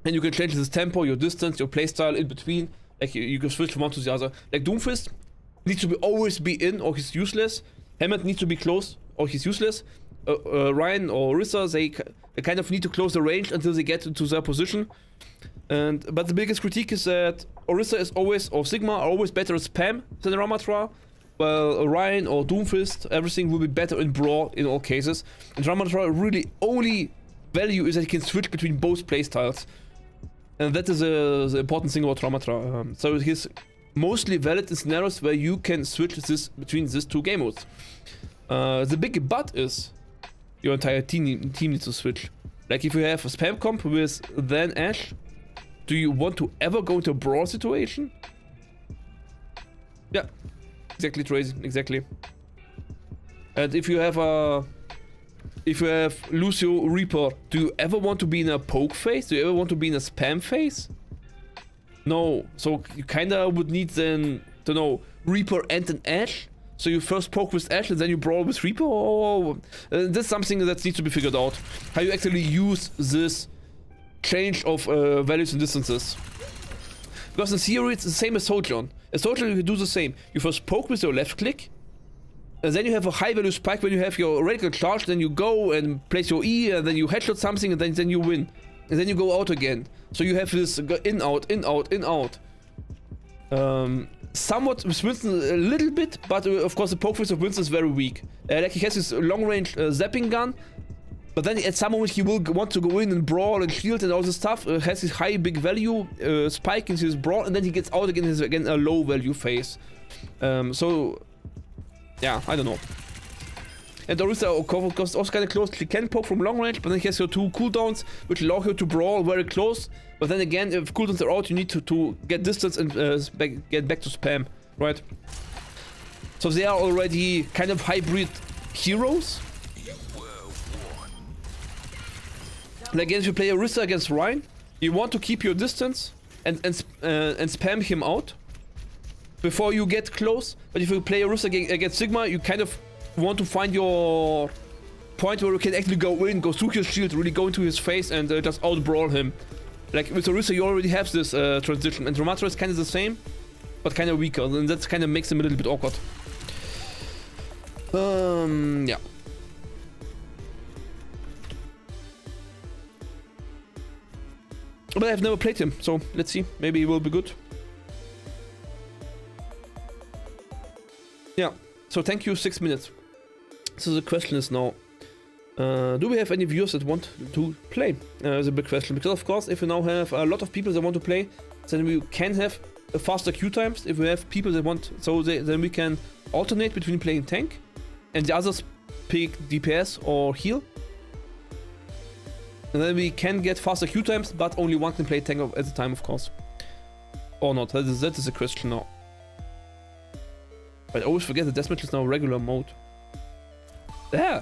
and you can change this tempo, your distance, your playstyle in between. Like you can switch from one to the other. Like Doomfist needs to always be in or he's useless. Hammond needs to be close or he's useless. Ryan or Orisa, they kind of need to close the range until they get into their position. But the biggest critique is that Orisa is always, or Sigma are always better at spam than Ramatra, while Ryan or Doomfist, everything will be better in brawl in all cases. And Ramatra really only value is that he can switch between both playstyles. And that is the important thing about Ramatra. So he's mostly valid in scenarios where you can switch this between these two game modes. The big but is your entire team needs to switch. Like if you have a spam comp with then Ashe, do you want to ever go into a brawl situation? Yeah, exactly, Tracy, exactly. And if you have Lucio Reaper, do you ever want to be in a poke phase? Do you ever want to be in a spam phase? No, so you kinda would need then, to know, Reaper and an Ashe. So you first poke with Ashe and then you brawl with Reaper? Or that's something that needs to be figured out. How you actually use this change of values and distances. Because in theory it's the same as Sojourn. As Sojourn you can do the same. You first poke with your left click, and then you have a high value spike when you have your radical charge, then you go and place your E, and then you headshot something, and then you win. And then you go out again. So you have this in, out, in, out, in, out. Somewhat with Winston a little bit, but of course the poke phase of Winston is very weak. Like he has this long range zapping gun, but then at some moment he will want to go in and brawl and shield and all this stuff. Has his high big value spike in his brawl, and then he gets out again in his a low value phase. So yeah, I don't know. And Orisa is also kind of close. She can poke from long range, but then he has your two cooldowns, which allow her to brawl very close. But then again, if cooldowns are out, you need to get distance and get back to spam, right? So they are already kind of hybrid heroes. And again, if you play Orisa against Ryan, you want to keep your distance and spam him out before you get close. But if you play Orisa against Sigma, you kind of want to find your point where you can actually go in, go through his shield, really go into his face and just out-brawl him. Like with Orisa, you already have this transition, and Ramatra is kind of the same, but kind of weaker, and that kind of makes him a little bit awkward. Yeah. But I've never played him, so let's see. Maybe he will be good. Yeah, so thank you, 6 minutes. So the question is now, do we have any viewers that want to play? Is a big question, because of course if we now have a lot of people that want to play, then we can have faster queue times. If we have people that want, then we can alternate between playing tank and the others pick DPS or heal. And then we can get faster queue times, but only one can play tank at a time, of course. Or not, that is the question now. But I always forget that deathmatch is now regular mode. There!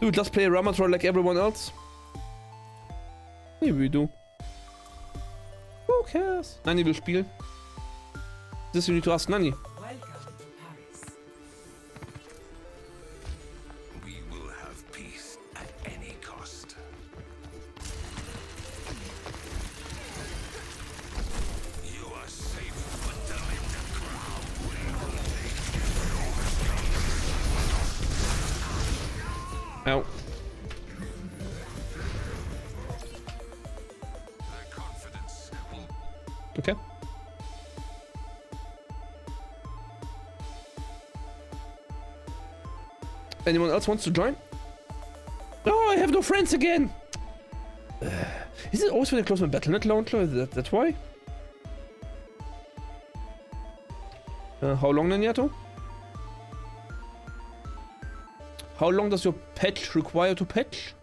Do we just play Ramatra like everyone else? Maybe we do. cares? Nani will spielen. This you need to ask Nani. Welcome to Paris. We will have peace at any cost. You are safe. Put them in the ground. Ow. Their confidence will Okay. Anyone else wants to join? No, I have no friends again! Is it always when I close my Battle.net launcher? That's why? How long, Naniato? How long does your patch require to patch?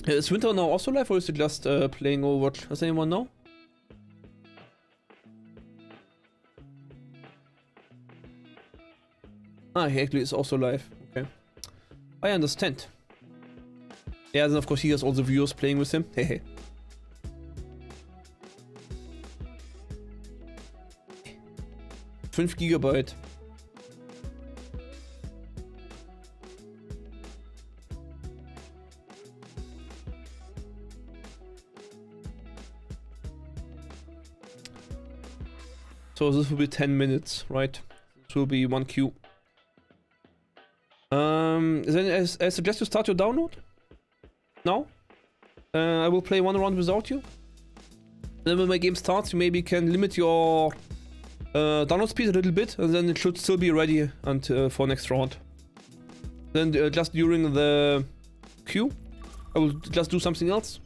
Is Winter now also live or is it just playing Overwatch? Does anyone know? Ah, he actually is also live. Okay. I understand. Yeah, then of course he has all the viewers playing with him. Hehe. 5 Gigabyte. So this will be 10 minutes, right? This will be 1 queue. Then I suggest you start your download. Now? I will play one round without you. Then when my game starts, you maybe can limit your download speed a little bit, and then it should still be ready until for next round. Then just during the queue, I will just do something else,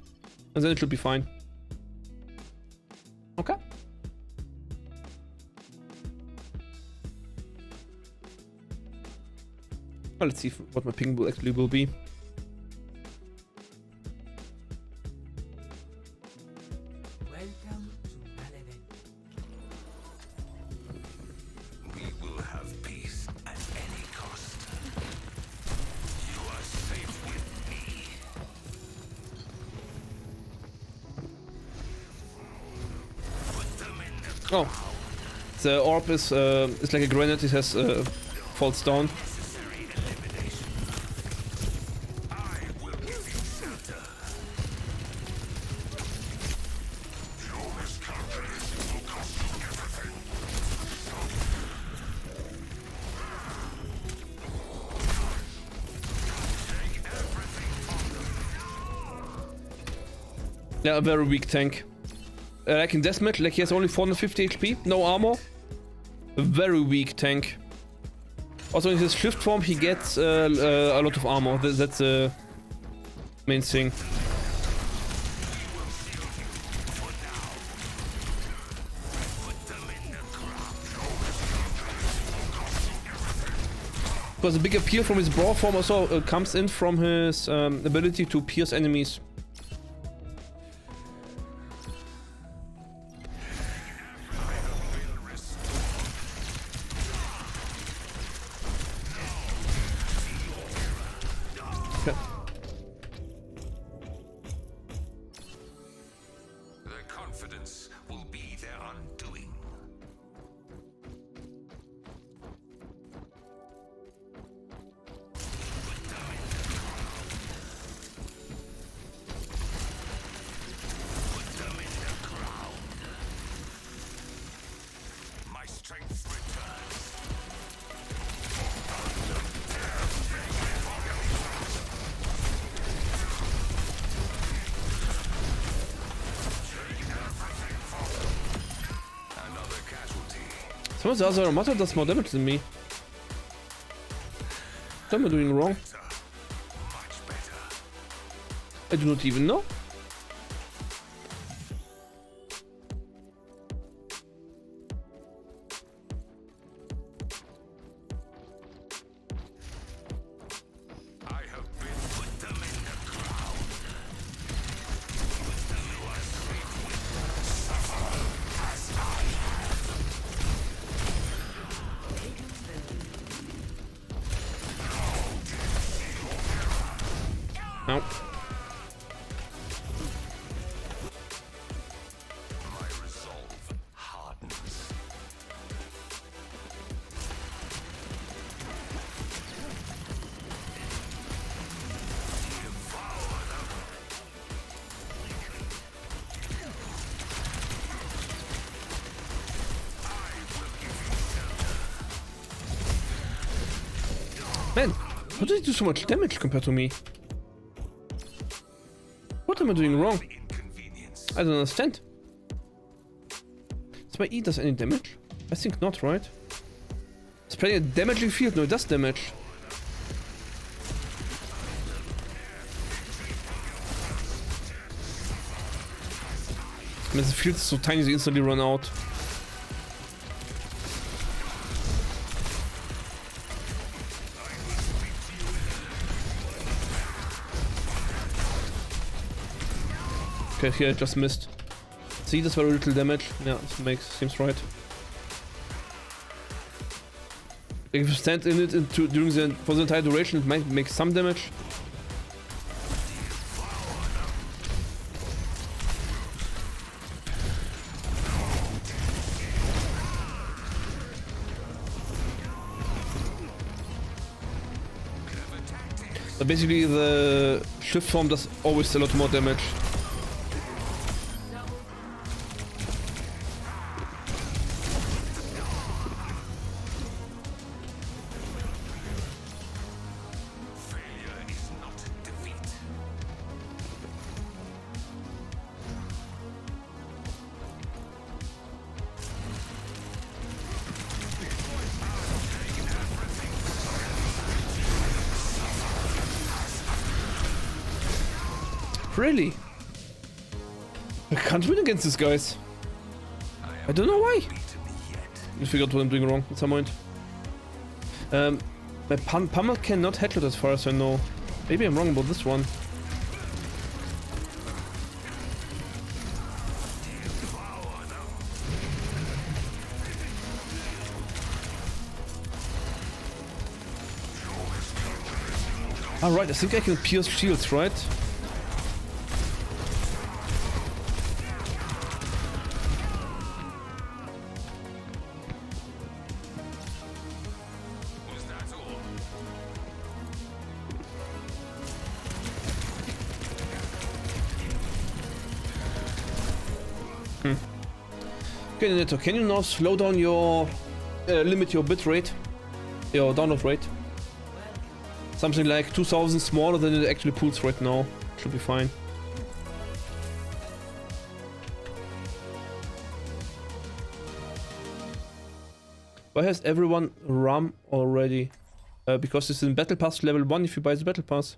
and then it should be fine. Okay. Well, let's see what my ping will actually will be. Welcome to Relevant. We will have peace at any cost. You are safe with me. Put them in the Oh, the orb is like a grenade. It has falls down. necessary elimination. I will give you shelter. Your miscalculation will cost you everything. Take everything from them. Yeah, a very weak tank. Like in deathmatch, like he has only 450 HP, no armor. A very weak tank. Also in his shift form, he gets a lot of armor. That's the main thing. Because the big appeal from his brawl form also comes in from his ability to pierce enemies. Their confidence will be their undoing. Put them in the ground. My strength returns. Another casualty. Some of the other Armata does more damage than me. What am I doing wrong? Much better. I do not even know. I have been put them in the ground. You are safe with suffer as I have. Ow. My resolve hardens. Man, how did he do so much damage compared to me? What am I doing wrong? Inconvenience. I don't understand. Does my E does any damage? I think not, right? It's playing a damaging field. No, it does damage. I mean, the field is so tiny they instantly run out. Okay, here I just missed. See, that's very little damage. Yeah, this seems right. If you stand in it for the entire duration, it might make some damage. But basically, the shift form does always a lot more damage. Really? I can't win against these guys. I don't know why. I figured what I'm doing wrong at some point. My pummel cannot headshot as far as I know. Maybe I'm wrong about this one. Alright, I think I can pierce shields, right? Okay, Neto, can you now slow down your... limit your bit rate? Your download rate? Something like 2000 smaller than it actually pulls right now. Should be fine. Why has everyone RAM already? Because it's in Battle Pass level 1 if you buy the Battle Pass.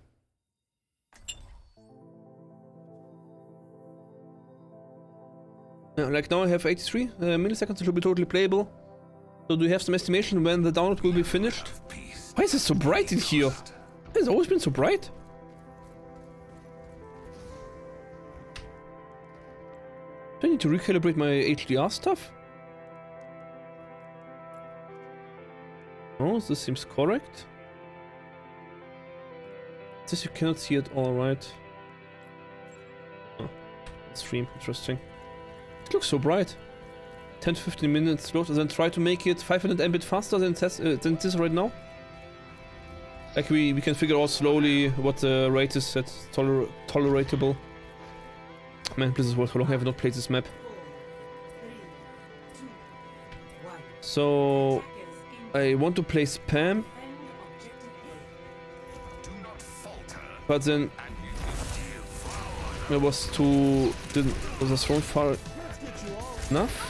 Like now I have 83 milliseconds, it will be totally playable. So do you have some estimation when the download will be finished? Why is it so bright in here? It's always been so bright. Do I need to recalibrate my HDR stuff? Oh, this seems correct. This you cannot see at all, right? Oh, stream, interesting. It looks so bright. 10 to 15 minutes load, and then try to make it 500 Mbit faster than it is right now. Like we can figure out slowly what the rate is that's tolerable. Man, Blizzard's World, how long have I not played this map? So I want to play spam, but then it was too was the throne far enough?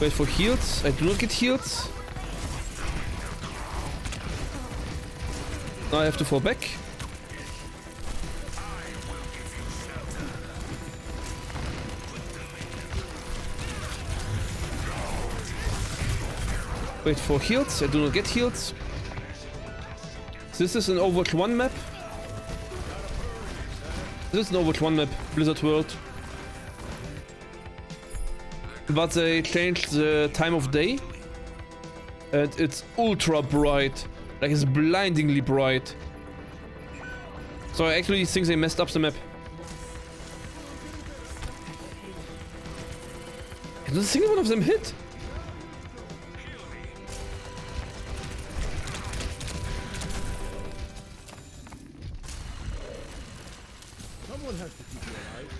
Wait for heals. I do not get heals. Now I have to fall back. Wait for heals. I do not get heals. This is an Overwatch 1 map. This is an Overwatch 1 map. Blizzard World. but they changed the time of day. And it's ultra bright. Like, it's blindingly bright. So I actually think they messed up the map. I don't think one of them hit. Someone has to keep you alive.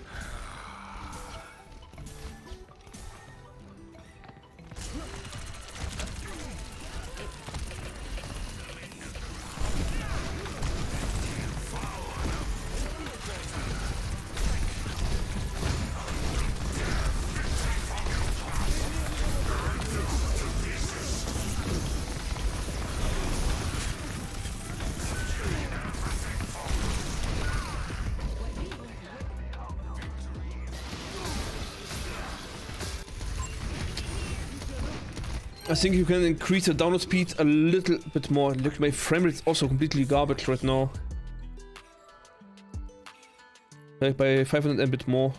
I think you can increase the download speed a little bit more. Look, my frame rate is also completely garbage right now. Like by 500 Mbit more.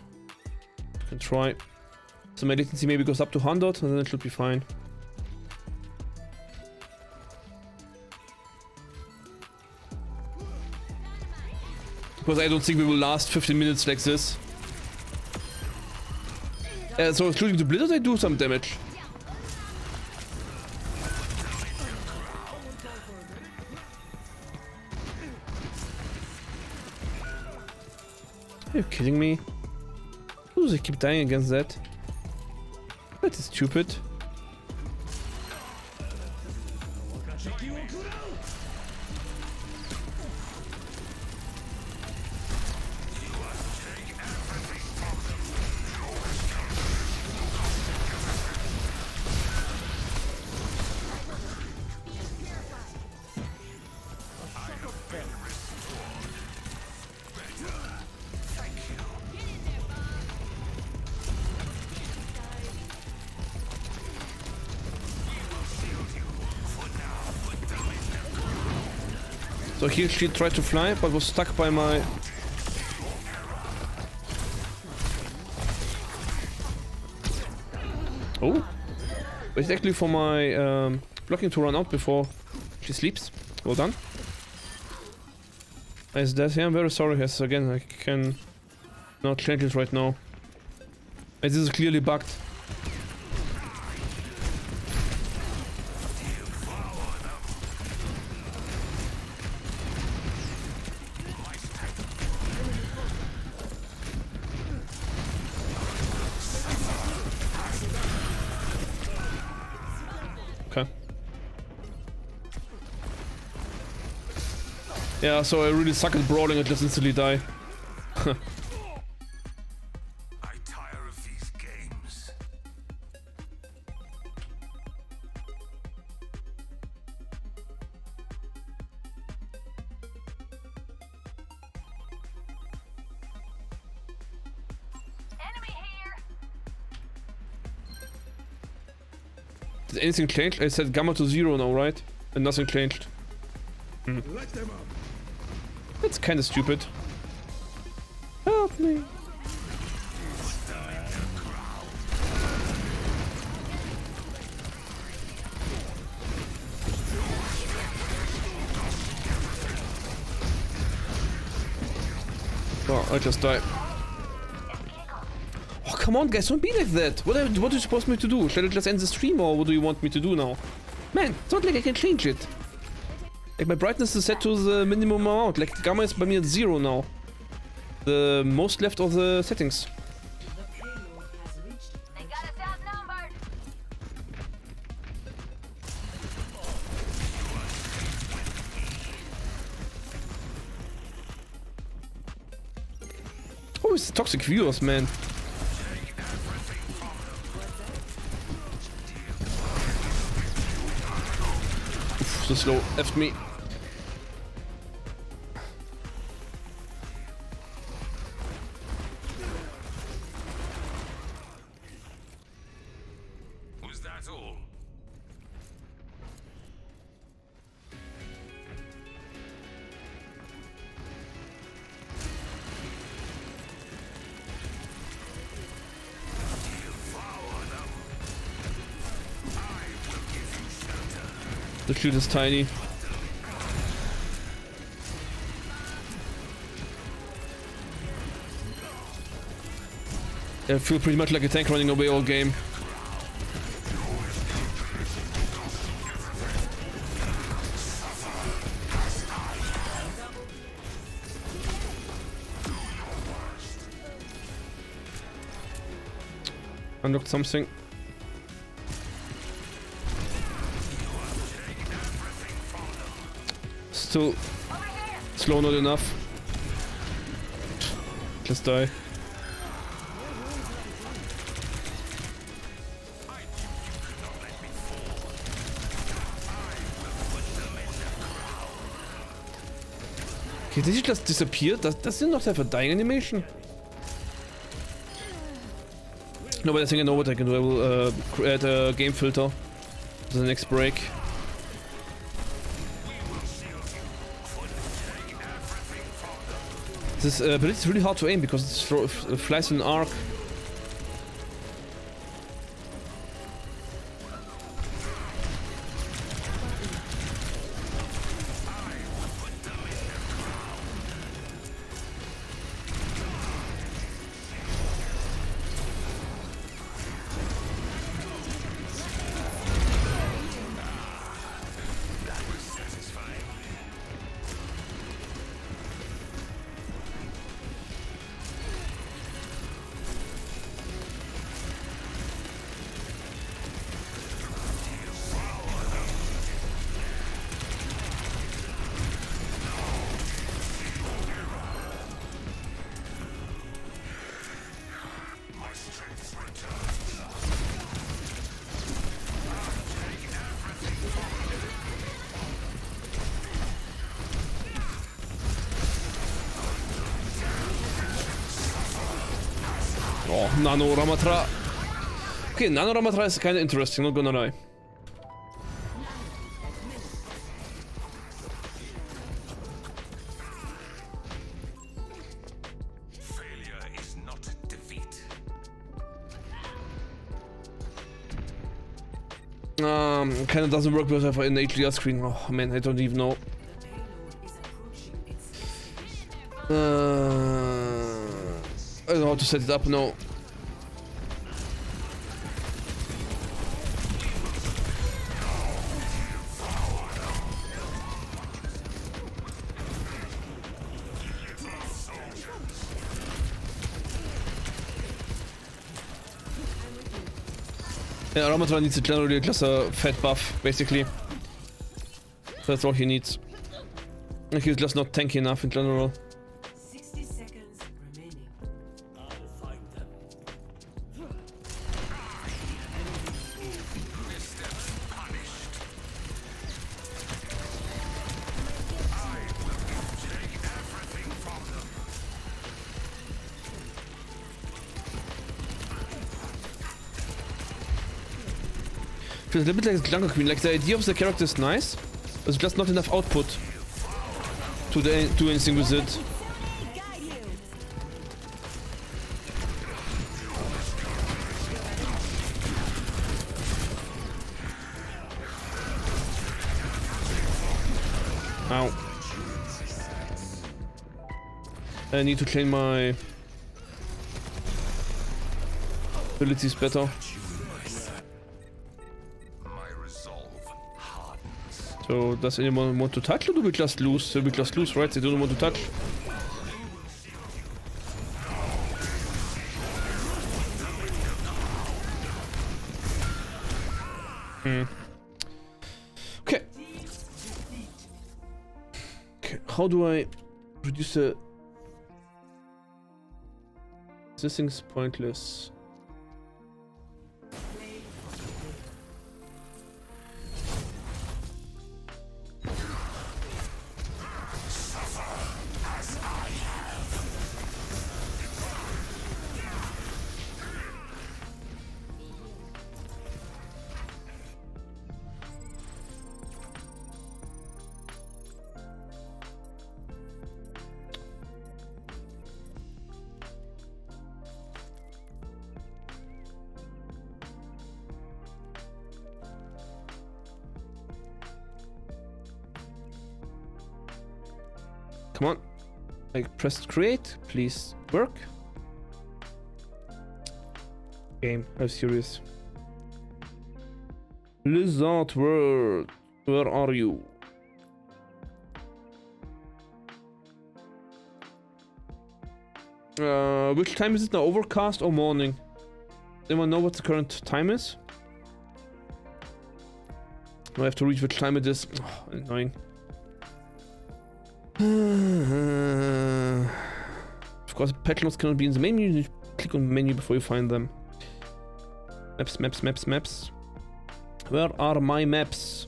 You can try. So my latency maybe goes up to 100 and then it should be fine. Because I don't think we will last 15 minutes like this. So including the blizzard I do some damage. Are you kidding me? Ooh, they keep dying against that. That is stupid. So here she tried to fly, but was stuck by my... Oh! It's actually for my blocking to run out before she sleeps. Well done. As that, yeah, I'm very sorry, yes, again, I can not change it right now. This is clearly bugged. Okay. Yeah, so I really suck at brawling and just instantly die. I tire of these games. Enemy here. Did anything change? I set gamma to 0 now, right? And nothing changed. Let them up. That's kind of stupid. Help me. Oh, I just died. Oh, come on, guys, don't be like that. What are you supposed me to do? Shall I just end the stream, or what do you want me to do now? Man, it's not like I can change it. Like, my brightness is set to the minimum amount. Like, the gamma is by me at 0 now. The most left of the settings. They got us outnumbered. Oh, it's toxic viewers, man. Oof, so slow. F'd me. Was that all? Devour them The shield is tiny. I feel pretty much like a tank running away all game. Unlocked something. Still slow, not enough. Just die. Okay, did he just disappear? Does he not have a dying animation? No, but I think I know what I can do. I will create a game filter for the next break. This ability is really hard to aim because it flies in an arc. Oh, Nano Ramatra. Okay, Nano Ramatra is kind of interesting, not gonna lie. Failure is not defeat. Kind of doesn't work because I have an HDR screen. Oh man, I don't even know. I don't know how to set it up now. Yeah, Ramatra needs generally just a fat buff, basically. That's all he needs. And he's just not tanky enough in general. 60 seconds remaining. I'll find them. Missteps punished. I will take everything from them. Feels a little bit like Jungle Queen. Like the idea of the character is nice, but there's just not enough output to do anything with it. Ow. I need to train my abilities better. So, does anyone want to touch or do we just lose? We just lose, right? They don't want to touch. Okay. Okay, how do I reduce the... This thing's pointless. come on. I pressed create. Please work. Game. I'm serious. Lizard World. Where are you? Which time is it now? Overcast or morning? Anyone know what the current time is? I have to read which time it is. Oh, annoying. Of course, patch notes cannot be in the menu. You need to click on menu before you find them. Maps, maps, maps, maps. Where are my maps?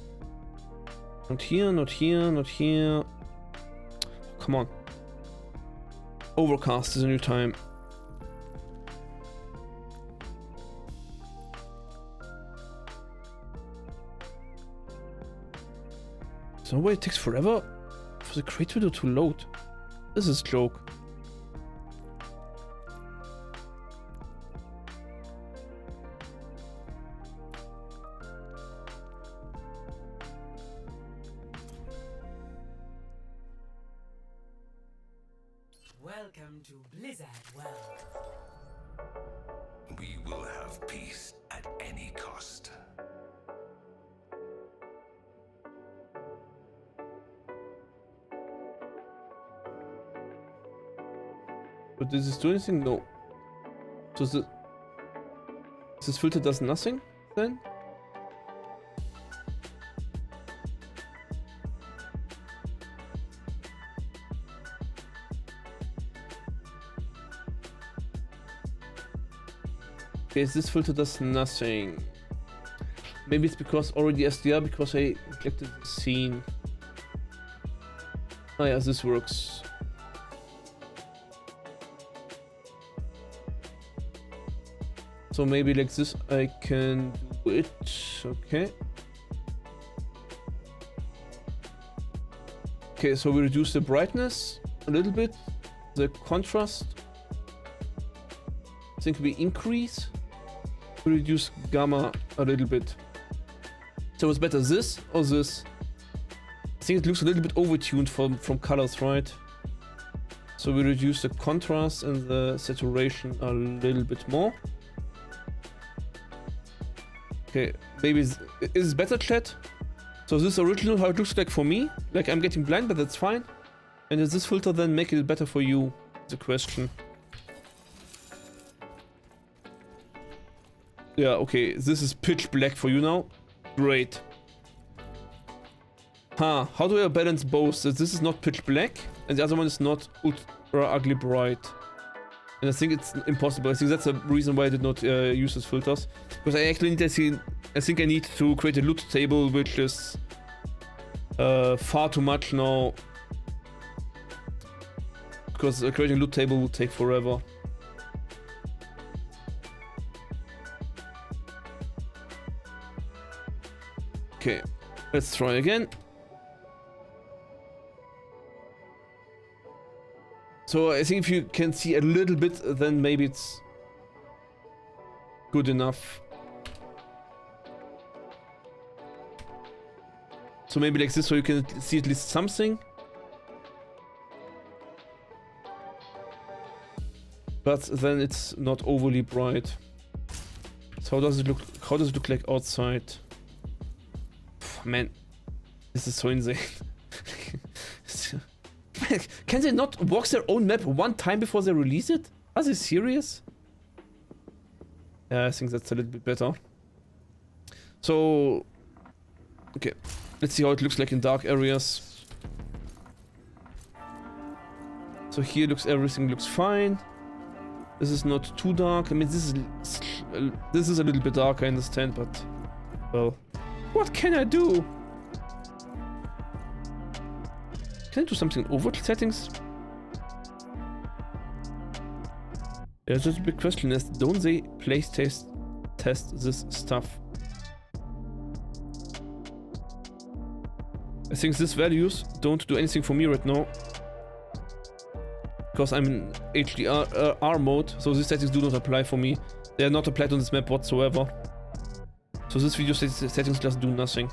Not here, not here, not here. Come on. Overcast is a new time. So wait, it takes forever for the create video to load. This is a joke. Welcome to Blizzard World. We will have peace at any cost. But does this do anything? No. So this filter does nothing then? Okay, this filter does nothing. Maybe it's because already SDR, because I neglected the scene. Oh yeah, this works. So maybe like this I can do it. Okay. Okay, so we reduce the brightness a little bit. The contrast. I think we increase. We reduce gamma a little bit. So it's better this or this? I think it looks a little bit overtuned from colors, right? So we reduce the contrast and the saturation a little bit more. Okay, maybe is better, chat? So this is original how it looks like for me. Like I'm getting blind, but that's fine. And does this filter then make it better for you? The question. Yeah, okay, this is pitch black for you now. Great. Huh, how do I balance both? This is not pitch black, and the other one is not ultra ugly bright. And I think it's impossible. I think that's the reason why I did not use these filters. Because I actually need I think I need to create a loot table, which is far too much now. Because creating a loot table will take forever. Okay, let's try again. So I think if you can see a little bit, then maybe it's good enough. So maybe like this, so you can see at least something. But then it's not overly bright. So how does it look? How does it look like outside? Man, this is so insane. Can they not walk their own map one time before they release it? Are they serious? Yeah, I think that's a little bit better. So, okay, let's see how it looks like in dark areas. So here everything looks fine. This is not too dark. I mean, this is a little bit dark, I understand, but well, what can I do? Can I do something in Overwatch settings? Yeah, just a big question is, don't they test this stuff? I think these values don't do anything for me right now. Because I'm in HDR mode, so these settings do not apply for me. They are not applied on this map whatsoever. So this video settings just do nothing.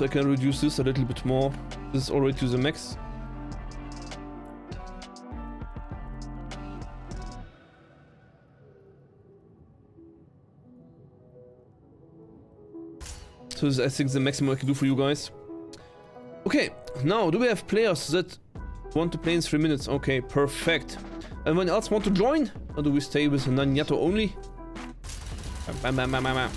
so I can reduce this a little bit more. This is already to the max. So this is, I think, the maximum I can do for you guys. Okay, now do we have players that want to play in 3 minutes? Okay, perfect. Anyone else want to join? Or do we stay with Nanyato only? Bam, bam, bam, bam, bam.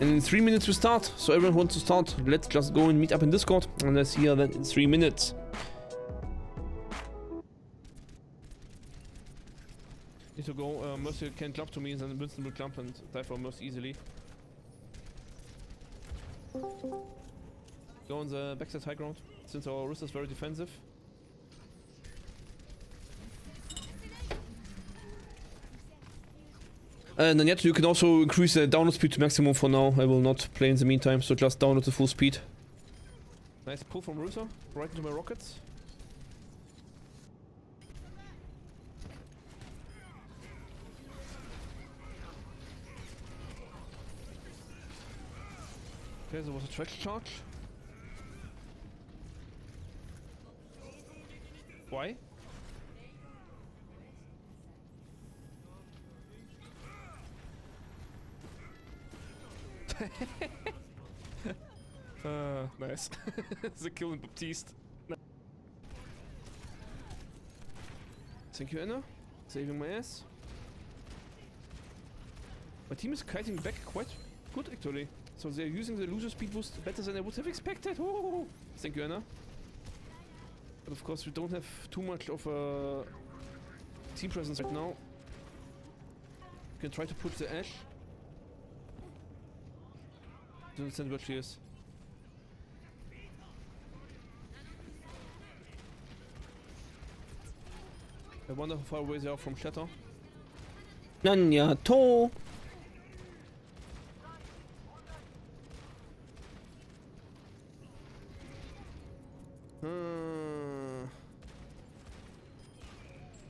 And in 3 minutes we start. So everyone wants to start. Let's just go and meet up in Discord. And let's see you then in 3 minutes. Need to go. Mercy can jump to me, and then Winston will jump and die for Mercy easily. Go on the backside high ground, since our wrist is very defensive. And then yet you can also increase the download speed to maximum for now. I will not play in the meantime, so just download the full speed. Nice pull from Rusa, right into my rockets. Okay, there was a track charge. Why? Nice. The kill in Baptiste. Thank you, Anna. Saving my ass. My team is kiting back quite good, actually. So they're using the loser speed boost better than I would have expected. Oh, thank you, Anna. But of course, we don't have too much of a team presence right now. We can try to push the Ashe. I don't understand where she is. I wonder how far away they are from Shatter. Nanyato!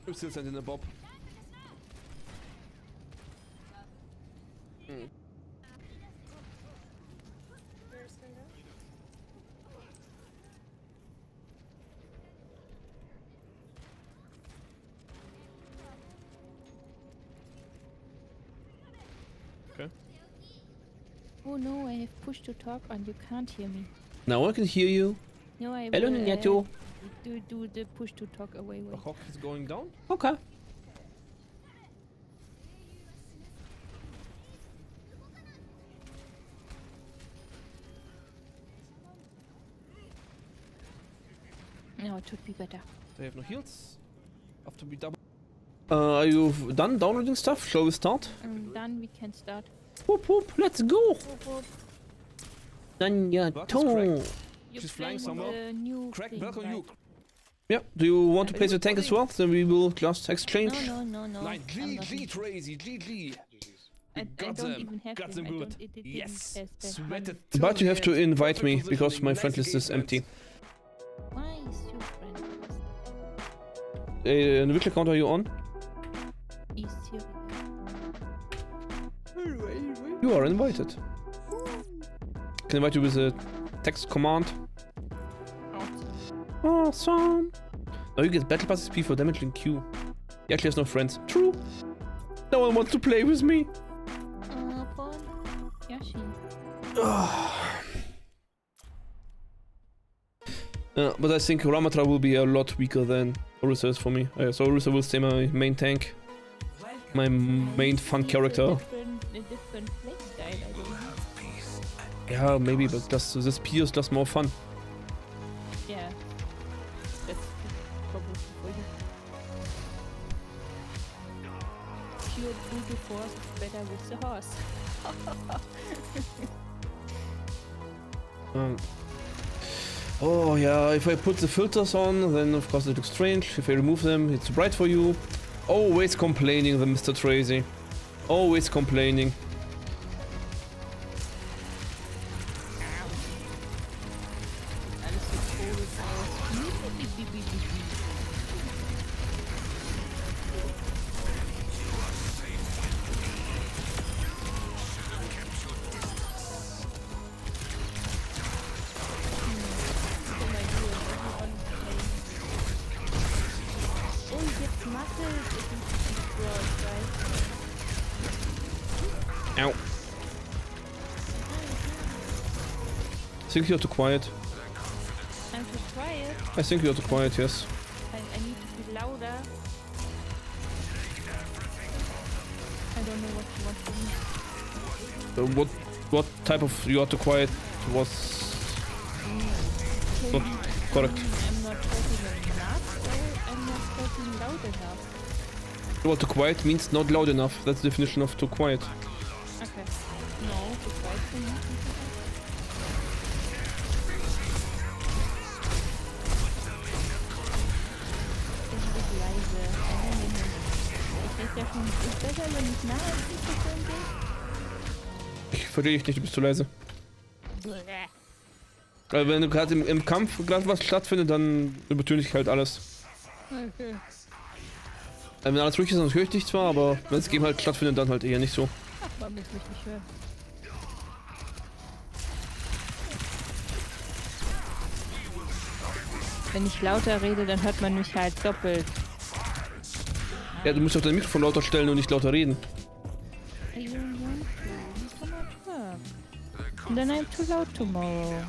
I'm still sending a bob. Okay. Oh no, I have push to talk and you can't hear me. Now I can hear you. No, I Hello, will Nanyato. do the push to talk away. The hawk is going down? Okay. No, it should be better. They have no heals. Have to be double. Are you done downloading stuff? Shall we start? Then we can start. Whoop whoop, let's go! Whoop, whoop. Nanyato! You're She's flying playing somewhere. the new Crack, thing, welcome right? you. Yeah, do you want to play the tank as well? Then we will just exchange. No. Like I'm not GG Tracy, GG. I Got don't them. even have Got them. them I good. don't- it Yes. didn't test that Sweated. one. But you have to invite me because my friend list is empty. Why is your friend And which account are you on? is here? You are invited. Can invite you with a text command. Awesome. Oh, you get battle pass XP for damage in Q. He actually has no friends. True. No one wants to play with me. Paul? Yashi. But I think Ramatra will be a lot weaker than Orisa is for me. So Orisa will stay my main tank. My main fun character. A different playstyle, I don't know. Yeah, maybe, but just this P is just more fun. Yeah. That's probably for you. Pure brute force is better with the horse. Oh yeah, if I put the filters on, then of course it looks strange. If I remove them, it's bright for you. Always complaining, the Mr. Tracy. Always complaining. think you're too quiet. I'm too quiet. I think you're too quiet, yes. I need to be louder. I don't know what you want from me. What type of you are too quiet was not correct. I'm not talking enough, or I'm not talking loud enough. Well, too quiet means not loud enough. That's the definition of too quiet. Okay. No, too quiet for me. Leise. Ich rede ja schon. Ist besser, wenn ich nahe ans Mikrofon gehe? Ich verstehe dich nicht, du bist zu leise. Also wenn du gerade im Kampf gerade was stattfindet, dann übertöne ich halt alles. Okay. Wenn alles ruhig ist, dann höre ich dich zwar, aber wenn das Game halt stattfindet, dann halt eher nicht so. Ach, man muss mich nicht hören. Wenn ich lauter rede, dann hört man mich halt doppelt. Ja, du musst doch dein Mikrofon lauter stellen und nicht lauter reden. I don't want to. You cannot talk. And then I'm too loud tomorrow.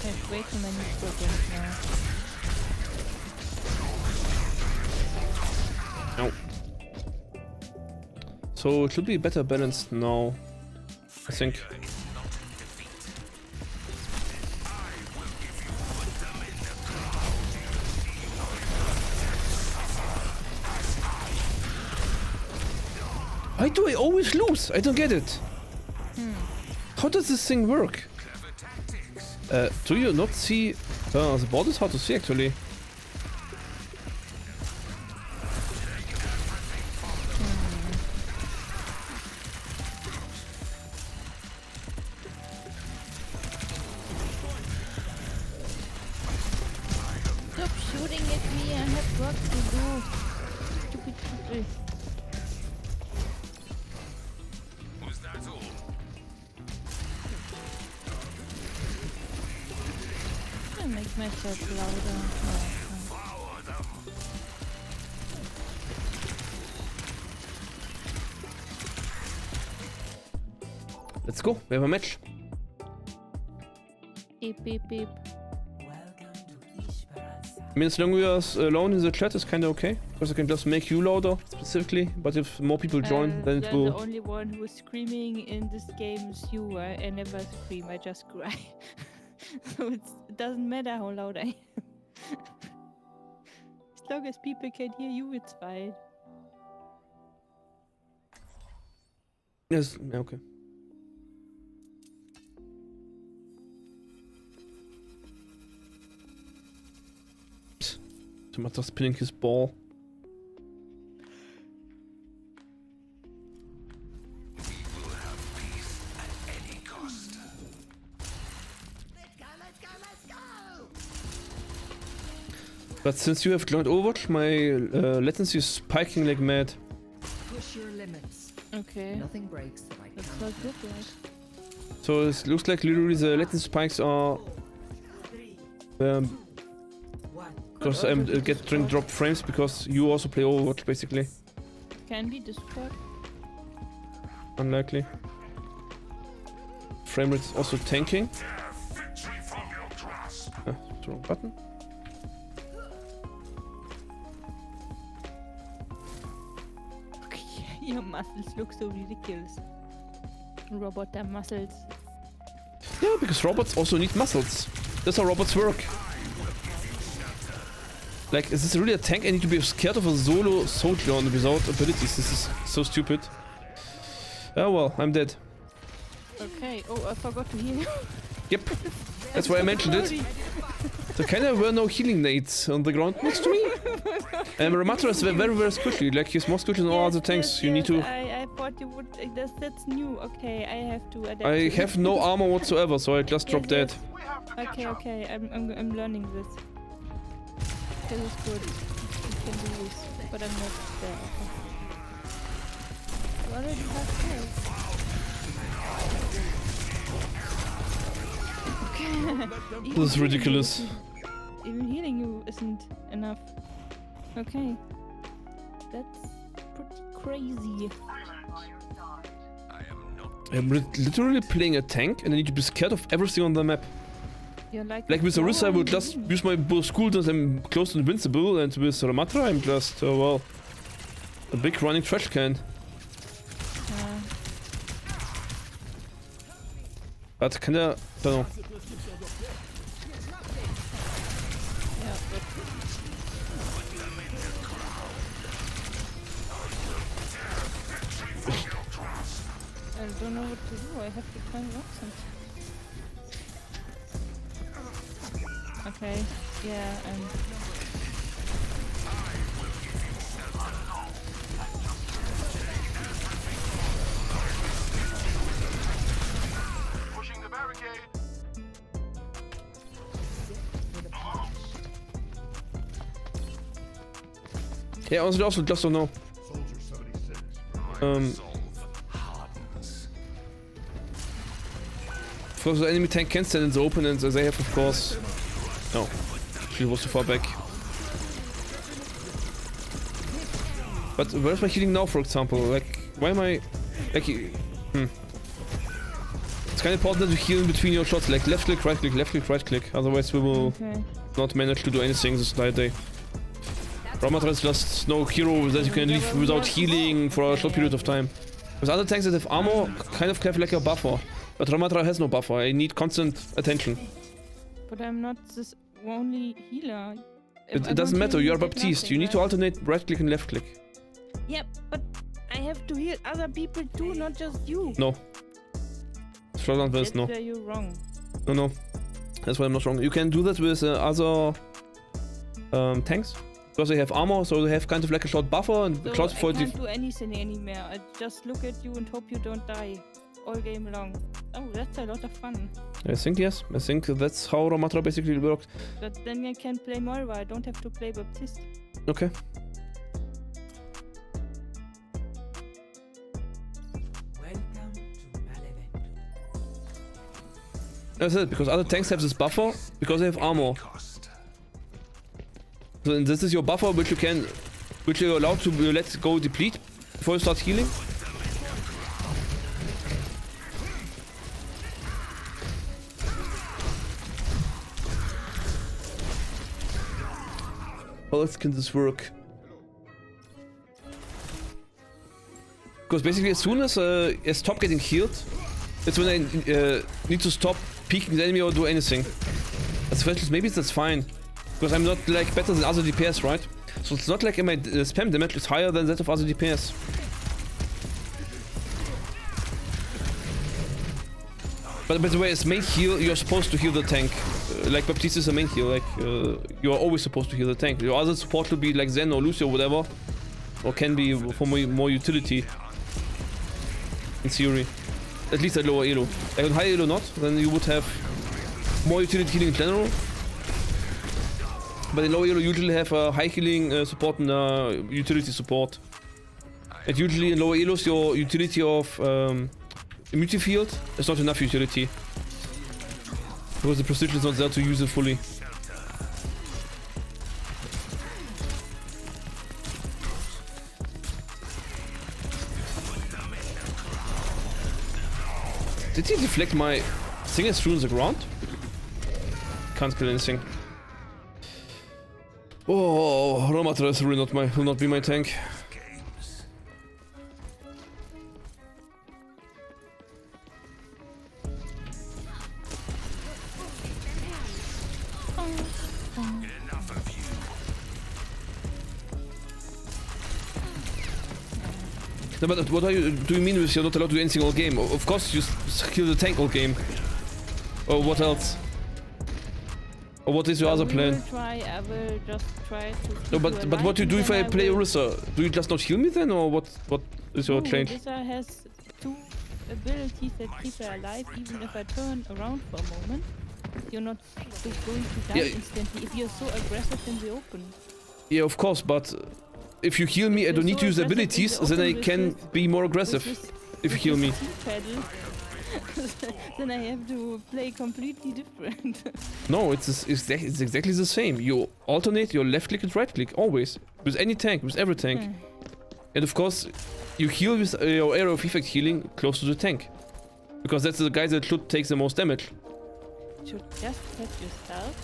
I have way too many programs now. No. So it should be better balanced now, I think. Why do I always lose? I don't get it. How does this thing work? Do you not see? The board is hard to see actually. Stop shooting at me, I have work to do. Stupid people. Was that all? I make myself louder. Let's go. We have a match. Beep beep beep. I mean, as long as we are alone in the chat, it's kind of okay, because I can just make you louder specifically. But if more people join, then it The will. only one who is screaming in this game is you. I never scream, I just cry. So it doesn't matter how loud I am. As long as people can hear you, it's fine. Yes. Yeah, okay. Tomato spinning his ball. We will have peace at any cost. But since you have joined Overwatch, my latency is spiking like mad. Push your limits. Okay. Nothing breaks the right That's kind. not good, right? So it looks like literally the latency spikes are because I get drop frames because you also play Overwatch basically. Can be Discord. Unlikely. Frame rate is also tanking. Wrong button. Okay, your muscles look so ridiculous. Robot muscles. Yeah, because robots also need muscles. That's how robots work. Like, is this really a tank? I need to be scared of a solo soldier without abilities. This is so stupid. Oh well, I'm dead. Okay. Oh, I forgot to heal you. Yep. That's why I mentioned it. There kind of were no healing nades on the ground next to me. And Ramatra is very, very squishy. Like, he's more squishy than all other tanks. You need to... I thought you would... That's new. Okay, I have to adapt. I to have it. no armor whatsoever, so I just dropped dead. Okay, okay. I'm learning this. This is good. You can do this. But I'm not there. Okay. You already have health. Okay. This is ridiculous. Even healing you isn't enough. Okay. That's pretty crazy. I'm literally playing a tank and I need to be scared of everything on the map. You're like With Orisa, I would just use my both cooldown, I'm close to invincible, and with Ramatra, I'm just, well, a big running trash can. But kinda, don't know. Yeah, but I don't know what to do. I have to try something. Okay, yeah, Pushing the barricade. Yeah, honestly, also just don't know. Of course, the enemy tank can stand in the open, and they have, of course. No, she was too far back. But where's my healing now, for example? Like, why am I... Like, It's kind of important that you heal in between your shots, like left click, right click, left click, right click. Otherwise we will not manage to do anything this entire day. Ramatra is just no hero that you can leave without healing for a short period of time. With other tanks that have armor, kind of have like a buffer. But Ramatra has no buffer, I need constant attention. but I'm not this only healer. It doesn't matter, you are Baptiste, you need to alternate right click and left click. Yeah, but I have to heal other people too, not just you. No. Showdown That's no. where you're wrong. No. That's why I'm not wrong. You can do that with other tanks. Because they have armor, so they have kind of like a short buffer and So close for I can't do anything anymore. I just look at you and hope you don't die all game long. Oh, that's a lot of fun. I think yes. I think that's how Ramatra basically works. But then I can play Moira. I don't have to play Baptiste. Okay. That's it, because other tanks have this buffer because they have armor. So this is your buffer which you're allowed to let go deplete before you start healing. How else can this work? Because basically as soon as I stop getting healed, that's when I need to stop peeking the enemy or do anything. As specialist, maybe that's fine. Because I'm not like better than other DPS, right? So it's not like my spam damage is higher than that of other DPS. But by the way, as main heal, you're supposed to heal the tank. Like Baptiste is a main heal, like you're always supposed to heal the tank. Your other support will be like Zen or Lucy or whatever. Or can be for more utility. In theory. At least at lower elo. Like on high elo not, then you would have more utility healing in general. But in low elo you usually have a high healing support and utility support. And usually in lower elos your utility of immunity field is not enough utility. Because the precision is not there to use it fully. Did he deflect my thing as through on the ground? Can't kill anything. Oh, Ramatra is really will not be my tank. No, but what do you mean with you're not allowed to do anything all game? Of course you kill the tank all game. Or what else? Or what is your other plan? I will just try to. No, but what do you do if I play Orisa? Do you just not heal me then, or what is your change? Orisa has two abilities that keep her alive, even if I turn around for a moment. You're not going to die instantly if you're so aggressive in the open. Yeah, of course, but if you heal me, I don't need to use abilities, then I can be more aggressive if you heal me. then I have to play completely different. No, it's exactly the same. You alternate your left click and right click, always. With any tank, with every tank. And of course, you heal with your area of effect healing close to the tank. Because that's the guy that should take the most damage. You should just hit yourself.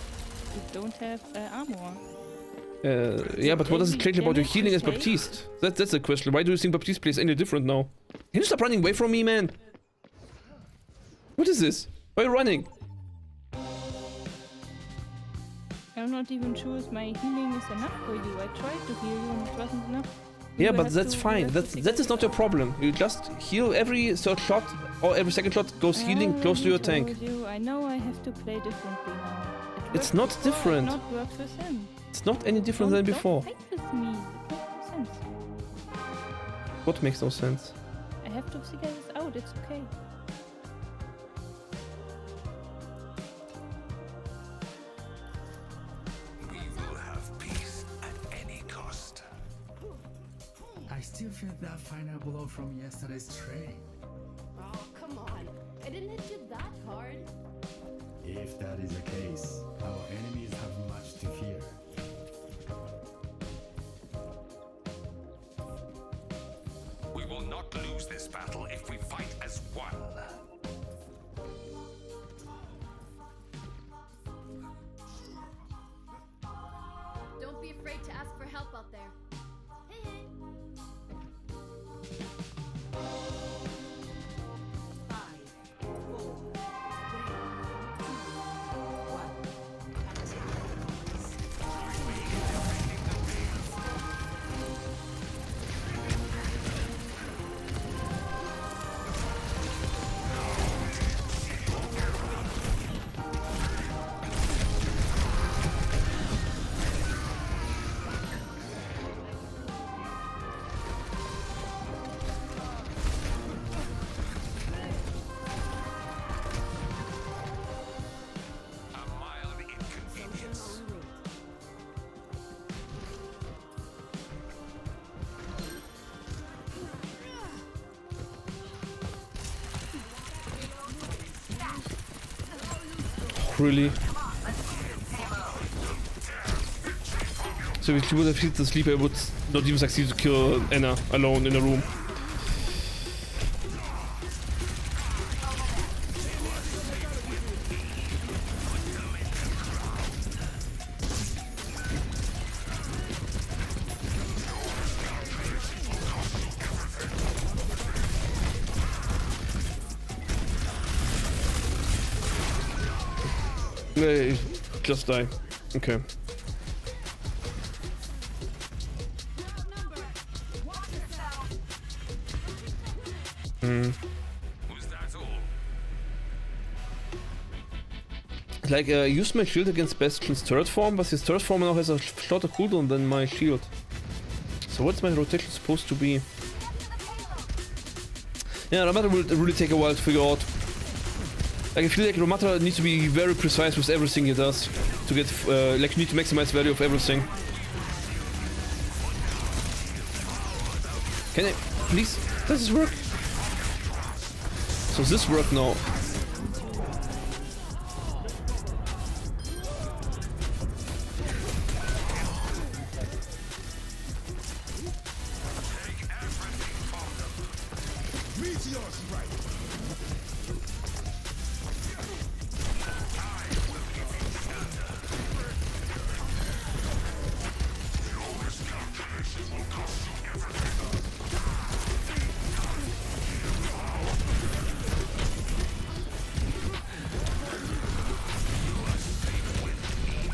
You don't have armor. Yeah, but what does it change about your healing as Baptiste? That's the question. Why do you think Baptiste plays any different now? Can you stop running away from me, man? What is this? Why are you running? I'm not even sure if my healing is enough for you. I tried to heal you and it wasn't enough. Yeah, but that's fine. That is not your problem. You just heal every third shot or every second shot goes healing close to your tank. I know I have to play differently now. It's not different. It not works with him. It's not any different than before. Don't fight with me. It makes no sense. What makes no sense? I have to figure this out. It's okay. We will have peace at any cost. I still feel that final blow from yesterday's training. Oh, come on. I didn't hit you that hard. If that is the case, our enemies have much to fear. We will not lose this battle if we fight as one. Don't be afraid to ask for help out there. Hey, hey. 5, 4, 3. Really? So if she would have hit the sleep, I would not even succeed to kill Anna alone in a room. Just die. Okay. Like, I used my shield against Bastion's third form, but his third form now has a shorter cooldown than my shield. So what's my rotation supposed to be? Yeah, Ramata will really take a while to figure out. Like, I feel like Ramata needs to be very precise with everything he does to get, like, you need to maximize value of everything. Can I, please? Does this work? So this work now.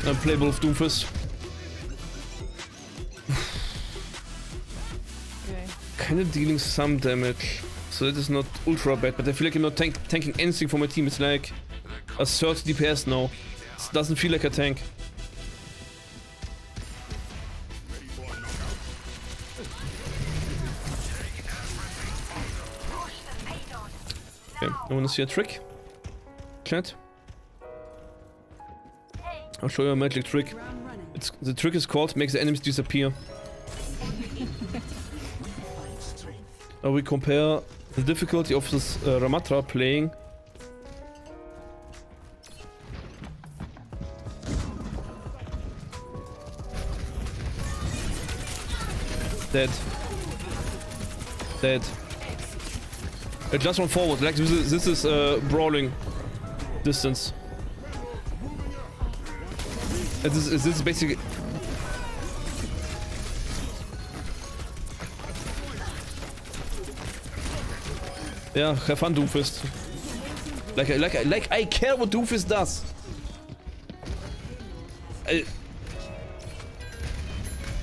Unplayable of Doomfist. Okay. Kinda dealing some damage, so that is not ultra bad, but I feel like I'm not tanking anything for my team. It's like a 30 DPS now. It doesn't feel like a tank. Okay, I wanna see a trick. Chat. I'll show you a magic trick. The trick is called make the enemies disappear. Now we compare the difficulty of this Ramatra playing. Dead. Dead. Just run forward. Like this is brawling distance. This is basically. Yeah, have fun, Doomfist. Like I care what Doomfist does.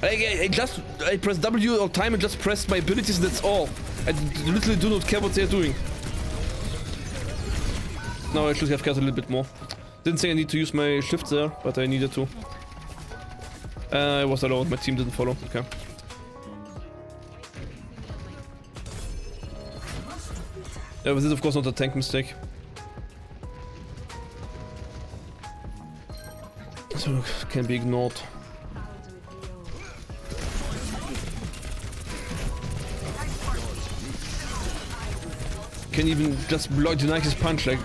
I press W all time and just press my abilities. That's all. I literally do not care what they're doing. No, I should have cared a little bit more. Didn't think I need to use my shift there, but I needed to. I was alone. My team didn't follow. Okay. Yeah, but this is of course not a tank mistake. So can be ignored. Can even just deny his punch. Like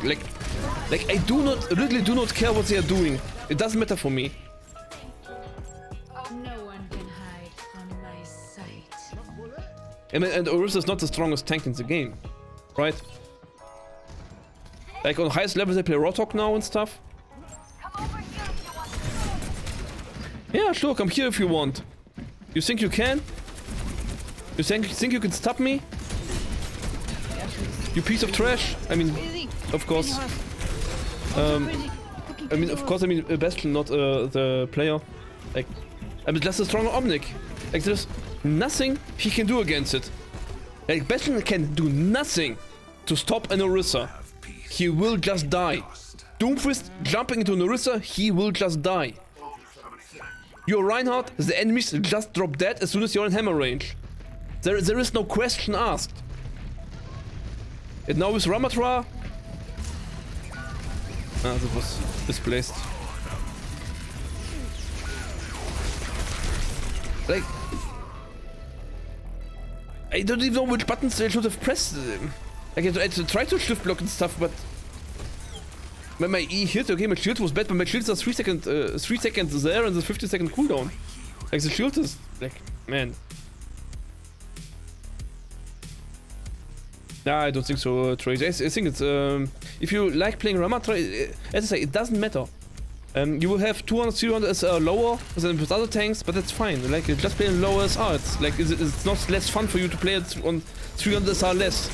I literally do not care what they are doing. It doesn't matter for me. No one can hide from my sight. And Orisa is not the strongest tank in the game, right? Like on the highest levels, they play Rotok now and stuff. Yeah, sure, come here if you want. You think you can? You think you can stop me? You piece of trash! I mean, of course. Bastion, not the player. Like, I mean, just a stronger Omnic. Like, there's nothing he can do against it. Like, Bastion can do nothing to stop an Orisa. He will just die. Doomfist jumping into an Orisa, he will just die. Your Reinhardt, the enemies just drop dead as soon as you're in hammer range. There is no question asked. And now with Ramatra... Ah, that was displaced. Like... I don't even know which buttons I should have pressed. Like, I tried to shift block and stuff, but... When my E hit, okay, my shield was bad, but my shield is 3 seconds there and the 50-second cooldown. Like, the shield is... Like, man... Nah, I don't think so, Trace. I think it's, if you like playing Ramatra, as I say, it doesn't matter. You will have 200, 300 as lower than with other tanks, but that's fine. Like, just playing lower SR, it's like, it's not less fun for you to play it on 300 SR less.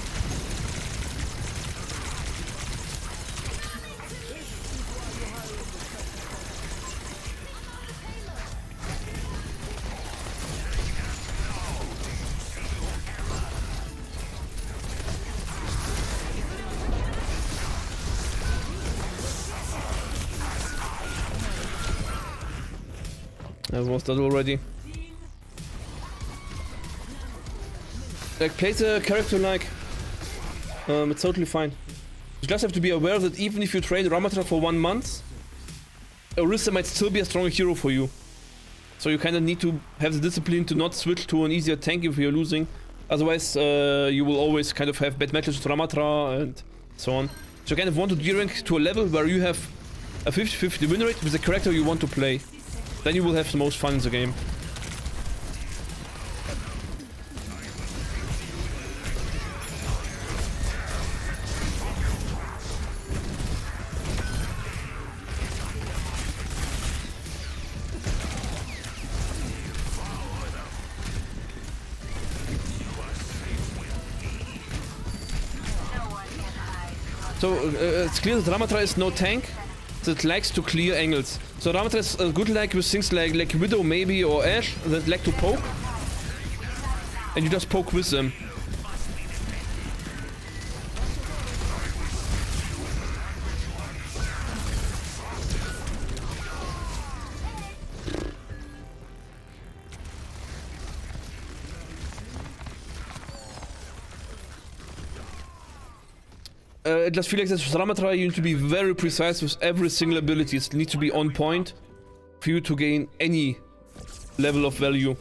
I was that already. Like, play the character like... it's totally fine. You just have to be aware that even if you train Ramatra for 1 month, Orisa might still be a strong hero for you. So you kind of need to have the discipline to not switch to an easier tank if you're losing. Otherwise, you will always kind of have bad matches with Ramatra and so on. So you kind of want to D-rank to a level where you have a 50-50 win rate with the character you want to play. Then you will have the most fun in the game. So it's clear that Ramatra is no tank that likes to clear angles. So Ramatra is good like with things like Widow maybe or Ashe that like to poke. And you just poke with them. I just feel like that with Ramatra you need to be very precise with every single ability. It needs to be on point for you to gain any level of value.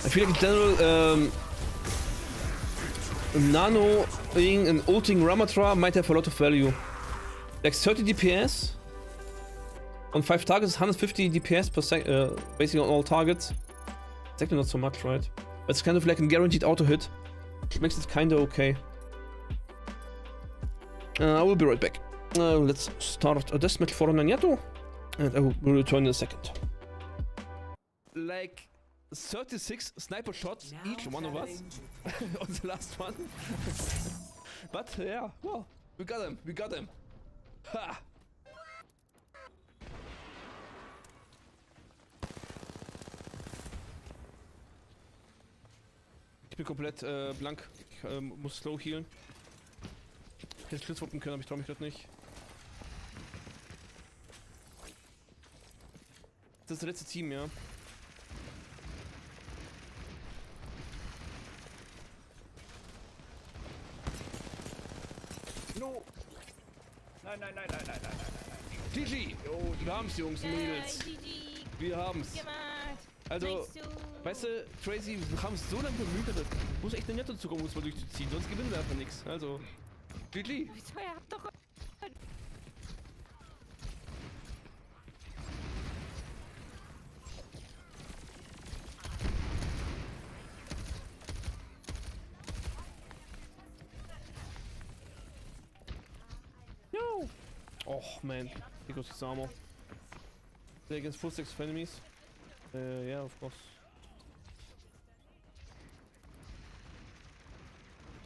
I feel like in general, nanoing and ulting Ramatra might have a lot of value. Like 30 DPS on 5 targets, 150 DPS per sec, basically on all targets. It's actually not so much, right? But it's kind of like a guaranteed auto hit, which makes it kinda okay. I will be right back. Let's start a deathmatch for Nanyato, and I will return in a second. Like 36 sniper shots each one of us on the last one. But yeah, well, we got him, we got him. Ha! Ich bin komplett blank. Ich muss slow healen. Ich hätte Schlitzwuppen können, aber ich traue mich das nicht. Das ist das letzte Team, ja. No! Nein, nein, nein, nein, nein, nein, nein, nein. GG! Jo, wir haben's, Jungs und Mädels. Wir haben's. Also, weißt du, Tracy, wir haben es so lange bemüht, dass muss echt eine Netto zukommen, muss man durchzuziehen, sonst gewinnen wir einfach nichts. Also, GG. No! Oh man, here goes his armor. Play against full stacks of enemies. Yeah, of course.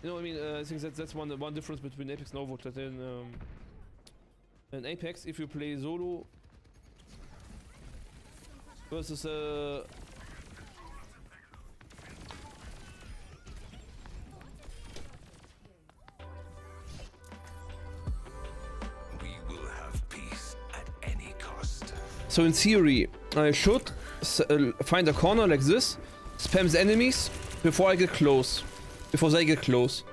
You know, I mean, I think that's one difference between Apex and Overwatch. That in Apex, if you play solo versus so in theory, I should find a corner like this, spam the enemies before I get close. Before they get close.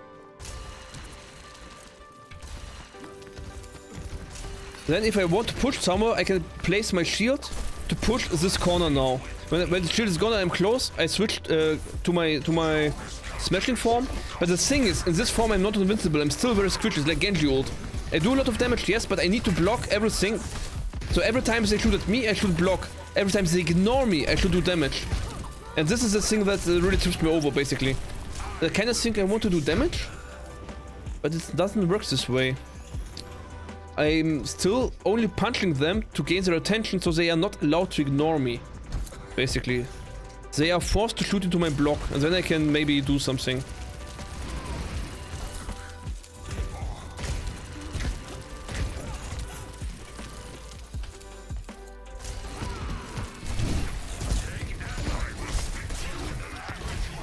Then if I want to push somewhere, I can place my shield to push this corner now. When the shield is gone and I'm close, I switch to my smashing form. But the thing is, in this form I'm not invincible, I'm still very squishy, it's like Genji ult. I do a lot of damage, yes, but I need to block everything. So every time they shoot at me, I should block. Every time they ignore me, I should do damage. And this is the thing that really tips me over, basically. I kind of think I want to do damage, but it doesn't work this way. I'm still only punching them to gain their attention, so they are not allowed to ignore me, basically. They are forced to shoot into my block, and then I can maybe do something.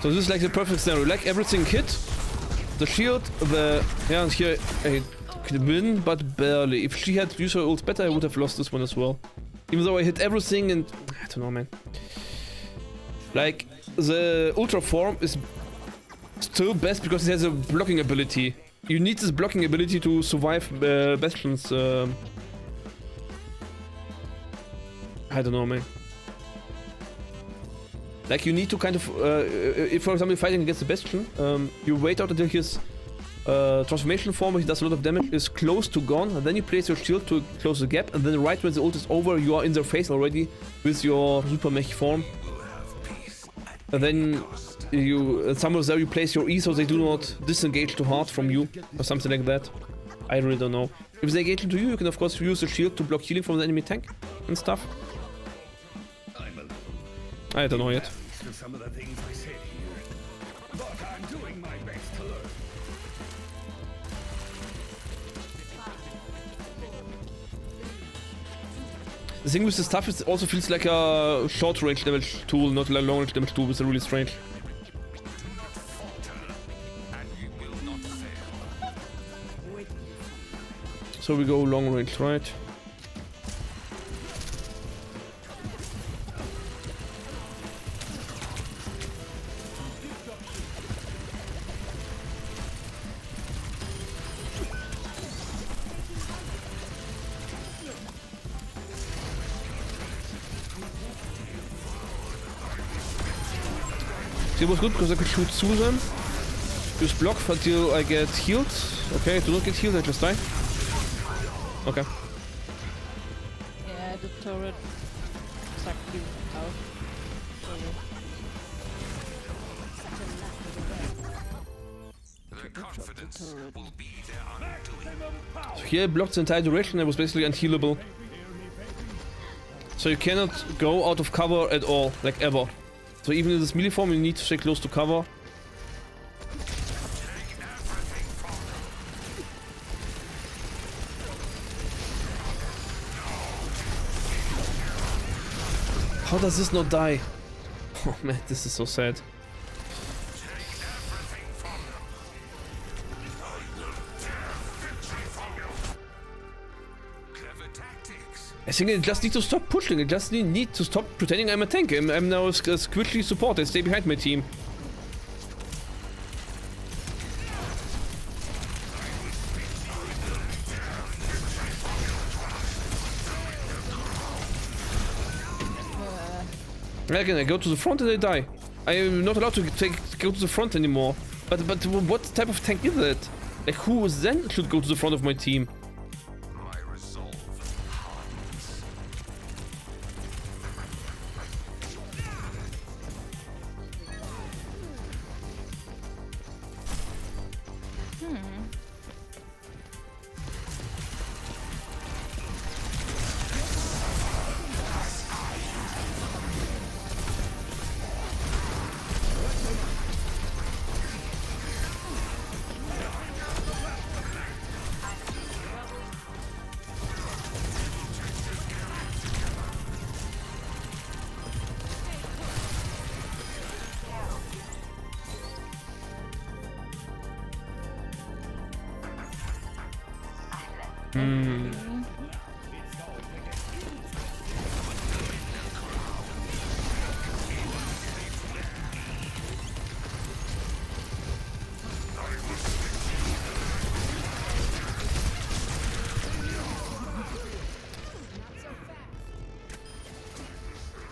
So this is like the perfect scenario, like everything hit, the shield, yeah, and here I could win, but barely. If she had used her ult better, I would have lost this one as well. Even though I hit everything and, I don't know, man. Like, the ultra form is still best because it has a blocking ability. You need this blocking ability to survive Bastion's, I don't know, man. Like, you need to kind of, if for example you're fighting against the Bastion, you wait out until his transformation form, which does a lot of damage, is close to gone, and then you place your shield to close the gap, and then right when the ult is over, you are in their face already with your super mech form. And then you, somewhere there you place your E so they do not disengage too hard from you, or something like that. I really don't know. If they engage into you, you can of course use the shield to block healing from the enemy tank and stuff. I don't know yet. Some of the things I said here, but I'm doing my best to learn. The thing with the stuff is it also feels like a short range damage tool, not a long range damage tool, it's really strange. So we go long range, right? See, it was good because I could shoot through them. Use block until I get healed. Okay, do not get healed, I just die. Okay. Yeah, the turret sucked you out. Their confidence will be their undoing. So here I blocked the entire direction. I was basically unhealable. So you cannot go out of cover at all, like ever. So even in this melee form, you need to stay close to cover. How does this not die? Oh man, this is so sad. I think I just need to stop pushing. I just need to stop pretending I'm a tank. I'm now a squishy support. I stay behind my team. Again, I go to the front and I die. I am not allowed to go to the front anymore. But what type of tank is that? Like, who then should go to the front of my team?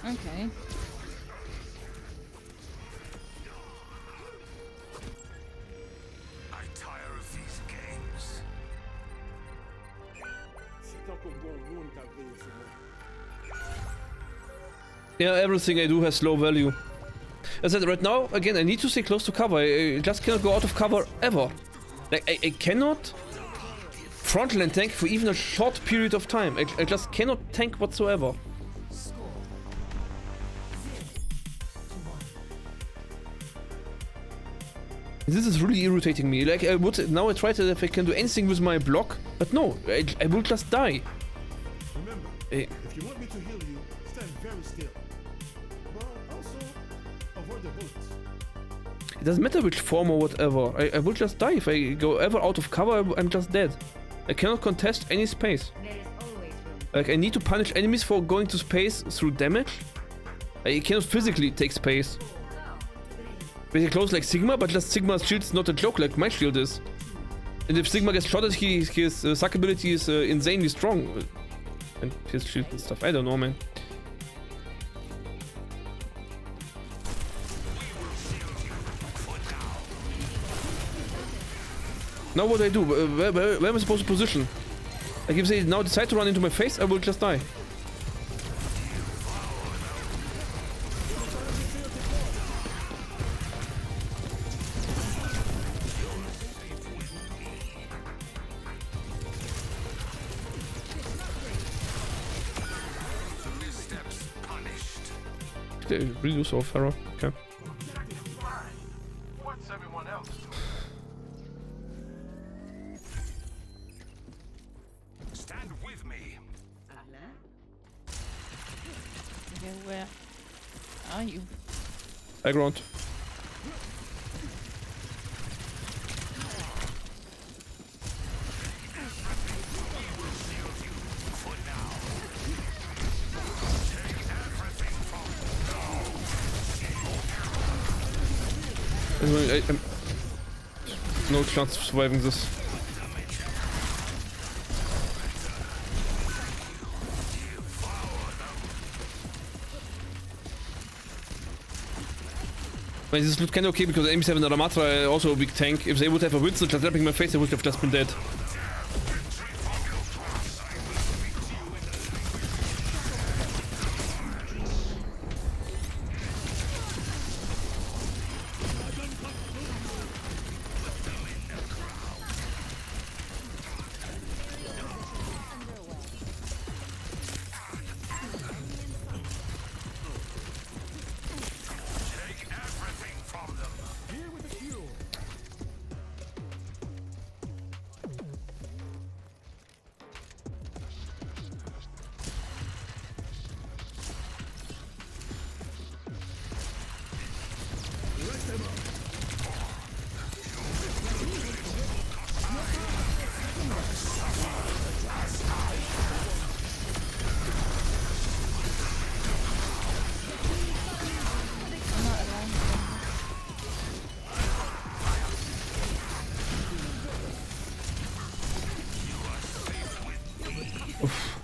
Okay. I tire of these games. Yeah, everything I do has low value. As I said, right now, again, I need to stay close to cover. I just cannot go out of cover ever. Like, I cannot frontline tank for even a short period of time. I just cannot tank whatsoever. This is really irritating me. Like, I would now I try to if I can do anything with my block, but no, I will just die. Remember, if you want me to heal you, stand very still. But also avoid the bullets. It doesn't matter which form or whatever. I will just die if I go ever out of cover. I'm just dead. I cannot contest any space. Like, I need to punish enemies for going to space through damage. I cannot physically take space. Very close like Sigma, but just Sigma's shield is not a joke like my shield is. And if Sigma gets shotted, his suck ability is insanely strong. And his shield and stuff. I don't know, man. Now what do I do? Where am I supposed to position? Like, if they now decide to run into my face, I will just die. They really do so, Pharaoh. Okay. What's everyone else doing? Stand with me. Okay, where are you? High ground. I'm no chance of surviving this. Well, this is kind of okay because M7 and Ramatra are also a big tank. If they would have a Winston just slapping my face, I would have just been dead.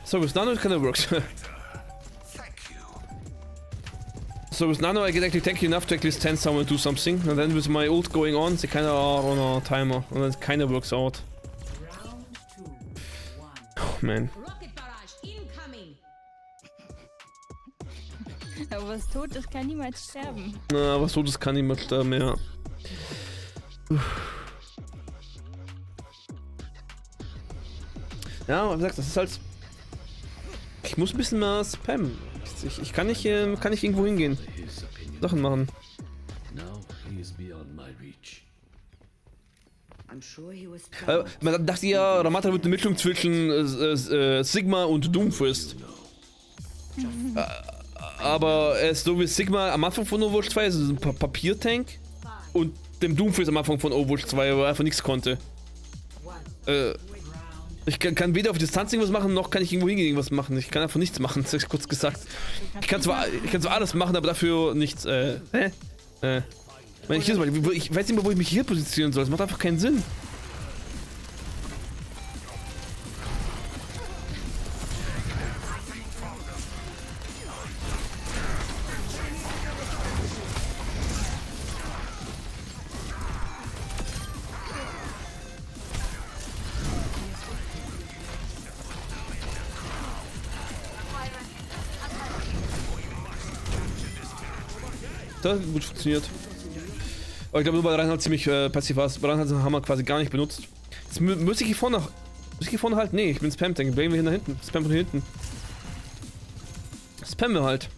So with Nano it kind of works. So with Nano I get actually tanky enough to actually stand someone and do something, and then with my ult going on, they kind of are on a timer, and it kind of works out. Oh man. Aber was tot ist, kann niemals sterben. Na, was tot ist, kann niemand sterben, ja. Ja, wie gesagt, das ist halt... Ich muss ein bisschen mehr spammen. Ich kann nicht irgendwo hingehen. Sachen machen. Man dachte ja, Ramatra wird eine Mischung zwischen Sigma und Doomfist. Aber er ist so wie Sigma am Anfang von Overwatch 2, also ein Papiertank, und dem Doomfist am Anfang von Overwatch 2, wo er einfach nichts konnte. Ich kann weder auf Distanz irgendwas machen, noch kann ich irgendwo hingehen irgendwas machen. Ich kann einfach nichts machen, das ist kurz gesagt. Ich kann zwar alles machen, aber dafür nichts. Ich weiß nicht mehr, wo ich mich hier positionieren soll. Das macht einfach keinen Sinn. Das hat gut funktioniert. Aber ich glaube, nur bei Reinhard ziemlich passiv war es. Bei Reinhard haben wir quasi gar nicht benutzt. Jetzt muss ich hier vorne halten. Nee, ich bin Spam-Tank. Bleiben wir hier nach hinten. Spam von hier hinten. Spammen wir halt.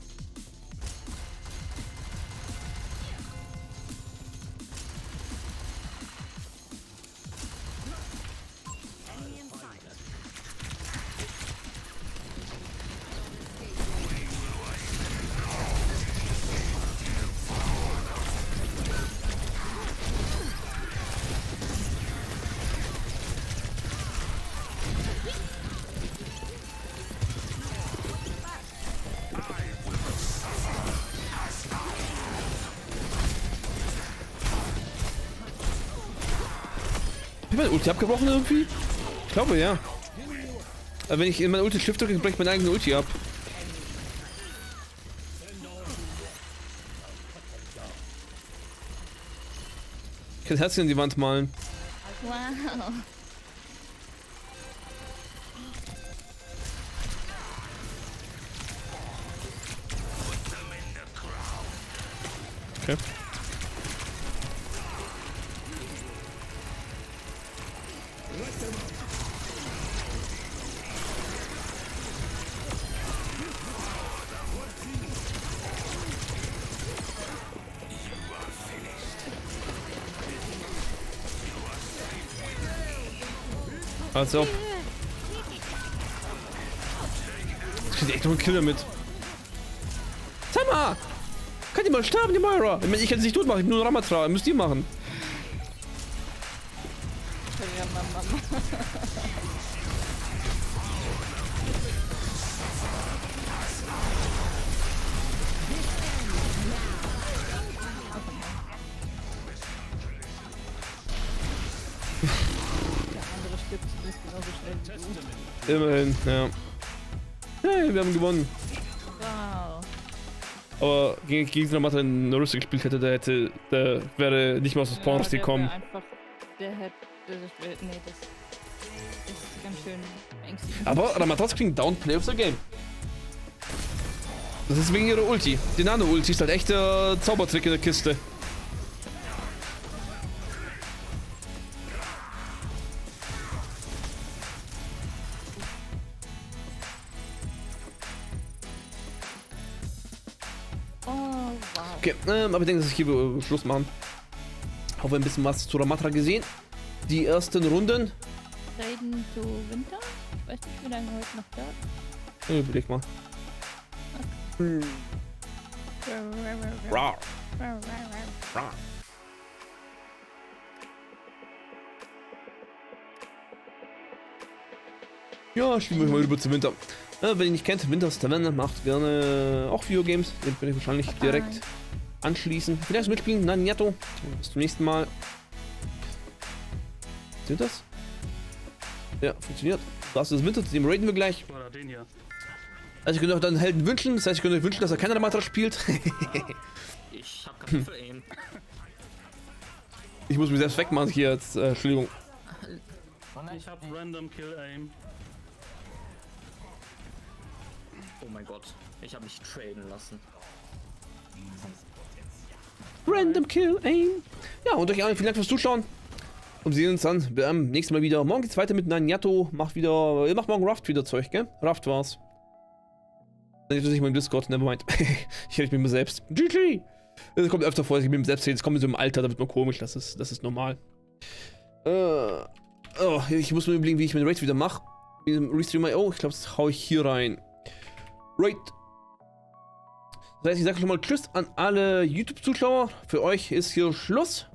Hab ich mein Ulti abgebrochen irgendwie? Ich glaube ja. Aber wenn ich in mein Ulti Shift drücke, breche ich meine eigene Ulti ab. Ich kann das Herzchen an die Wand malen. Wow. Okay. Also. Ich krieg echt noch einen Kill damit. Sag mal! Kann die mal sterben, die Moira? Ich kann es nicht tot machen, ich bin nur Ramatra, müsst ihr machen. Immerhin, ja. Hey, wir haben gewonnen. Wow. Aber gegen den Mathe in Naruto gespielt hätte, der wäre nicht mal aus dem Spawn rausgekommen. Nee, das ist ganz schön ängstlich. Aber Ramatas kriegen Downplay of the Game. Das ist wegen ihrer Ulti. Die Nano-Ulti ist halt echt der Zaubertrick in der Kiste. Oh, wow. Okay, aber ich denke, dass ich hier Schluss machen. Haben wir ein bisschen was zu Ramatra gesehen. Die ersten Runden. Reden zu Winter? Ich weiß nicht, wie lange heute noch da. Überleg mal. Rar. Rar. Ja, spielen wir mal rüber zu Winter. Wenn ihr nicht kennt, Winter Taverne macht gerne auch Videogames. Den werde ich wahrscheinlich direkt anschließen. Vielleicht mitspielen, Naniato. Bis zum nächsten Mal. Sind das? Ja, funktioniert. Das ist Winter, dem raiden wir gleich. Oder den hier. Also ich könnte euch dann einen Helden wünschen, das heißt, ich könnte euch wünschen, dass er keiner der Matra spielt. Ich hab Kartoffel-Aim. Ich muss mich selbst wegmachen hier jetzt, Entschuldigung. Ich hab Random Kill Aim. Oh mein Gott, ich hab mich traden lassen. Random Kill Aim. Ja, und euch allen vielen Dank fürs Zuschauen. Und wir sehen uns dann beim nächsten Mal wieder. Morgen geht's weiter mit Naniato. Macht morgen Raft wieder Zeug, gell? Raft war's. Dann ist das nicht mal im Discord, nevermind. Ich rede mit mir selbst. GG! Das kommt öfter vor, dass ich mit mir selbst rede. Das kommt in so im Alter, da wird man komisch. Das ist normal. Oh, ich muss mir überlegen, wie ich meinen Raid wieder mache. Restream IO, ich glaube, das hau ich hier rein. Raid. Das heißt, ich sage schon mal Tschüss an alle YouTube-Zuschauer. Für euch ist hier Schluss.